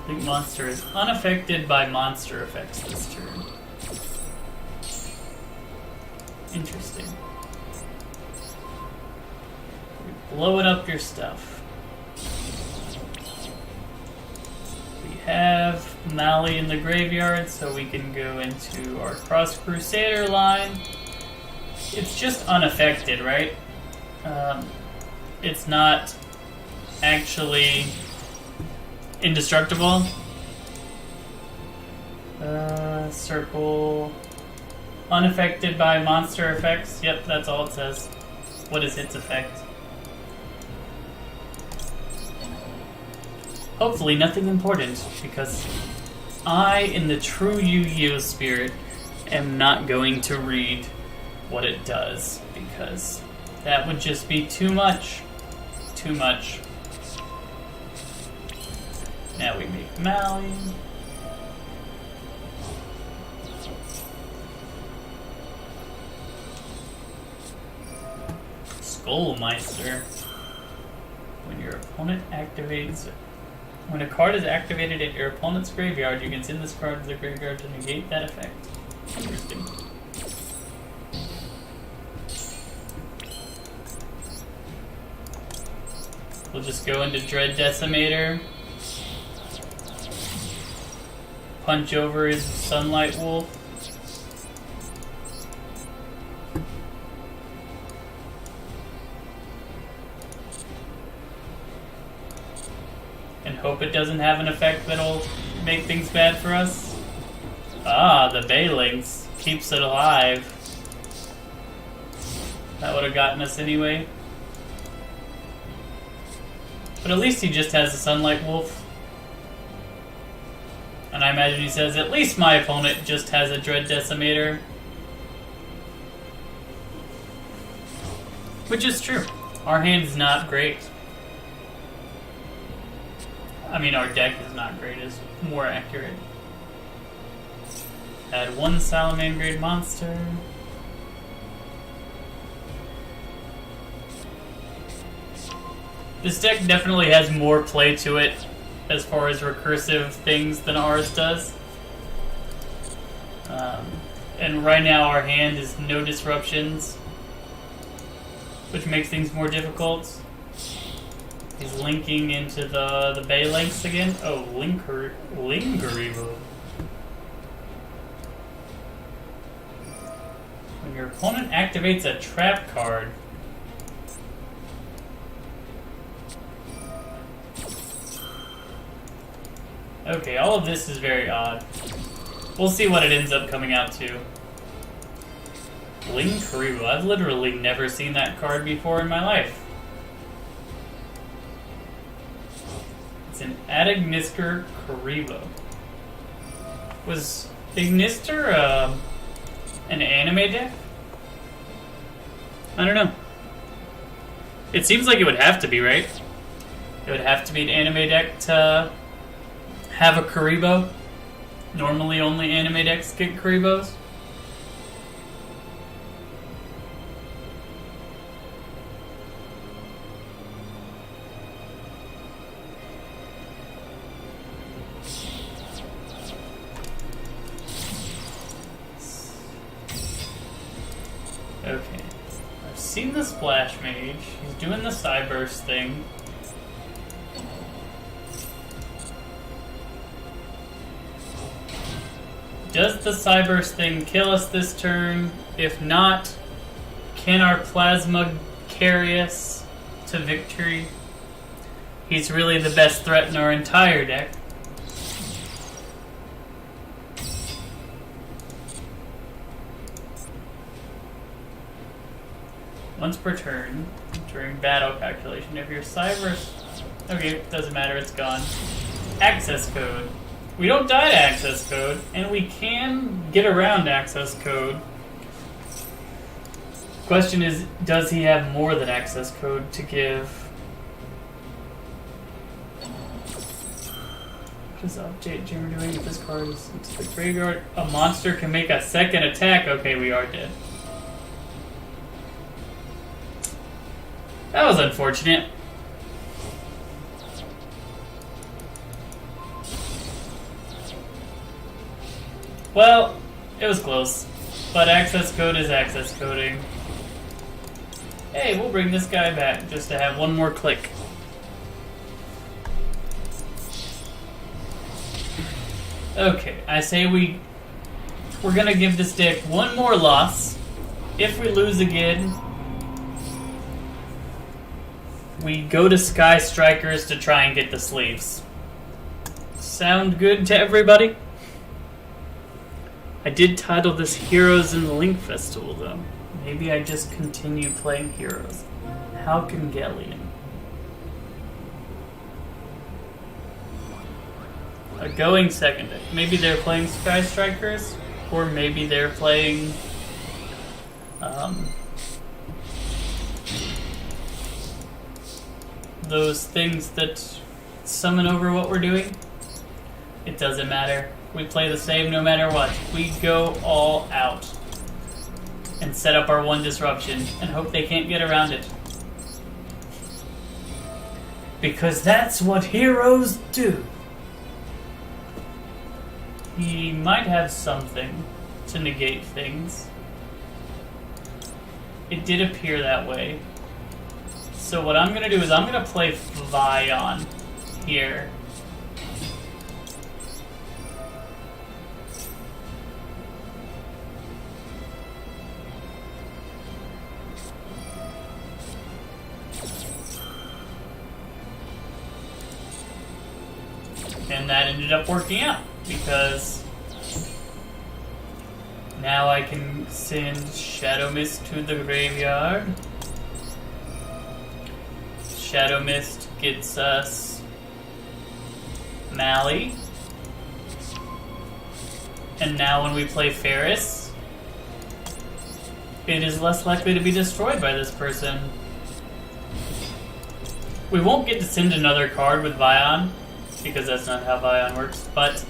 Complete monster is unaffected by monster effects this turn. Interesting. You're blowing up your stuff. We have Mali in the graveyard, so we can go into our Cross Crusader line. It's just unaffected, right? It's not actually indestructible. Circle. Unaffected by monster effects. Yep, that's all it says. What is its effect? Hopefully nothing important, because I, in the true Yu-Gi-Oh! Spirit, am not going to read what it does, because that would just be too much. Too much. Now we make Mali. Skullmeister. When your opponent activates... When a card is activated at your opponent's graveyard, you can send this card to the graveyard to negate that effect. Interesting. We'll just go into Dread Decimator. Punch over his Sunlight Wolf. And hope it doesn't have an effect that'll make things bad for us. Ah, the Baylings keeps it alive. That would have gotten us anyway. But at least he just has a Sunlight Wolf. And I imagine he says, at least my opponent just has a Dread Decimator. Which is true. Our hand is not great. I mean, our deck is not great, is more accurate. Add one Salamandrade monster. This deck definitely has more play to it as far as recursive things than ours does. And right now our hand is no disruptions, which makes things more difficult. He's linking into the Bay Links again. Oh, Lingerevo. When your opponent activates a trap card, okay, all of this is very odd. We'll see what it ends up coming out to. Bling Karibo. I've literally never seen that card before in my life. It's an Ignister Karibo. Was Ignister an anime deck? I don't know. It seems like it would have to be, right? It would have to be an anime deck to have a Karibo. Normally only anime decks get Karibos. Okay. I've seen the Splash Mage. He's doing the Cyburst thing. Does the Cyburst thing kill us this turn? If not, can our Plasma carry us to victory? He's really the best threat in our entire deck. Once per turn, during battle calculation, if your Cyburst... Okay, doesn't matter, it's gone. Access code. We don't die to access code, and we can get around access code. Question is, does he have more than access code to give? What is Update Jammer doing if this card is into the graveyard? A monster can make a second attack. Okay, we are dead. That was unfortunate. Well, it was close. But access code is access coding. Hey, we'll bring this guy back just to have one more click. Okay, I say we're gonna give this deck one more loss. If we lose again, we go to Sky Strikers to try and get the sleeves. Sound good to everybody? I did title this Heroes in the Link Festival, though. Maybe I just continue playing Heroes. Halcongelian. A going second deck. Maybe they're playing Sky Strikers, or maybe they're playing... those things that summon over what we're doing. It doesn't matter. We play the same no matter what. We go all out and set up our one disruption and hope they can't get around it. Because that's what heroes do. He might have something to negate things. It did appear that way. So what I'm going to do is I'm going to play Vion here. And that ended up working out, because now I can send Shadow Mist to the graveyard. Shadow Mist gets us Mali. And now when we play Ferris, it is less likely to be destroyed by this person. We won't get to send another card with Vion, because that's not how Vion works, but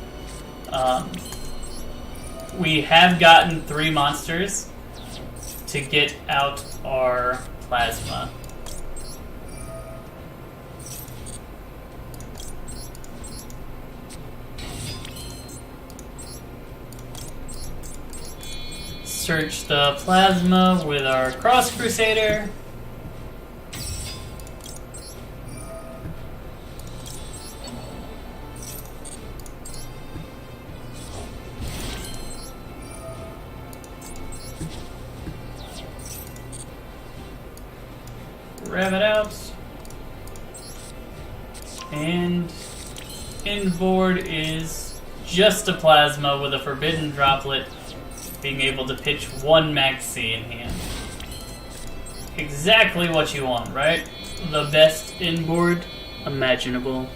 we have gotten 3 monsters to get out our Plasma. Search the Plasma with our Cross Crusader. Grab it out. And inboard is just a plasma with a forbidden droplet, being able to pitch one Max C in hand. Exactly what you want, right? The best inboard imaginable.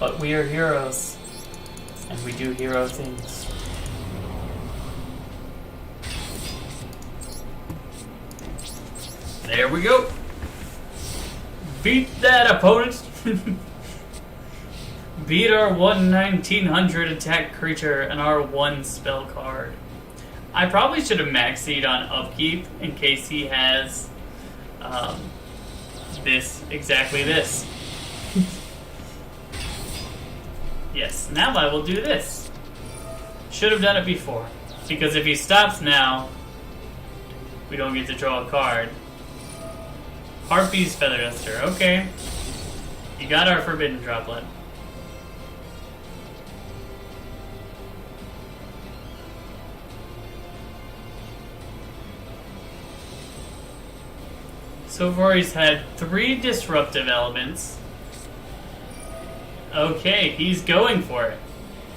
But we are heroes, and we do hero things. There we go. Beat that opponent. Beat our 1900 attack creature and our 1 spell card. I probably should have maxied on upkeep in case he has exactly this. Yes, now I will do this. Should have done it before. Because if he stops now, we don't get to draw a card. Harpy's Feather Duster, okay. You got our Forbidden Droplet. So far he's had 3 disruptive elements. Okay, he's going for it.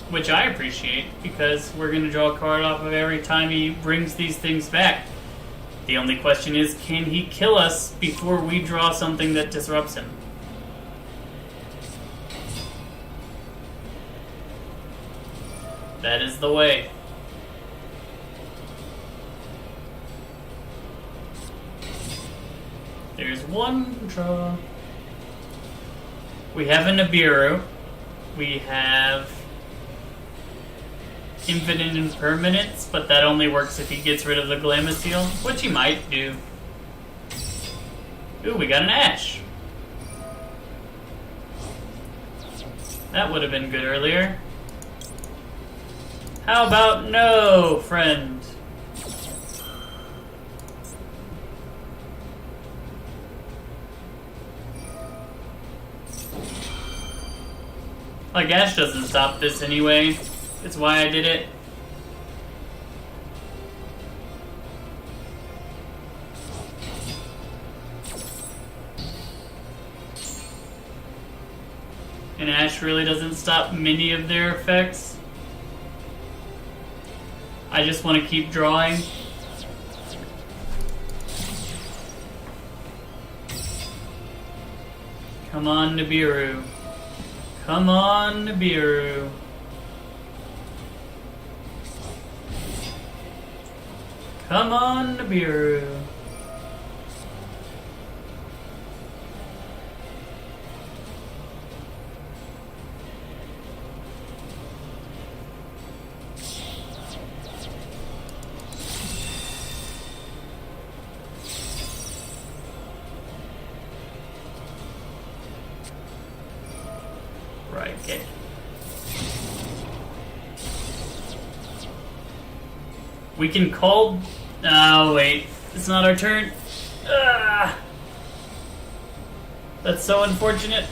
Which I appreciate, because we're going to draw a card off of every time he brings these things back. The only question is, can he kill us before we draw something that disrupts him? That is the way. There's one draw. We have a Nibiru. We have Infinite Impermanence, but that only works if he gets rid of the Glamour, which he might do. Ooh, we got an Ash. That would have been good earlier. How about no, friend? Like, Ash doesn't stop this anyway. That's why I did it. And Ash really doesn't stop many of their effects. I just want to keep drawing. Come on, Nibiru. Come on, Nibiru. Come on, Nibiru. Right, okay. We can call... Oh, wait. It's not our turn. Ah! That's so unfortunate.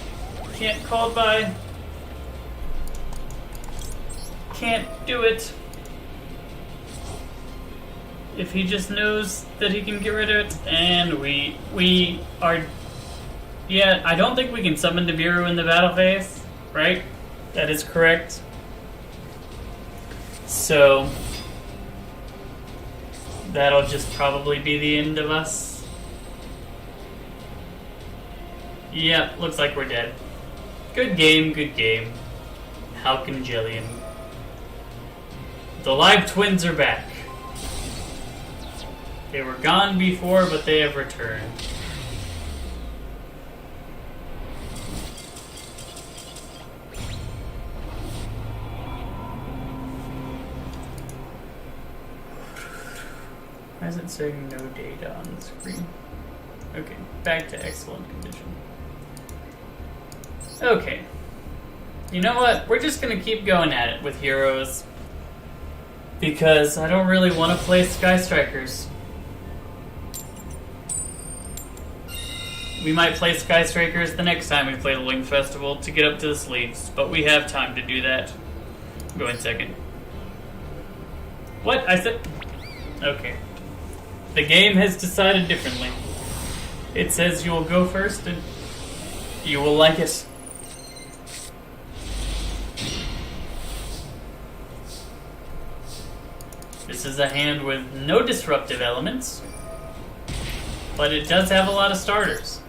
Can't call by. Can't do it. If he just knows that he can get rid of it. And we are... Yeah, I don't think we can summon Nibiru in the battle phase. Right? That is correct. So... that'll just probably be the end of us. Yep, looks like we're dead. Good game, good game. Halcyon. The live twins are back. They were gone before, but they have returned. Why is it saying no data on the screen? Okay, back to excellent condition. Okay. You know what? We're just gonna keep going at it with heroes. Because I don't really want to play Sky Strikers. We might play Sky Strikers the next time we play the Link Festival to get up to the sleeves, but we have time to do that. Go in second. What? I said... Okay. The game has decided differently. It says you will go first and you will like it. This is a hand with no disruptive elements, but it does have a lot of starters.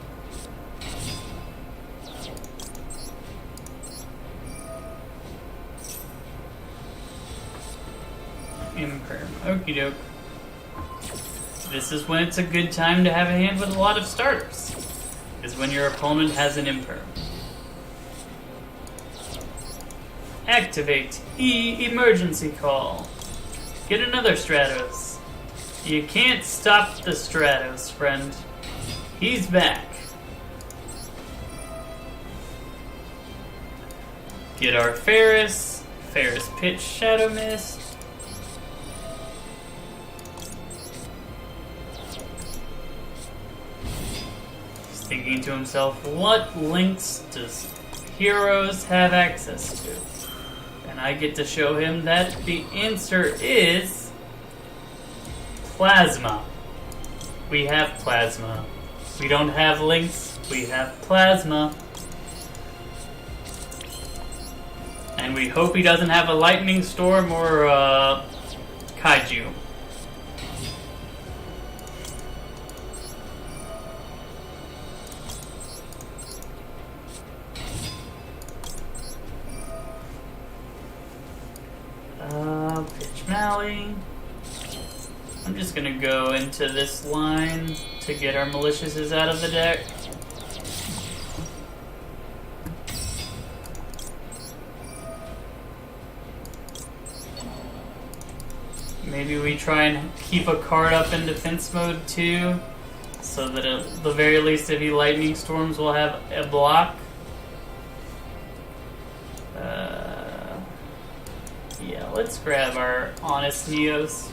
Imperm. Okie doke. This is when it's a good time to have a hand with a lot of starters. Is when your opponent has an imperm. Activate emergency call. Get another Stratos. You can't stop the Stratos, friend. He's back. Get our Ferris. Ferris pitch Shadow Mist. He's thinking to himself, what links does Heroes have access to? And I get to show him that the answer is Plasma. We have Plasma. We don't have links, we have Plasma. And we hope he doesn't have a Lightning Storm or Kaiju. Pitch Mally. I'm just gonna go into this line to get our Maliciouses out of the deck. Maybe we try and keep a card up in defense mode too, so that at the very least if he Lightning Storms we'll have a block. Yeah, let's grab our Honest Neos.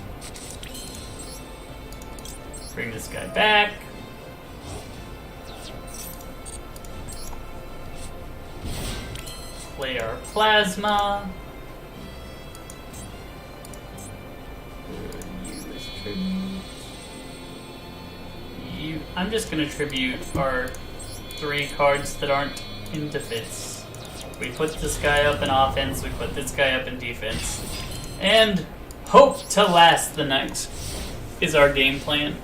Bring this guy back. Play our Plasma. Use tribute. I'm just going to tribute our 3 cards that aren't in defense. We put this guy up in offense, we put this guy up in defense. And hope to last the night is our game plan.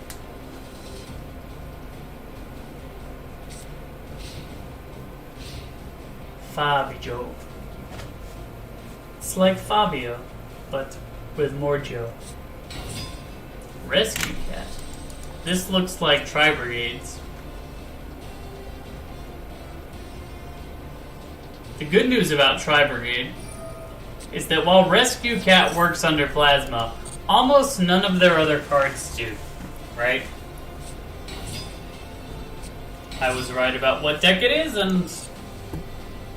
Fabio. It's like Fabio, but with more Joe. Rescue Cat. This looks like Tri-Brigades. The good news about Tri-Brigade is that while Rescue Cat works under Plasma, almost none of their other cards do, right? I was right about what deck it is, and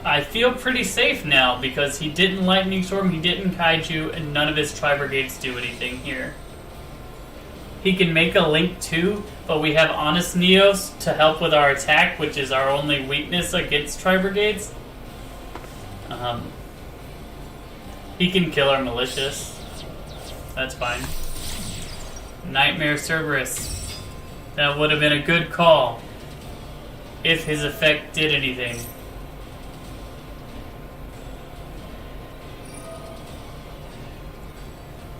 I feel pretty safe now because he didn't Lightning Storm, he didn't Kaiju, and none of his Tri-Brigades do anything here. He can make a Link too, but we have Honest Neos to help with our attack, which is our only weakness against Tri-Brigades. He can kill our Malicious. That's fine. Nightmare Cerberus. That would have been a good call if his effect did anything.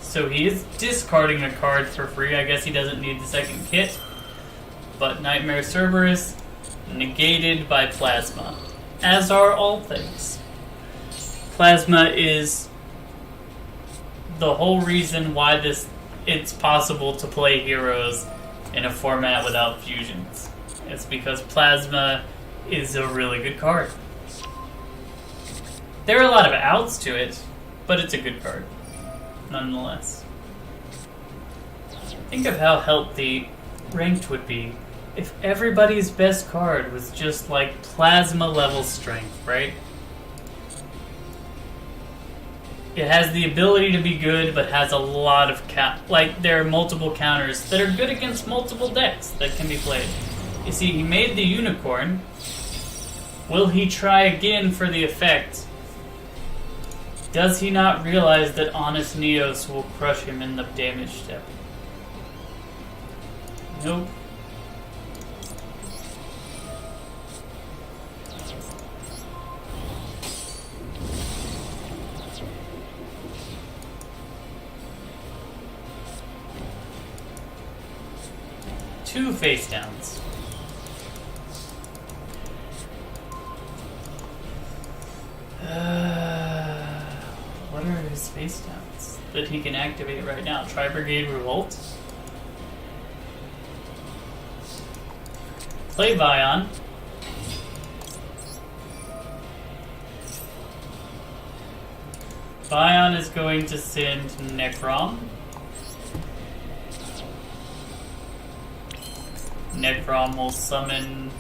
So he is discarding a card for free. I guess he doesn't need the second kit. But Nightmare Cerberus negated by Plasma, as are all things. Plasma is the whole reason why it's possible to play Heroes in a format without fusions. It's because Plasma is a really good card. There are a lot of outs to it, but it's a good card, nonetheless. Think of how healthy Ranked would be if everybody's best card was just like Plasma level strength, right? It has the ability to be good, but has a lot of there are multiple counters that are good against multiple decks that can be played. You see, he made the Unicorn. Will he try again for the effect? Does he not realize that Honest Neos will crush him in the damage step? Nope. 2 face downs. What are his face downs that he can activate right now? Tri-Brigade Revolt. Play Vion. Vion is going to send Necrom. Necrom will summon...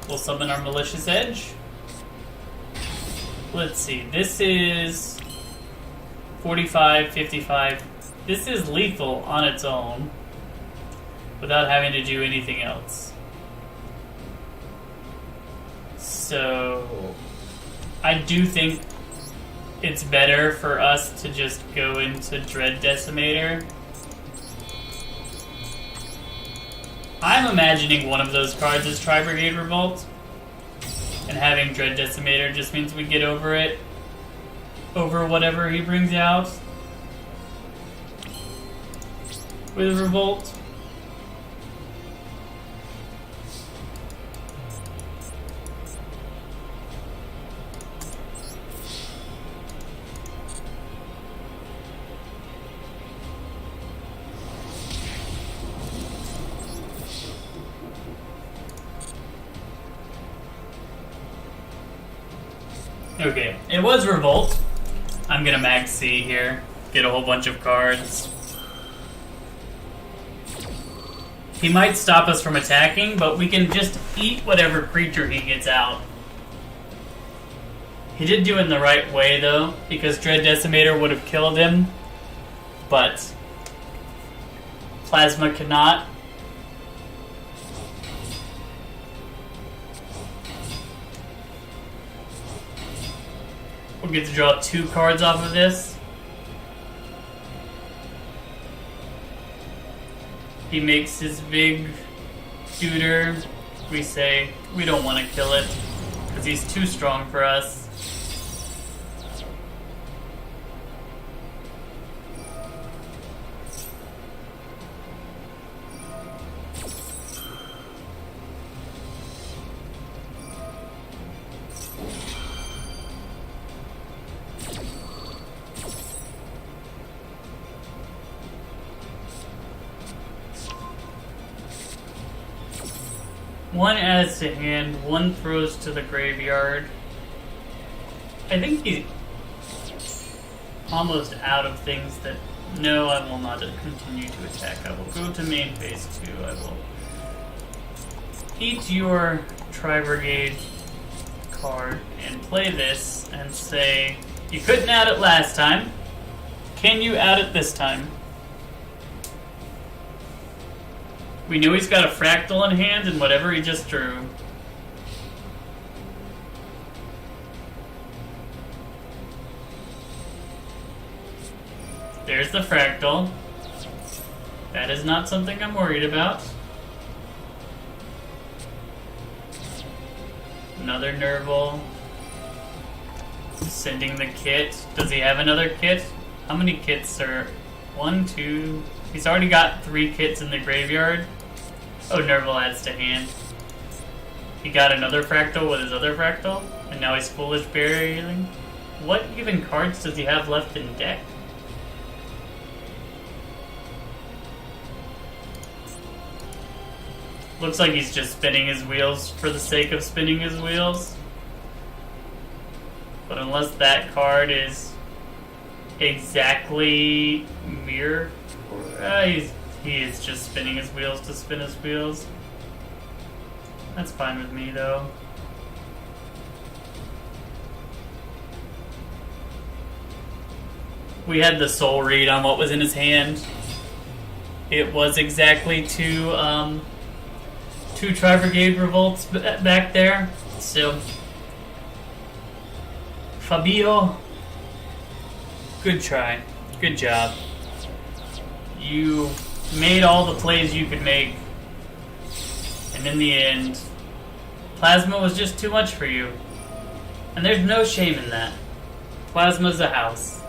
We'll summon our Malicious Edge. Let's see, this is 45, 55. This is lethal on its own without having to do anything else. So I do think it's better for us to just go into Dread Decimator. I'm imagining one of those cards is Tri-Brigade Revolt, and having Dread Decimator just means we get over it, over whatever he brings out with Revolt. Okay, it was Revolt. I'm gonna Mag C here, get a whole bunch of cards. He might stop us from attacking, but we can just eat whatever creature he gets out. He did do it in the right way, though, because Dread Decimator would have killed him, but Plasma cannot. We'll get to draw 2 cards off of this. He makes his big shooter. We say we don't want to kill it because he's too strong for us. One adds to hand, 1 throws to the graveyard. I think he's almost out of things that... No, I will not continue to attack. I will go to main phase 2. I will eat your Tri-Brigade card and play this and say, you couldn't add it last time. Can you add it this time? We know he's got a Fractal in hand and whatever he just drew. There's the Fractal. That is not something I'm worried about. Another Nerval. Sending the kit. Does he have another kit? How many kits are... 1, 2... He's already got 3 kits in the graveyard. Oh, Nerval adds to hand. He got another Fractal with his other Fractal, and now he's Foolish Burying. What even cards does he have left in deck? Looks like he's just spinning his wheels for the sake of spinning his wheels. But unless that card is exactly mirror... he is just spinning his wheels to spin his wheels. That's fine with me, though. We had the soul read on what was in his hand. It was exactly 2 Tri-Brigade Revolts back there. So, Fabio, good try. Good job. You made all the plays you could make, and in the end, Plasma was just too much for you. And there's no shame in that. Plasma's a house.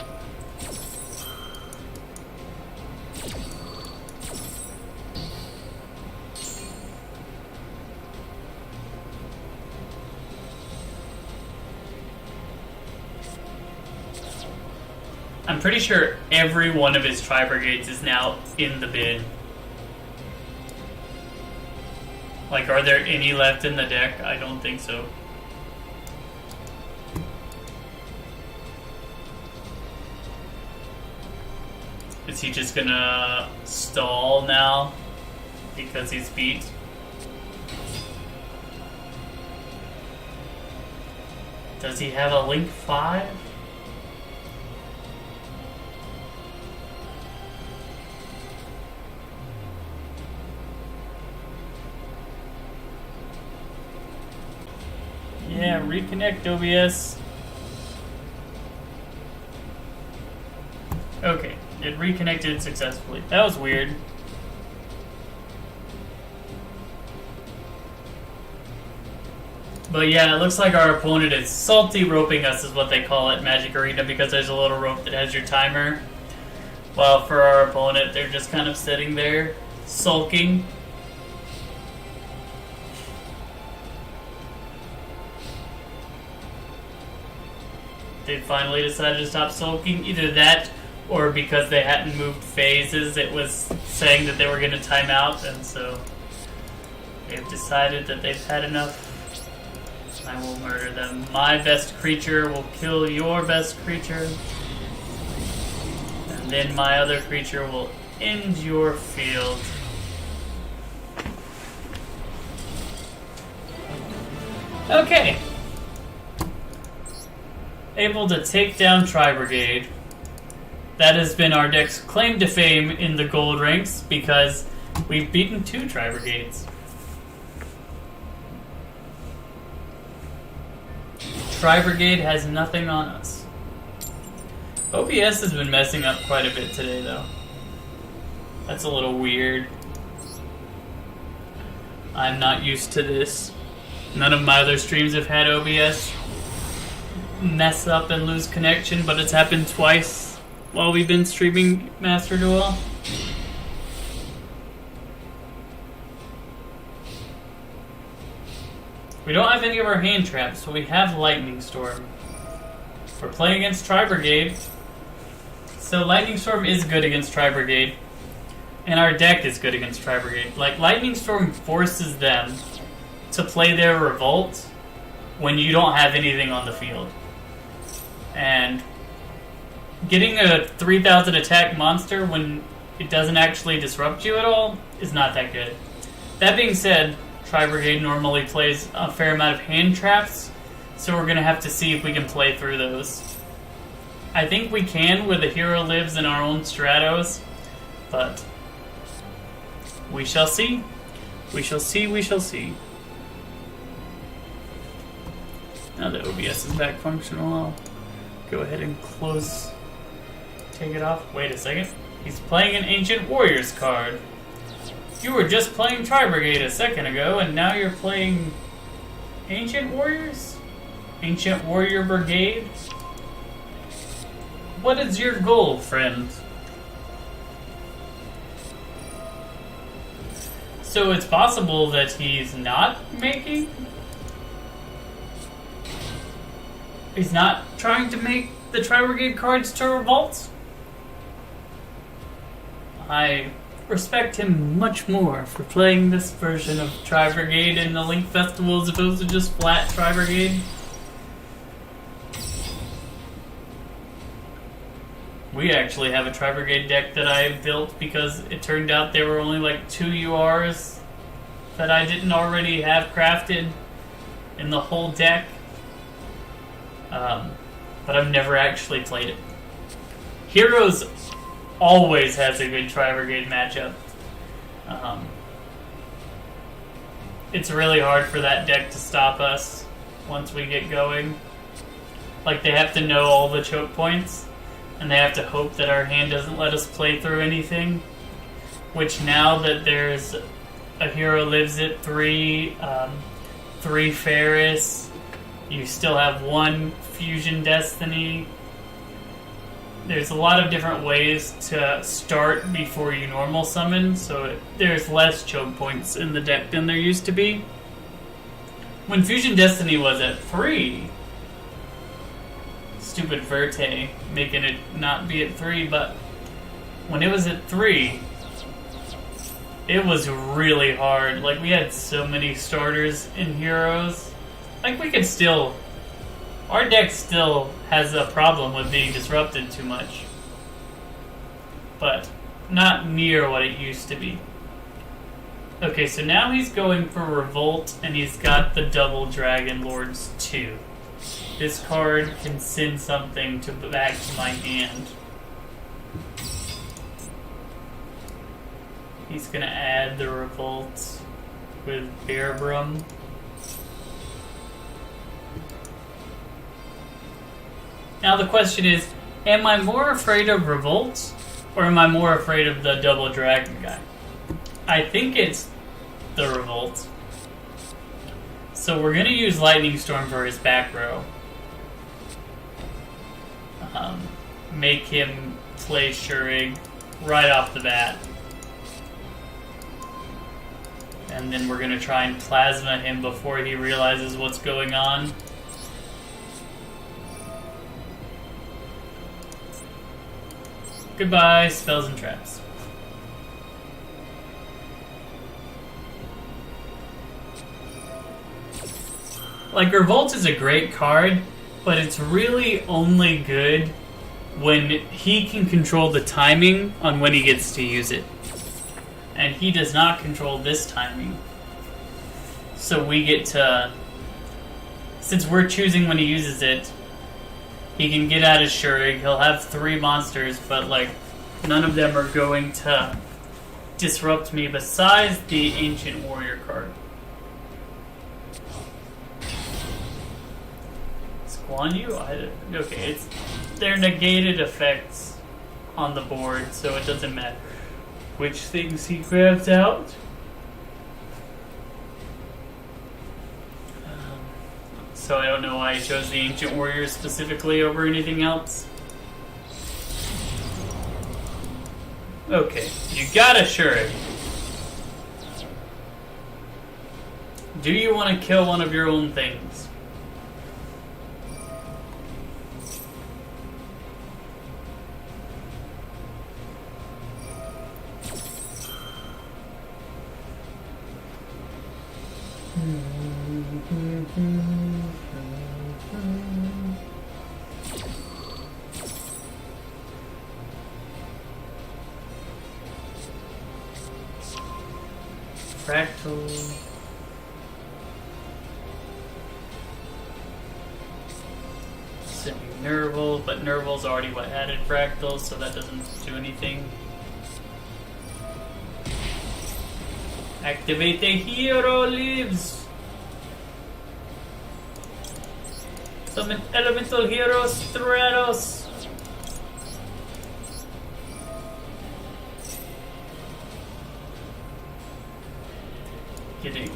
I'm pretty sure every one of his Tri-Brigades is now in the bin. Like, are there any left in the deck? I don't think so. Is he just gonna stall now because he's beat? Does he have a Link 5? Yeah, reconnect OBS. Okay, it reconnected successfully. That was weird. But yeah, it looks like our opponent is salty roping us, is what they call it, Magic Arena, because there's a little rope that has your timer. While for our opponent, they're just kind of sitting there, sulking. They finally decided to stop sulking. Either that, or because they hadn't moved phases, it was saying that they were going to time out, and so they've decided that they've had enough. I will murder them. My best creature will kill your best creature. And then my other creature will end your field. Okay. Able to take down Tri-Brigade. That has been our deck's claim to fame in the gold ranks because we've beaten 2 Tri-Brigades. Tri-Brigade has nothing on us. OBS has been messing up quite a bit today, though. That's a little weird. I'm not used to this. None of my other streams have had OBS mess up and lose connection, but it's happened twice while we've been streaming Master Duel. We don't have any of our hand traps, so we have Lightning Storm. We're playing against Tri-Brigade, so Lightning Storm is good against Tri-Brigade, and our deck is good against Tri-Brigade. Like, Lightning Storm forces them to play their Revolt when you don't have anything on the field. And getting a 3,000 attack monster when it doesn't actually disrupt you at all is not that good. That being said, Tri-Brigade normally plays a fair amount of hand traps, so we're going to have to see if we can play through those. I think we can with a hero lives in our own Stratos, but we shall see. We shall see, we shall see. Now that OBS is back functional, I'll go ahead and take it off. Wait a second. He's playing an Ancient Warriors card. You were just playing Tri-Brigade a second ago, and now you're playing Ancient Warriors? Ancient Warrior Brigade? What is your goal, friend? So it's possible that he's not making... He's not trying to make the Tri-Brigade cards to revolt? I respect him much more for playing this version of Tri-Brigade in the Link Festival as opposed to just flat Tri-Brigade. We actually have a Tri-Brigade deck that I built because it turned out there were only like 2 URs that I didn't already have crafted in the whole deck. But I've never actually played it. Heroes always has a good Tri-Brigade matchup. It's really hard for that deck to stop us once we get going. Like, they have to know all the choke points, and they have to hope that our hand doesn't let us play through anything. Which, now that there's a hero lives at 3, 3 Ferris, you still have 1 Fusion Destiny. There's a lot of different ways to start before you normal summon, so there's less choke points in the deck than there used to be. When Fusion Destiny was at 3, stupid Verte making it not be at 3, but when it was at 3, it was really hard. Like, we had so many starters in Heroes. Like, we could still... Our deck still has a problem with being disrupted too much. But not near what it used to be. Okay, so now he's going for Revolt, and he's got the double Dragon Lords 2. This card can send something back to my hand. He's gonna add the Revolt with Bearbrum. Now the question is, am I more afraid of Revolt, or am I more afraid of the double dragon guy? I think it's the Revolt. So we're gonna use Lightning Storm for his back row. Make him play Shurig right off the bat. And then we're gonna try and Plasma him before he realizes what's going on. Goodbye, spells and traps. Like, Revolt is a great card, but it's really only good when he can control the timing on when he gets to use it. And he does not control this timing. So we get to... Since we're choosing when he uses it, he can get out of Shurig. He'll have 3 monsters, but, like, none of them are going to disrupt me besides the Ancient Warrior card. Guan Yu? Okay, they're negated effects on the board, so it doesn't matter which things he grabs out. So I don't know why I chose the Ancient Warrior specifically over anything else. Okay, you got a Shurig. Do you want to kill one of your own things? Fractal. Sending Nerval, but Nerval's already what added Fractals, so that doesn't do anything. Activate the hero leaves. Summon elemental heroes, Stratos. Getting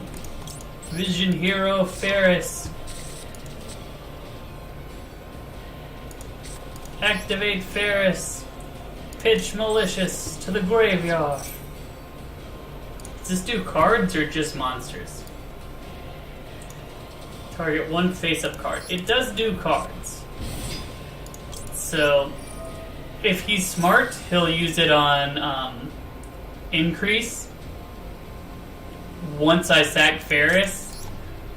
Vision Hero Ferris. Activate Ferris. Pitch Malicious to the graveyard. Does this do cards or just monsters? Target 1 face-up card. It does do cards. So, if he's smart, he'll use it on Increase. Once I sack Ferris,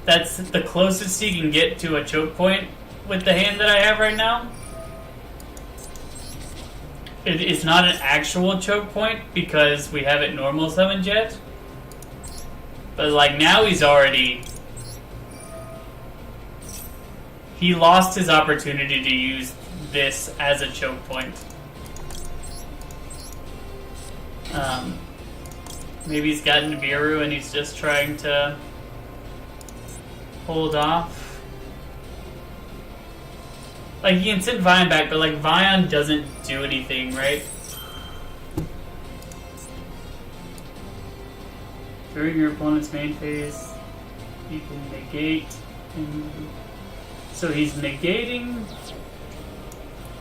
that's the closest he can get to a choke point with the hand that I have right now. It is not an actual choke point because we haven't normal summoned yet. But like now he's already... He lost his opportunity to use this as a choke point. Maybe he's gotten Nibiru and he's just trying to hold off. Like, he can send Vion back, but like Vion doesn't do anything, right? During your opponent's main phase, you can negate. So he's negating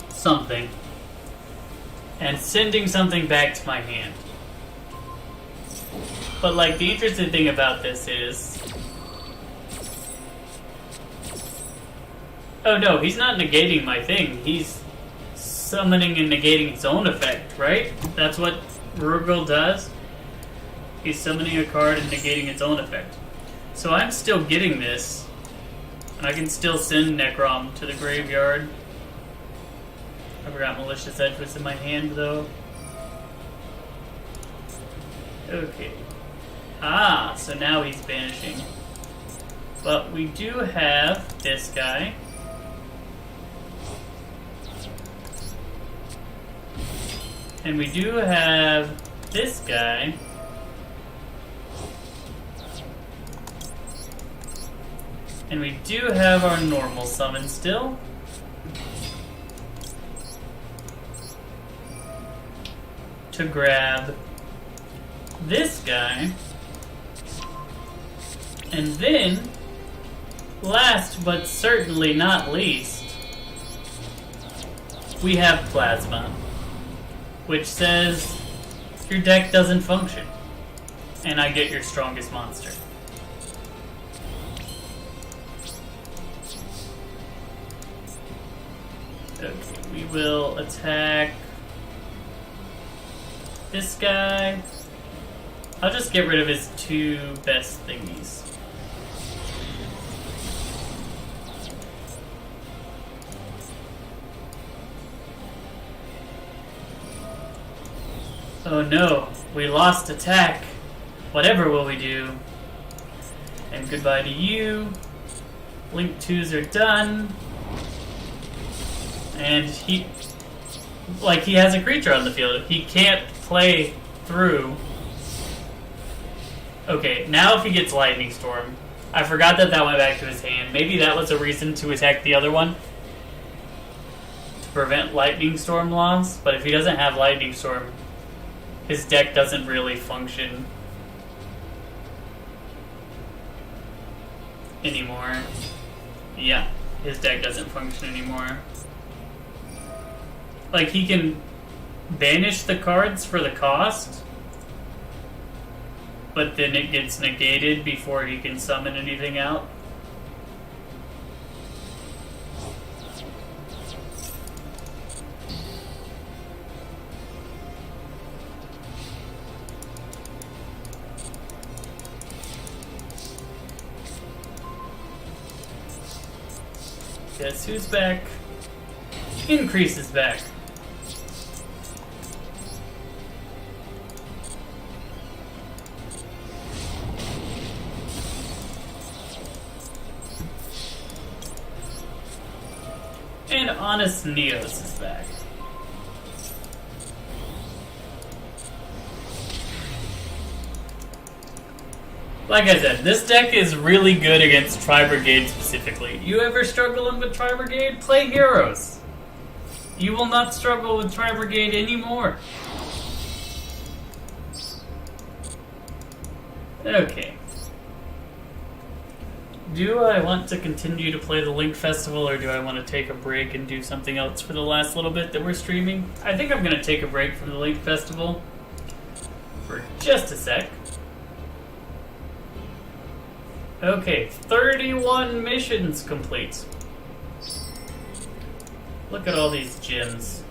something and sending something back to my hand. But like the interesting thing about this is Oh no, he's not negating my thing. He's summoning and negating its own effect, right? That's what Rurgle does. He's summoning a card and negating its own effect. So I'm still getting this, and I can still send Necrom to the graveyard. I forgot Malicious Edge was in my hand, though. Okay. Ah, so now he's banishing. But we do have this guy. And we do have this guy. And we do have our normal summon still. To grab this guy. And then, last but certainly not least, we have Plasma, which says your deck doesn't function, and I get your strongest monster. Okay, we will attack this guy. I'll just get rid of his two best thingies. Oh no, we lost attack. Whatever will we do? And goodbye to you. Link 2s are done. And he has a creature on the field. He can't play through. Okay, now if he gets Lightning Storm. I forgot that went back to his hand. Maybe that was a reason to attack the other one. To prevent Lightning Storm loss. But if he doesn't have Lightning Storm, his deck doesn't really function anymore. Yeah, his deck doesn't function anymore. Like, he can banish the cards for the cost, but then it gets negated before he can summon anything out. Guess who's back? Increase is back. And Honest Neos is back. Like I said, this deck is really good against Tri-Brigade specifically. You ever struggling with Tri-Brigade? Play Heroes. You will not struggle with Tri-Brigade anymore. Okay. Do I want to continue to play the Link Festival, or do I want to take a break and do something else for the last little bit that we're streaming? I think I'm going to take a break from the Link Festival for just a sec. Okay, 31 missions complete. Look at all these gems.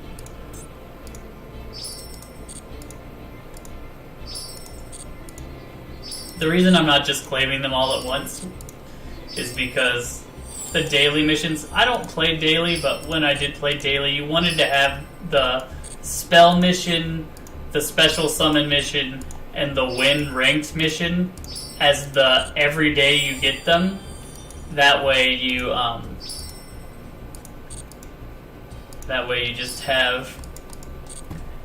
The reason I'm not just claiming them all at once is because the daily missions, I don't play daily, but when I did play daily, you wanted to have the spell mission, the special summon mission, and the win ranked mission as the every day you get them. That way you just have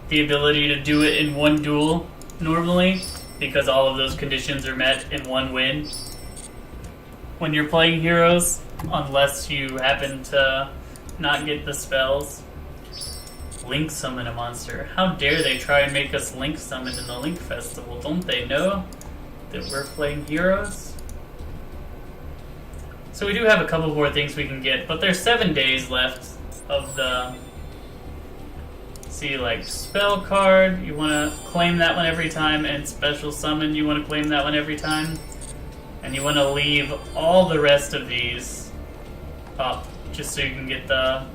the ability to do it in one duel normally, because all of those conditions are met in one win when you're playing Heroes, unless you happen to not get the spells. Link summon a monster. How dare they try and make us Link summon in the Link Festival? Don't they know that we're playing Heroes? So we do have a couple more things we can get, but there's 7 days left of the... See, like, spell card, you want to claim that one every time, and special summon, you want to claim that one every time. And you want to leave all the rest of these up just so you can get the...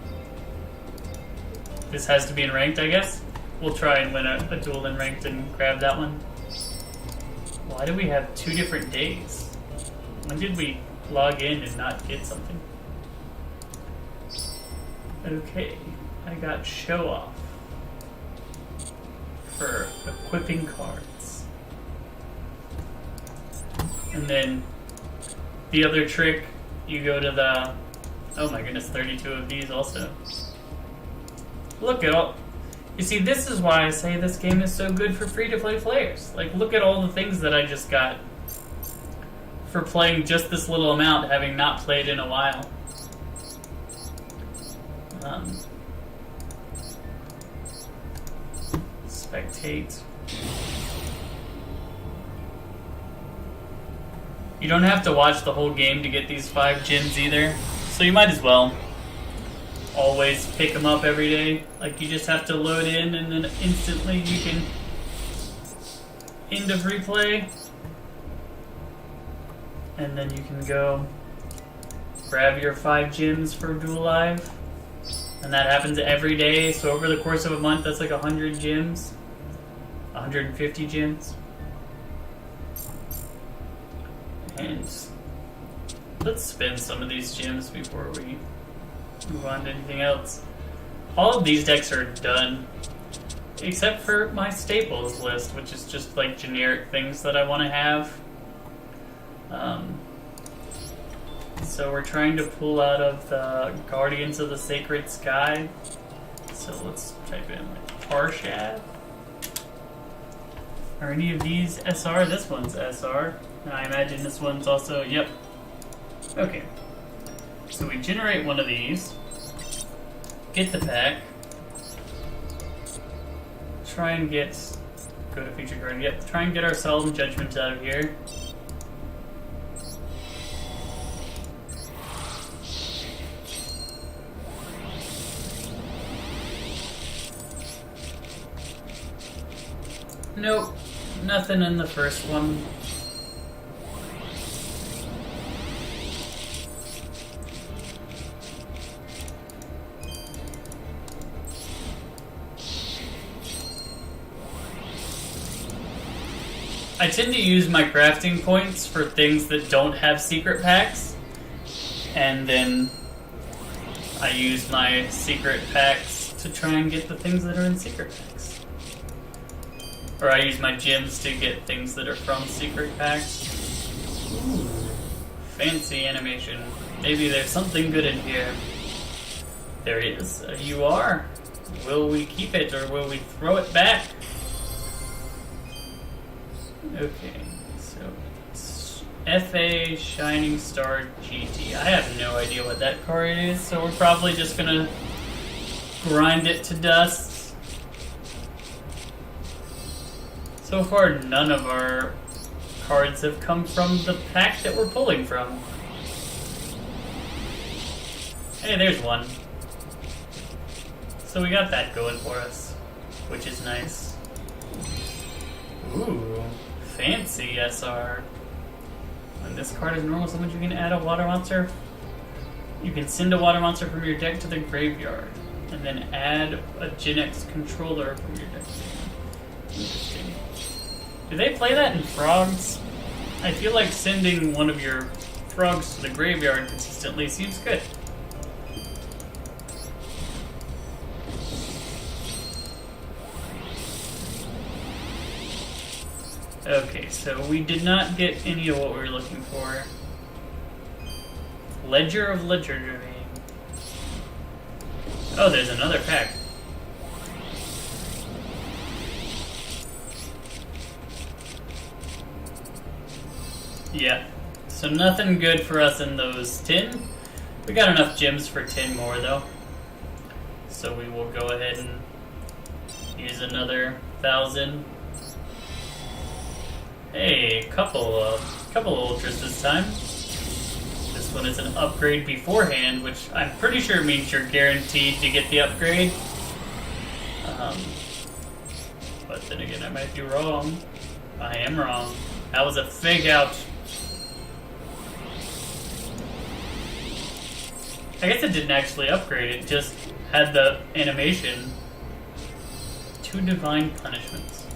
This has to be in ranked, I guess. We'll try and win a duel in ranked and grab that one. Why do we have 2 different days? When did we log in and not get something? Okay, I got show off for equipping cards. And then the other trick, you go to the... Oh my goodness, 32 of these also. Look at all... You see, this is why I say this game is so good for free-to-play players. Like, look at all the things that I just got for playing just this little amount, having not played in a while. Spectate. You don't have to watch the whole game to get these 5 gems either, so you might as well always pick them up every day. Like, you just have to load in and then instantly you can end of replay, and then you can go grab your 5 gems for Duel Live, and that happens every day. So over the course of a month, that's like 100 gems, 150 gems. And let's spend some of these gems before we move on to anything else. All of these decks are done, except for my staples list, which is just like generic things that I want to have. So we're trying to pull out of the Guardians of the Sacred Sky. So let's type in like Parshad. Are any of these SR? This one's SR. And I imagine this one's also, yep. Okay. So we generate one of these. Get the pack. Try and get, go to feature card, yep. Try and get our Solemn Judgment out of here. Nope, nothing in the first one. I tend to use my crafting points for things that don't have secret packs, and then I use my secret packs to try and get the things that are in secret packs. Or I use my gems to get things that are from secret packs. Ooh, fancy animation. Maybe there's something good in here. There is. You are. Will we keep it or will we throw it back? Okay, so it's FA Shining Star GT. I have no idea what that card is, so we're probably just gonna grind it to dust. So far, none of our cards have come from the pack that we're pulling from. Hey, there's one. So we got that going for us, which is nice. Ooh, fancy SR. When this card is normal summon, you can add a water monster. You can send a water monster from your deck to the graveyard, and then add a Gen X controller from your deck. Interesting. Do they play that in Frogs? I feel like sending one of your Frogs to the graveyard consistently seems good. Okay, so we did not get any of what we were looking for. Ledger of Ledger Domain. Oh, there's another pack. Yeah, so nothing good for us in those 10. We got enough gems for 10 more though. So we will go ahead and use another 1,000. Hey, couple of ultras this time. This one is an upgrade beforehand, which I'm pretty sure means you're guaranteed to get the upgrade. But then again, I might be wrong. I am wrong. That was a fake out. I guess it didn't actually upgrade, it just had the animation. 2 divine punishments.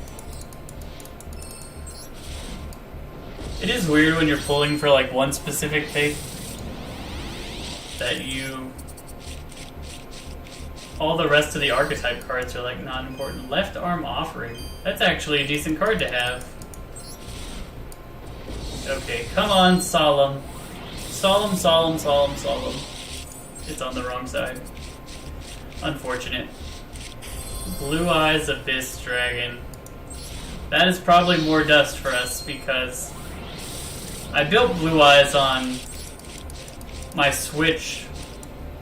It is weird when you're pulling for like one specific thing that you... all the rest of the archetype cards are like not important. Left arm offering. That's actually a decent card to have. Okay, come on, Solemn. Solemn, Solemn, Solemn, Solemn. It's on the wrong side. Unfortunate. Blue Eyes Abyss Dragon. That is probably more dust for us because I built Blue Eyes on my Switch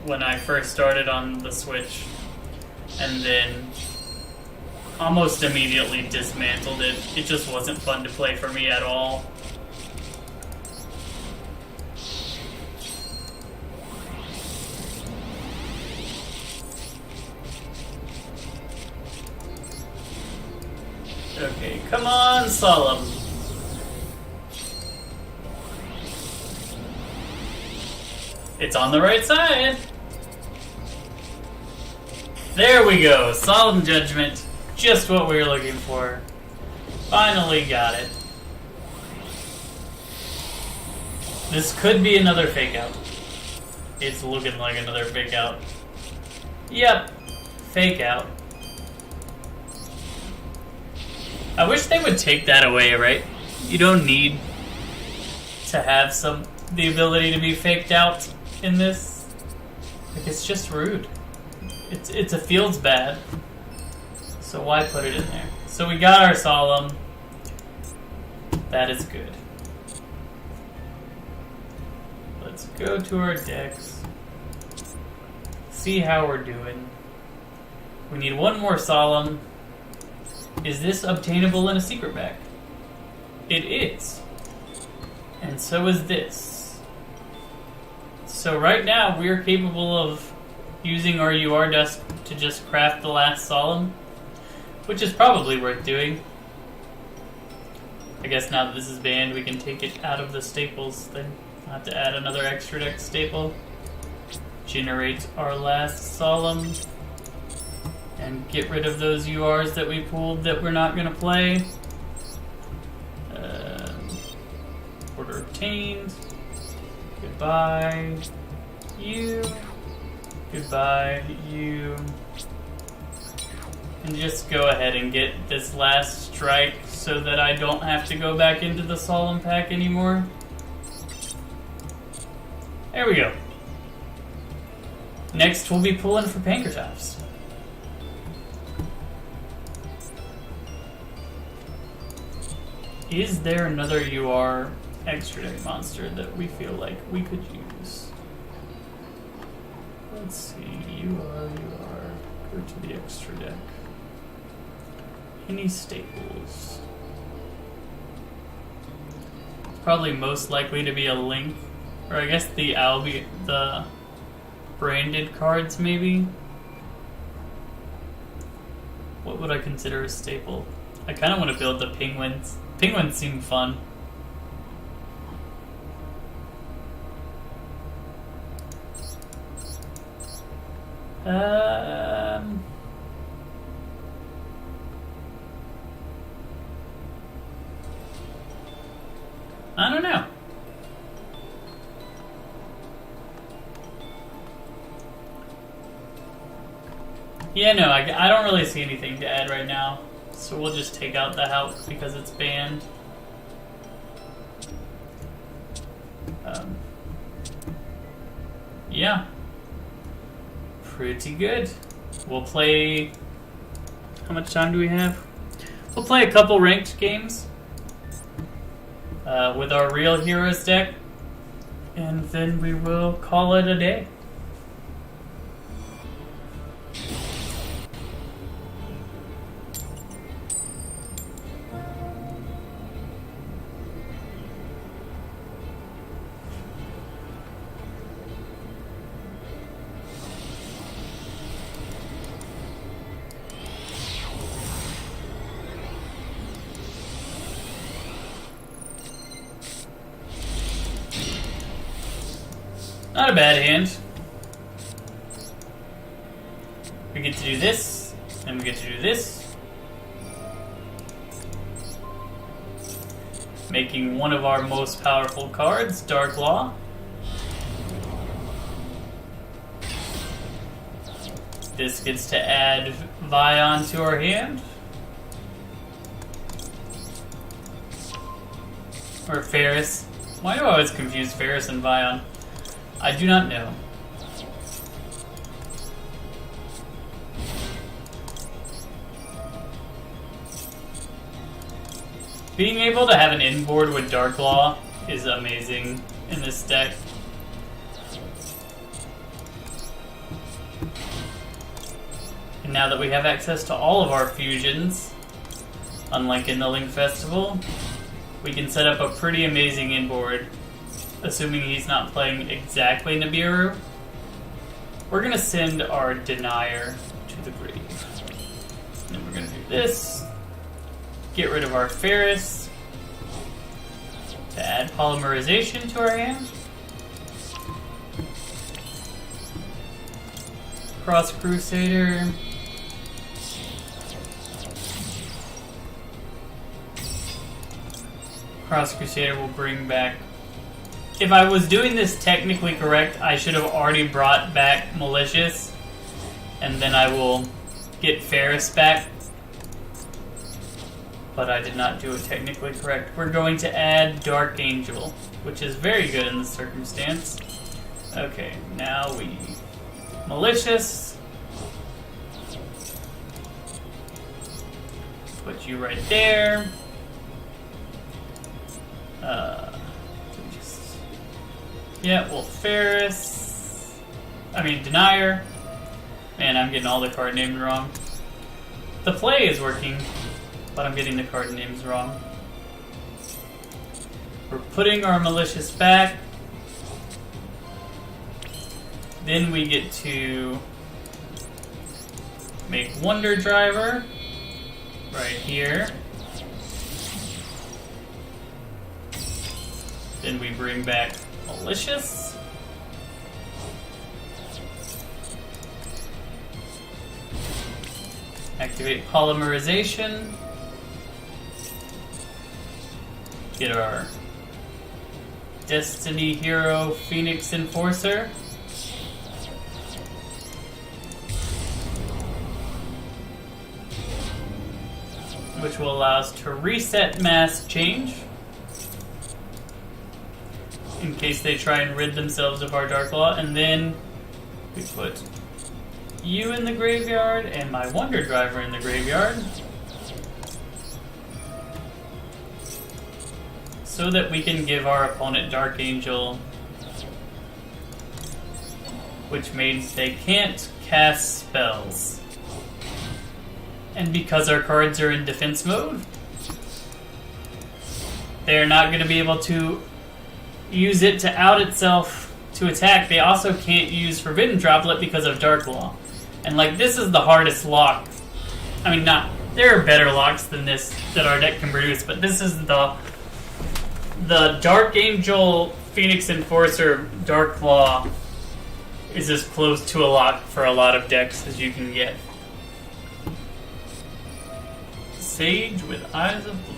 when I first started on the Switch, and then almost immediately dismantled it. It just wasn't fun to play for me at all. Okay, come on, Solemn. It's on the right side. There we go. Solemn Judgment. Just what we were looking for. Finally got it. This could be another fake out. It's looking like another fake out. Yep. Fake out. I wish they would take that away, right? You don't need to have the ability to be faked out in this. Like, it's just rude. It feels bad. So why put it in there? So we got our Solemn. That is good. Let's go to our decks. See how we're doing. We need one more Solemn. Is this obtainable in a secret pack? It is. And so is this. So right now we are capable of using our UR dust to just craft the last Solemn, which is probably worth doing. I guess now that this is banned, we can take it out of the staples thing. I'll have to add another extra deck staple. Generate our last Solemn. And get rid of those URs that we pulled that we're not going to play. Order obtained. Goodbye. You. Goodbye. You. And just go ahead and get this last strike so that I don't have to go back into the Solemn pack anymore. There we go. Next we'll be pulling for Pankratops. Is there another UR extra deck monster that we feel like we could use? Let's see. UR. Go to the extra deck. Any staples? It's probably most likely to be a Link. Or I guess the branded cards maybe? What would I consider a staple? I kind of want to build the penguins. Penguins seem fun. I don't know. Yeah, no, I don't really see anything to add right now. So we'll just take out the house because it's banned. Yeah. Pretty good. We'll play... How much time do we have? We'll play a couple ranked games with our Real Heroes deck. And then we will call it a day. Not a bad hand. We get to do this, and we get to do this. Making one of our most powerful cards, Dark Law. This gets to add Vion to our hand. Or Ferris. Why do I always confuse Ferris and Vion? I do not know. Being able to have an inboard with Dark Law is amazing in this deck. And now that we have access to all of our fusions, unlike in the Link Festival, we can set up a pretty amazing inboard, assuming he's not playing exactly Nibiru. We're going to send our Denier to the grave. And then we're going to do this. Get rid of our Ferris to add polymerization to our hand. Cross Crusader. Cross Crusader will bring back... If I was doing this technically correct, I should have already brought back Malicious, and then I will get Ferris back. But I did not do it technically correct. We're going to add Dark Angel, which is very good in this circumstance. Okay, now we... Malicious. Put you right there. Yeah, well, Ferris. Denier. Man, I'm getting all the card names wrong. The play is working, but I'm getting the card names wrong. We're putting our Malicious back. Then we get to make Wonder Driver right here. Then we bring back Malicious. Activate Polymerization. Get our Destiny Hero Phoenix Enforcer. Which will allow us to reset Mass Change in case they try and rid themselves of our Dark Law. And then we put you in the graveyard and my Wonder Driver in the graveyard so that we can give our opponent Dark Angel, which means they can't cast spells. And because our cards are in defense mode, they're not going to be able to use it to out itself to attack. They also can't use Forbidden Droplet because of Dark Law. And this is the hardest lock. There are better locks than this that our deck can produce, but this is the Dark Angel Phoenix Enforcer Dark Law is as close to a lock for a lot of decks as you can get. Sage with Eyes of Blue.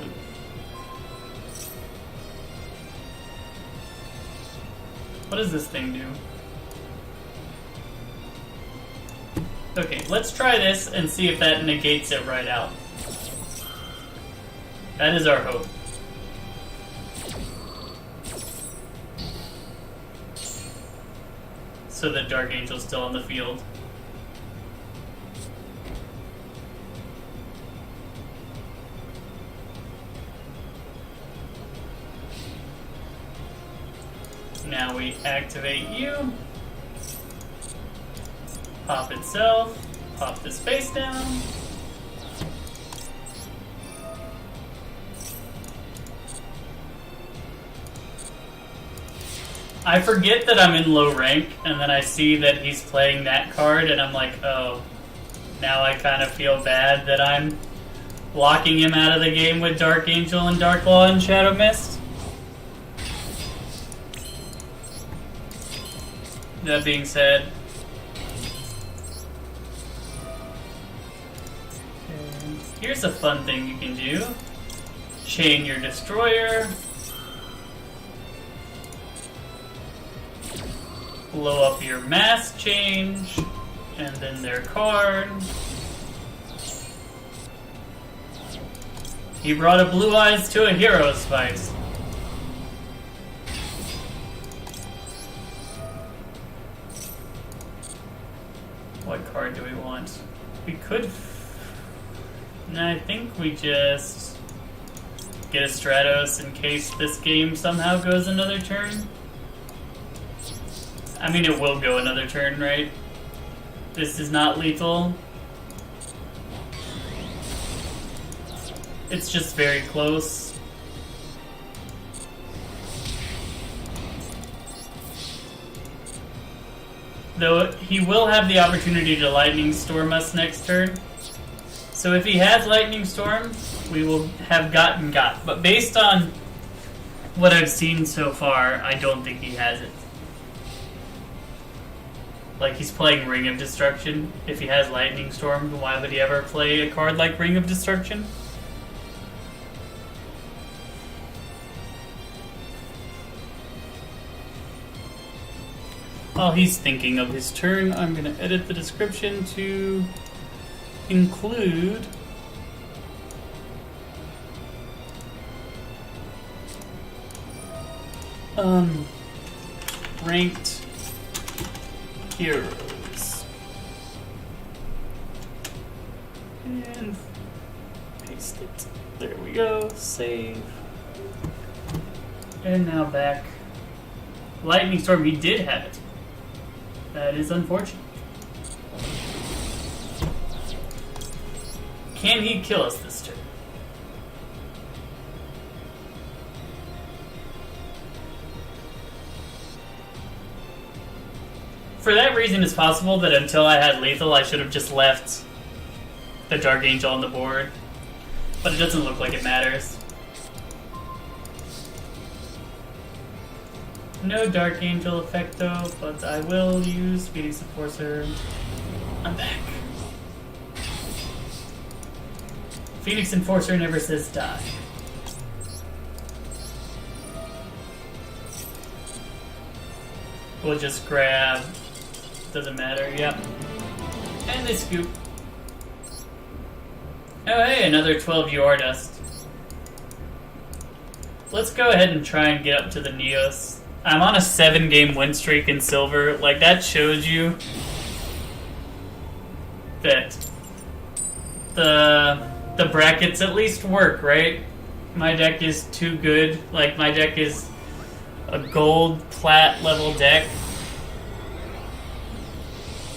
What does this thing do? Okay, let's try this and see if that negates it right out. That is our hope. So that Dark Angel's still on the field. Now we activate you. Pop itself. Pop this face down. I forget that I'm in low rank, and then I see that he's playing that card, and I'm like, oh, now I kind of feel bad that I'm locking him out of the game with Dark Angel and Dark Law and Shadow Mist. That being said, And here's a fun thing you can do. Chain your destroyer. Blow up your mass change. And then their card. He brought a blue eyes to a hero's fight. What card do we want? We could... No, I think we just get a Stratos in case this game somehow goes another turn. I mean, it will go another turn, right? This is not lethal. It's just very close. Though he will have the opportunity to Lightning Storm us next turn. So if he has Lightning Storm, we will have gotten got. But based on what I've seen so far, I don't think he has it. Like, he's playing Ring of Destruction. If he has Lightning Storm, why would he ever play a card like Ring of Destruction? While he's thinking of his turn, I'm going to edit the description to include ranked heroes. And paste it. There we go. Save. And now back. Lightning Storm, he did have it. That is unfortunate. Can he kill us this turn? For that reason, it's possible that until I had lethal, I should have just left the Dark Angel on the board. But it doesn't look like it matters. No Dark Angel effect though, but I will use Phoenix Enforcer. I'm back. Phoenix Enforcer never says die. We'll just grab, doesn't matter, yep. And they scoop. Oh hey, another 12 UR dust. Let's go ahead and try and get up to the Neos. I'm on a 7-game win streak in Silver. Like, that shows you that the brackets at least work, right? My deck is too good. Like, my deck is a gold plat level deck.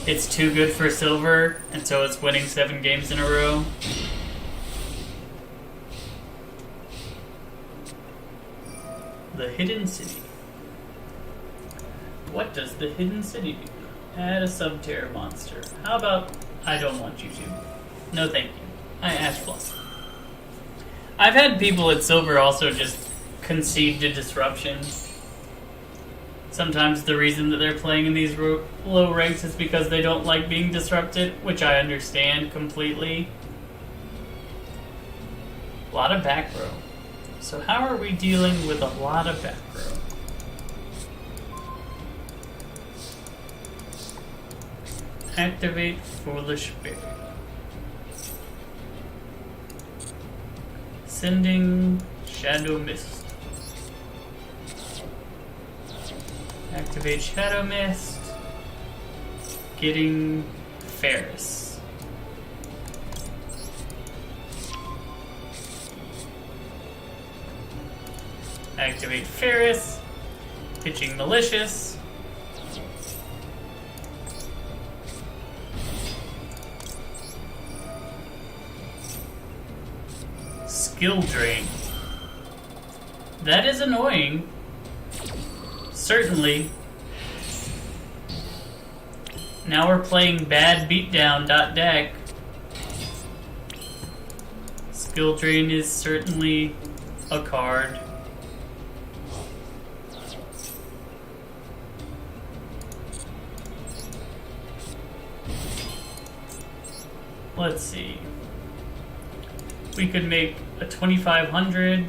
It's too good for Silver, and so it's winning 7 games in a row. The Hidden City. What does the Hidden City do? Add a Subterra monster. How about I don't want you to? No thank you. I Ash Blossom. I've had people at Silver also just concede to disruption. Sometimes the reason that they're playing in these low ranks is because they don't like being disrupted, which I understand completely. A lot of back row. So how are we dealing with a lot of back row? Activate Foolish Berry. Sending Shadow Mist. Activate Shadow Mist. Getting Ferris. Activate Ferris. Pitching Malicious. Skill Drain. That is annoying. Certainly. Now we're playing bad beatdown.deck. Skill Drain is certainly a card. Let's see. We could make a 2500.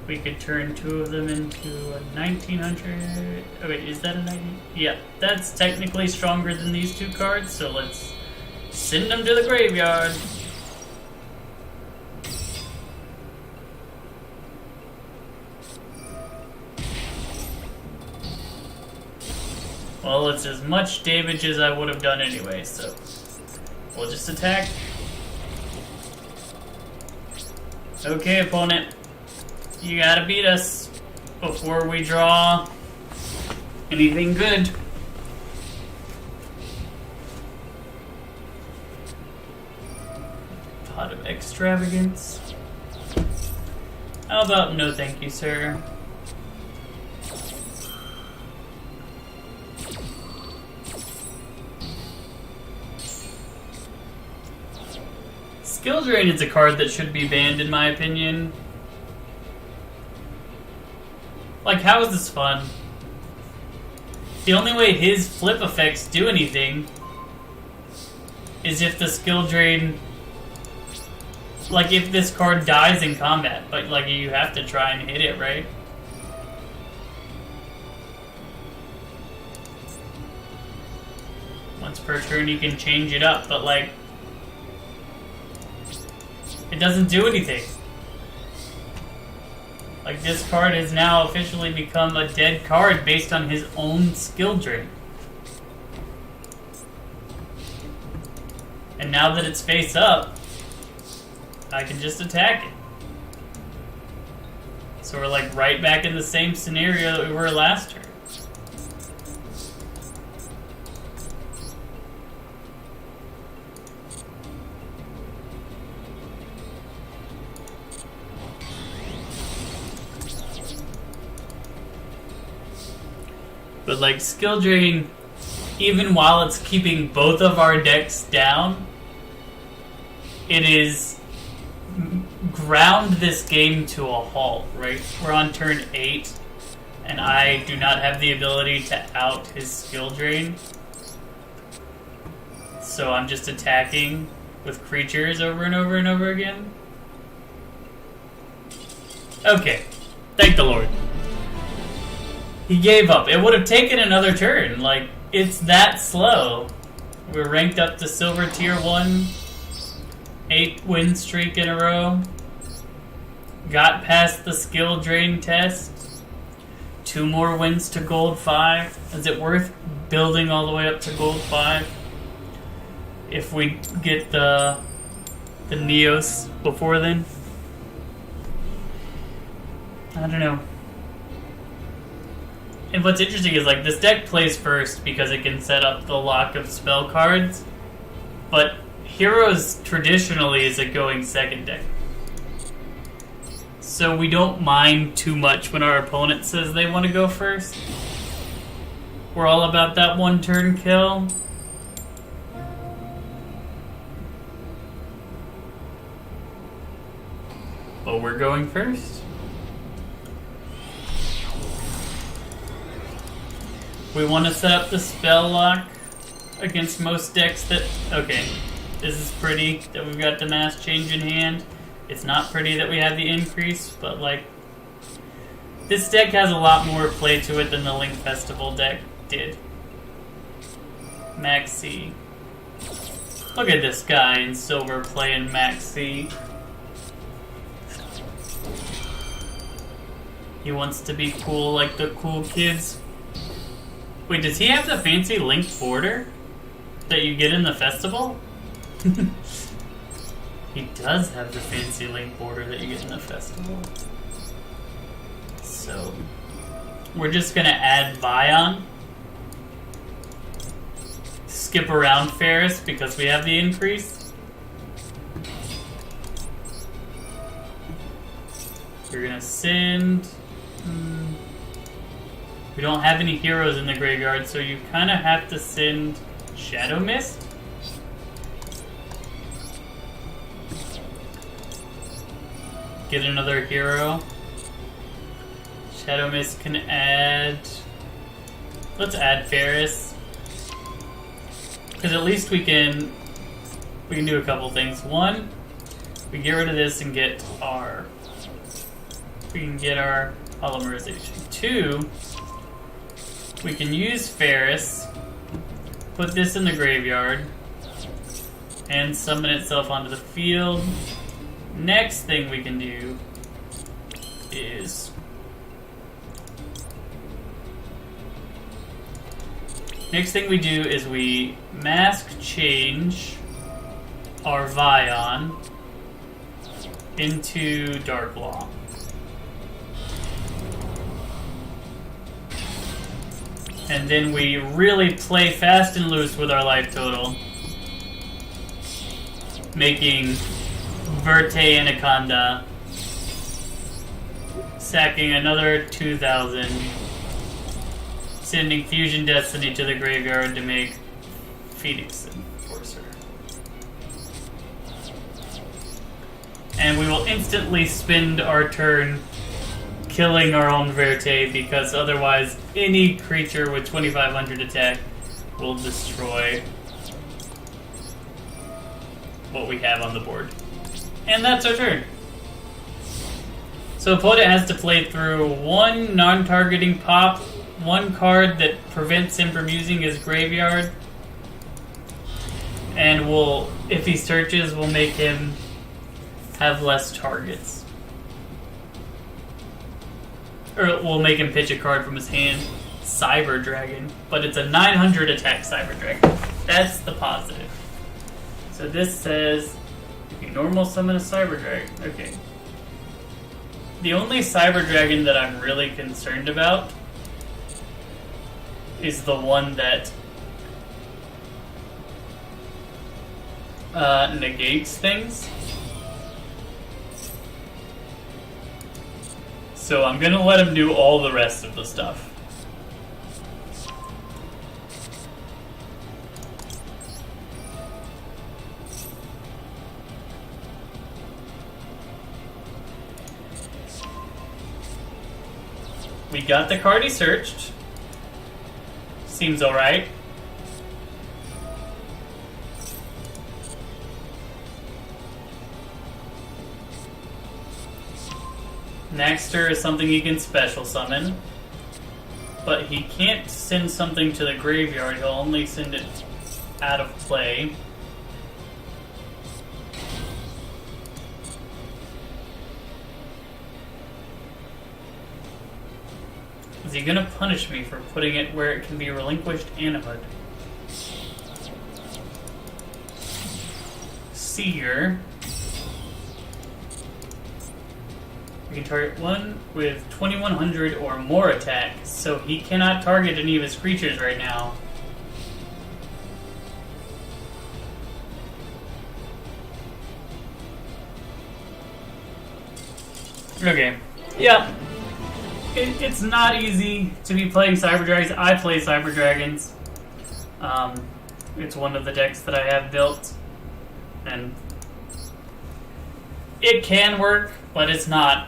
We could turn 2 of them into a 1900. Oh wait, is that a 19? Yeah, that's technically stronger than these 2 cards, so let's send them to the graveyard. Well, it's as much damage as I would have done anyway, so we'll just attack. Okay, opponent. You gotta beat us before we draw anything good. Pot of extravagance. How about no thank you, sir? Skill Drain is a card that should be banned, in my opinion. Like, how is this fun? The only way his flip effects do anything is if the Skill Drain... Like, if this card dies in combat. But, like, you have to try and hit it, right? Once per turn you can change it up, but, like... It doesn't do anything. Like, this card has now officially become a dead card based on his own skill drain. And now that it's face up, I can just attack it. So we're like right back in the same scenario that we were last turn. But like skill drain, even while it's keeping both of our decks down, it is ground this game to a halt, right? We're on turn 8, and I do not have the ability to out his skill drain. So I'm just attacking with creatures over and over and over again. Okay, thank the Lord. He gave up. It would have taken another turn. Like, it's that slow. We're ranked up to Silver Tier 1. 8 win streak in a row. Got past the skill drain test. 2 more wins to Gold 5. Is it worth building all the way up to Gold 5? If we get the Neos before then? I don't know. And what's interesting is, like, this deck plays first because it can set up the lock of spell cards, but Heroes traditionally is a going second deck. So we don't mind too much when our opponent says they want to go first. We're all about that one turn kill. But we're going first. We want to set up the spell lock against most decks that... Okay, this is pretty that we've got the mass change in hand. It's not pretty that we have the increase, but like... This deck has a lot more play to it than the Link Festival deck did. Maxi. Look at this guy in silver playing Maxi. He wants to be cool like the cool kids. Wait, does he have the fancy Link border that you get in the festival? He does have the fancy Link border that you get in the festival. So, we're just gonna add Vion. Skip around Ferris because we have the increase. We're gonna send... We don't have any heroes in the graveyard, so you kind of have to send Shadow Mist. Get another hero. Shadow Mist can add... Let's add Ferris. Because at least we can do a couple things. One, We get rid of this and get our... We can get our polymerization. 2, we can use Ferris, put this in the graveyard, and summon itself onto the field. Next thing we can do is... Next thing we do is we mask change our Vion into Dark Law. And then we really play fast and loose with our life total, making Verte Anaconda, sacking another 2,000, sending Fusion Destiny to the graveyard to make Phoenix Enforcer. And we will instantly spend our turn killing our own Verte, because otherwise any creature with 2,500 attack will destroy what we have on the board. And that's our turn. So opponent has to play through 1 non-targeting pop, 1 card that prevents him from using his graveyard, and we'll, if he searches, we'll make him have less targets. Or we'll make him pitch a card from his hand. Cyber Dragon. But it's a 900 attack Cyber Dragon. That's the positive. So this says, you normal summon a Cyber Dragon. Okay. The only Cyber Dragon that I'm really concerned about is the one that negates things. So I'm gonna let him do all the rest of the stuff. We got the card he searched. Seems alright. Nexter is something he can special summon, but he can't send something to the graveyard, he'll only send it out of play. Is he gonna punish me for putting it where it can be relinquished and a HUD? Seer. We can target one with 2,100 or more attack, so he cannot target any of his creatures right now. Okay. Yeah. It's not easy to be playing Cyber Dragons. I play Cyber Dragons. It's one of the decks that I have built. And it can work, but it's not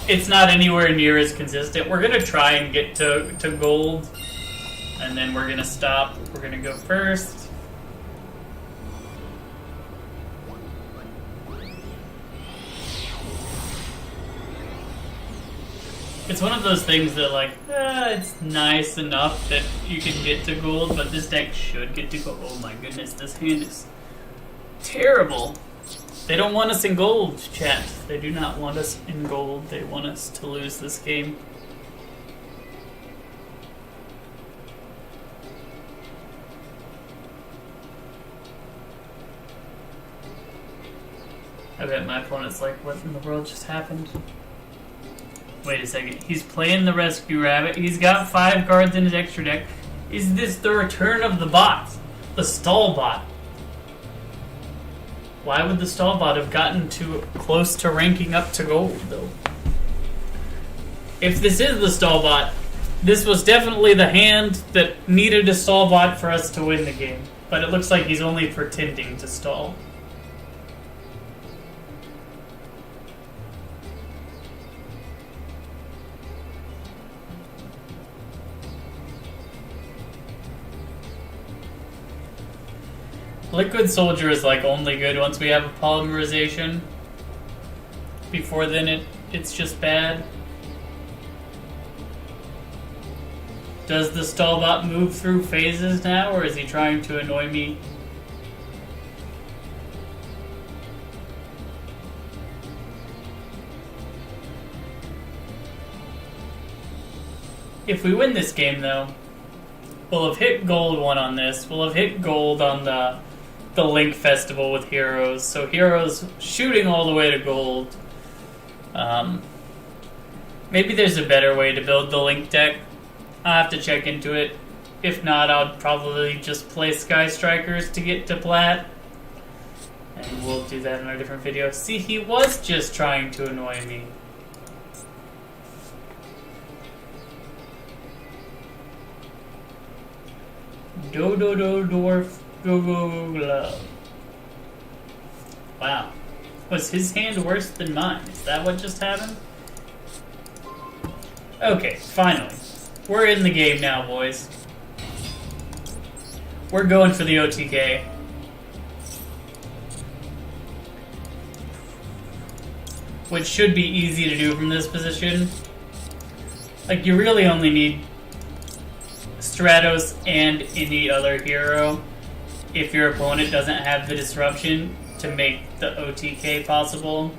anywhere near as consistent. We're going to try and get to gold, and then we're going to stop. We're going to go first. It's one of those things that, like, it's nice enough that you can get to gold, but this deck should get to gold. Oh my goodness, this hand is terrible. They don't want us in gold, chat. They do not want us in gold. They want us to lose this game. I bet my opponent's like, what in the world just happened? Wait a second. He's playing the Rescue Rabbit. He's got 5 cards in his extra deck. Is this the return of the bot? The stall bot? Why would the stall bot have gotten too close to ranking up to gold, though? If this is the stall bot, this was definitely the hand that needed a stall bot for us to win the game. But it looks like he's only pretending to stall. Liquid Soldier is like only good once we have a polymerization. Before then it's just bad. Does the Stallbot move through phases now, or is he trying to annoy me? If we win this game, though, we'll have hit gold 1 on this. We'll have hit gold on the Link Festival with Heroes. So Heroes shooting all the way to gold. Maybe there's a better way to build the Link deck. I'll have to check into it. If not, I'll probably just play Sky Strikers to get to Plat. And we'll do that in a different video. See, he was just trying to annoy me. Dwarf go love. Wow. Was his hand worse than mine? Is that what just happened? Okay, finally. We're in the game now, boys. We're going for the OTK. Which should be easy to do from this position. Like, you really only need Stratos and any other hero if your opponent doesn't have the disruption to make the OTK possible.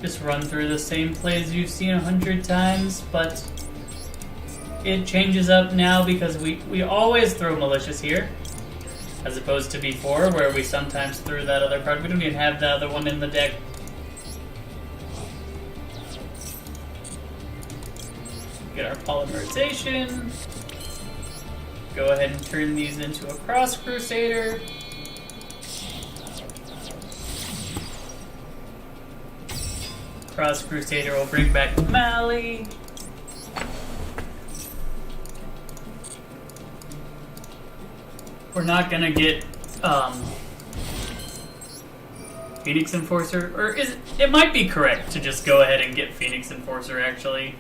Just run through the same plays you've seen 100 times, but it changes up now because we always throw Malicious here, as opposed to before, where we sometimes threw that other card. We don't even have the other one in the deck. Get our polymerization. Go ahead and turn these into a Cross Crusader. Cross Crusader will bring back Mali. We're not gonna get Phoenix Enforcer, or it might be correct to just go ahead and get Phoenix Enforcer actually.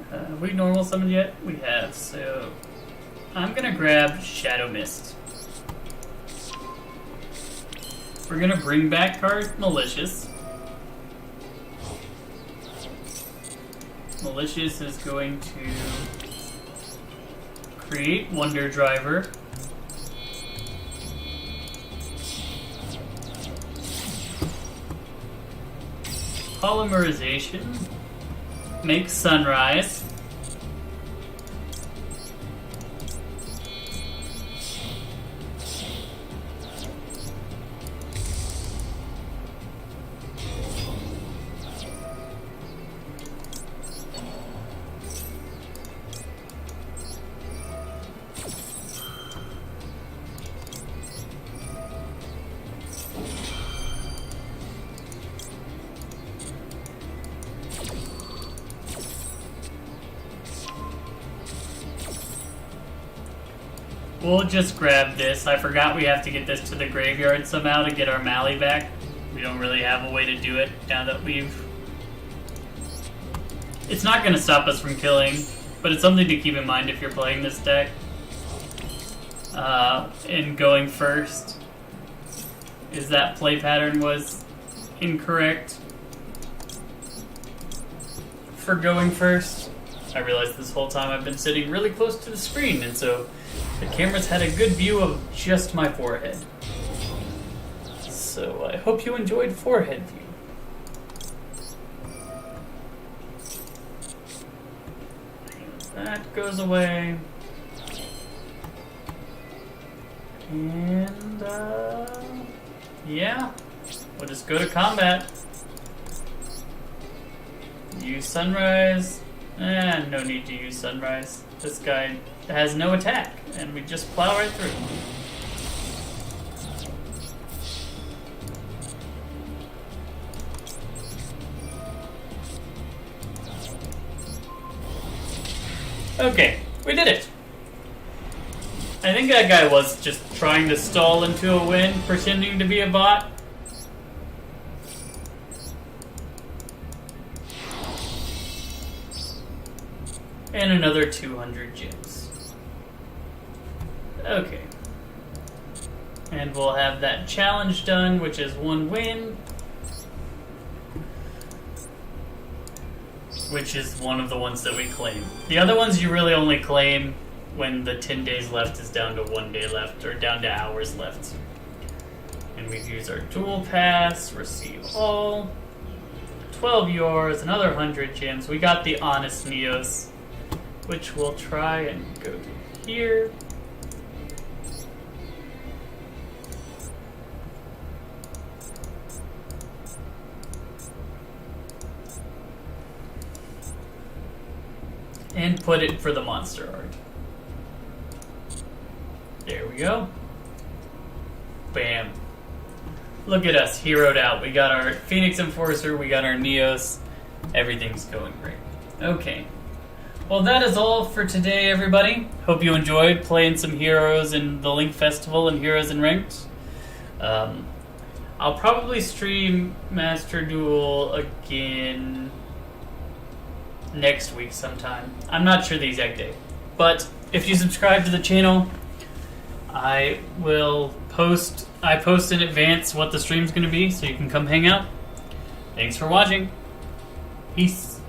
Have we normal summoned yet? We have, so I'm gonna grab Shadow Mist. We're gonna bring back our Malicious. Malicious is going to create Wonder Driver. Polymerization. Make Sunrise. We'll just grab this. I forgot we have to get this to the graveyard somehow to get our Mali back. We don't really have a way to do it now that we've... It's not going to stop us from killing, but it's something to keep in mind if you're playing this deck. And going first is that play pattern was incorrect for going first. I realized this whole time I've been sitting really close to the screen, and so the camera's had a good view of just my forehead. So I hope you enjoyed forehead view. That goes away. And, yeah. We'll just go to combat. Use Sunrise. No need to use Sunrise. This guy has no attack, and we just plow right through. Okay, we did it. I think that guy was just trying to stall into a win, pretending to be a bot. And another 200 gems. Okay. And we'll have that challenge done, which is 1 win. Which is one of the ones that we claim. The other ones you really only claim when the 10 days left is down to 1 day left, or down to hours left. And we use our dual pass, receive all. 12 euros, another 100 gems. We got the honest Neos, which we'll try and go to here. And put it for the monster art. There we go. Bam. Look at us, heroed out. We got our Phoenix Enforcer, we got our Neos. Everything's going great. Okay. Well, that is all for today, everybody. Hope you enjoyed playing some heroes in the Link Festival and Heroes in Ranked. I'll probably stream Master Duel again next week sometime. I'm not sure the exact date. But if you subscribe to the channel, I post in advance what the stream's going to be, so you can come hang out. Thanks for watching. Peace.